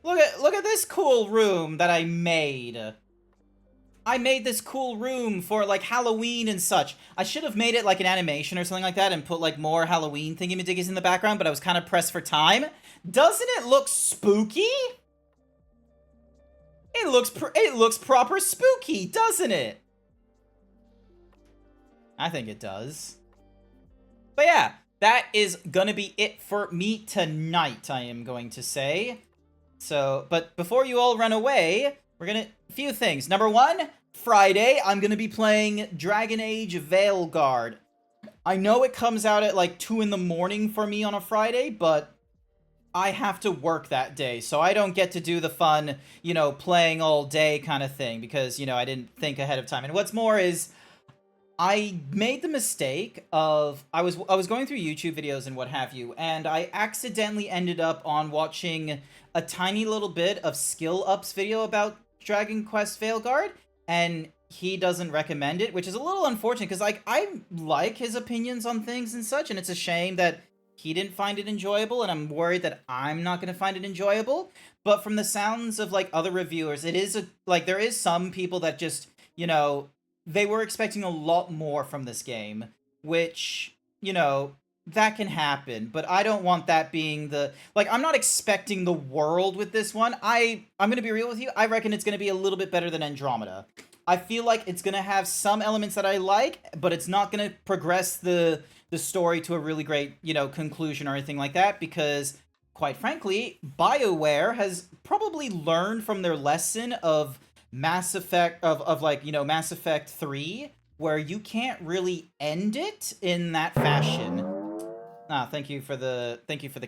Look at this cool room that I made. I made this cool room for, like, Halloween and such. I should have made it, like, an animation or something like that and put, like, more Halloween thingy-majiggies in the background, but I was kind of pressed for time. Doesn't it look spooky? It looks proper spooky, doesn't it? I think it does. But yeah, that is gonna be it for me tonight, I am going to say. So, but before you all run away, we're gonna... A few things. Number one, Friday, I'm gonna be playing Dragon Age Veilguard. I know it comes out at like 2 in the morning for me on a Friday, but I have to work that day, so I don't get to do the fun, playing all day kind of thing, because, I didn't think ahead of time. And what's more is... I made the mistake of, I was going through YouTube videos and what have you, and I accidentally ended up on watching a tiny little bit of Skill Up's video about Dragon Quest Veilguard, and he doesn't recommend it, which is a little unfortunate, because, like, I like his opinions on things and such, and it's a shame that he didn't find it enjoyable, and I'm worried that I'm not going to find it enjoyable, but from the sounds of, like, other reviewers, it is, there is some people that just, they were expecting a lot more from this game, which, that can happen, but I don't want that being the... Like, I'm not expecting the world with this one. I'm gonna be real with you. I reckon it's gonna be a little bit better than Andromeda. I feel like it's gonna have some elements that I like, but it's not gonna progress the story to a really great, you know, conclusion or anything like that, because, quite frankly, BioWare has probably learned from their lesson of Mass Effect, like, you know, Mass Effect 3, where you can't really end it in that fashion. Ah, thank you for the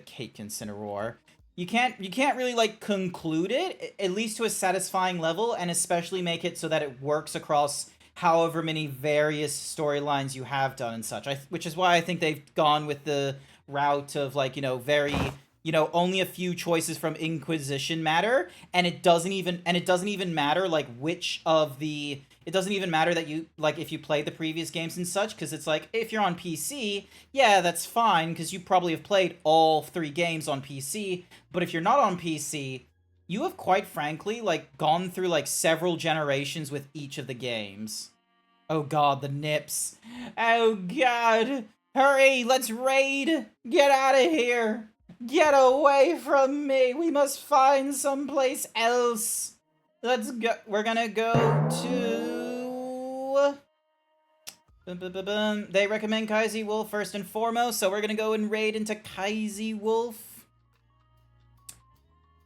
cake, Incineroar. You can't really, like, conclude it, at least to a satisfying level, and especially make it so that it works across however many various storylines you have done and such. Which is why I think they've gone with the route of, like, you know, very, you know, only a few choices from Inquisition matter, and it doesn't even matter, like, which of the... It doesn't even matter that you, like, if you played the previous games and such, because it's like, if you're on PC, yeah, that's fine, because you probably have played all 3 games on PC, but if you're not on PC, you have, quite frankly, like, gone through, like, several generations with each of the games. Oh god, the nips. Oh god! Hurry, let's raid! Get out of here! Get away from me! We must find someplace else! Let's go. We're gonna go to... They recommend Kaisi Wolf first and foremost, so we're gonna go and raid into Kaisi Wolf.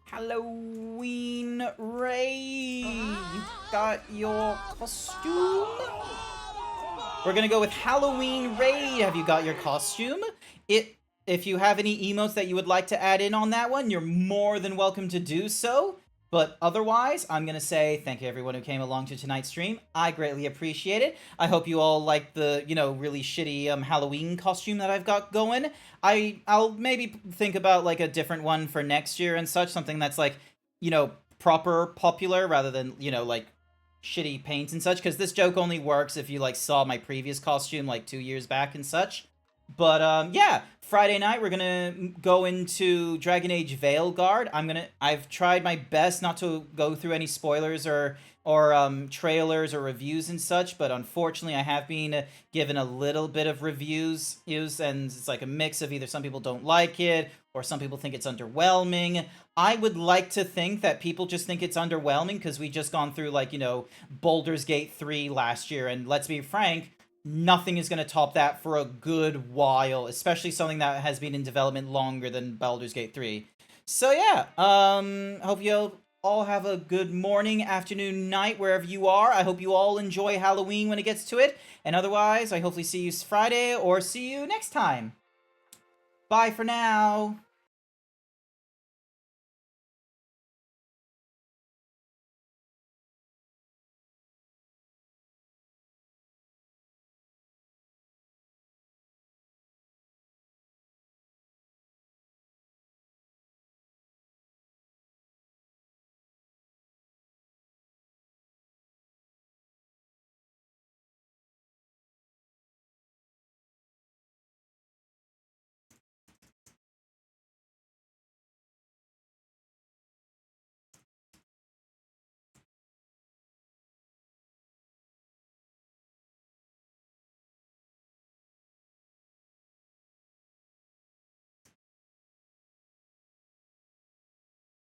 Halloween raid. You got your costume? We're gonna go with Halloween raid. Have you got your costume? If you have any emotes that you would like to add in on that one, you're more than welcome to do so. But otherwise, I'm going to say thank you everyone who came along to tonight's stream. I greatly appreciate it. I hope you all like the, you know, really shitty Halloween costume that I've got going. I'll maybe think about, like, a different one for next year and such. Something that's, like, you know, proper popular rather than, you know, like, shitty paint and such. Because this joke only works if you, like, saw my previous costume, like, 2 years back and such. But, yeah, Friday night, we're gonna go into Dragon Age Veilguard. I've tried my best not to go through any spoilers or trailers or reviews and such, but unfortunately I have been given a little bit of reviews, and it's like a mix of either some people don't like it, or some people think it's underwhelming. I would like to think that people just think it's underwhelming because we just gone through, like, you know, Baldur's Gate 3 last year, and let's be frank, nothing is going to top that for a good while, especially something that has been in development longer than Baldur's Gate 3. So yeah, hope you all have a good morning, afternoon, night, wherever you are. I hope you all enjoy Halloween when it gets to it, and otherwise, I hopefully see you Friday or see you next time. Bye for now.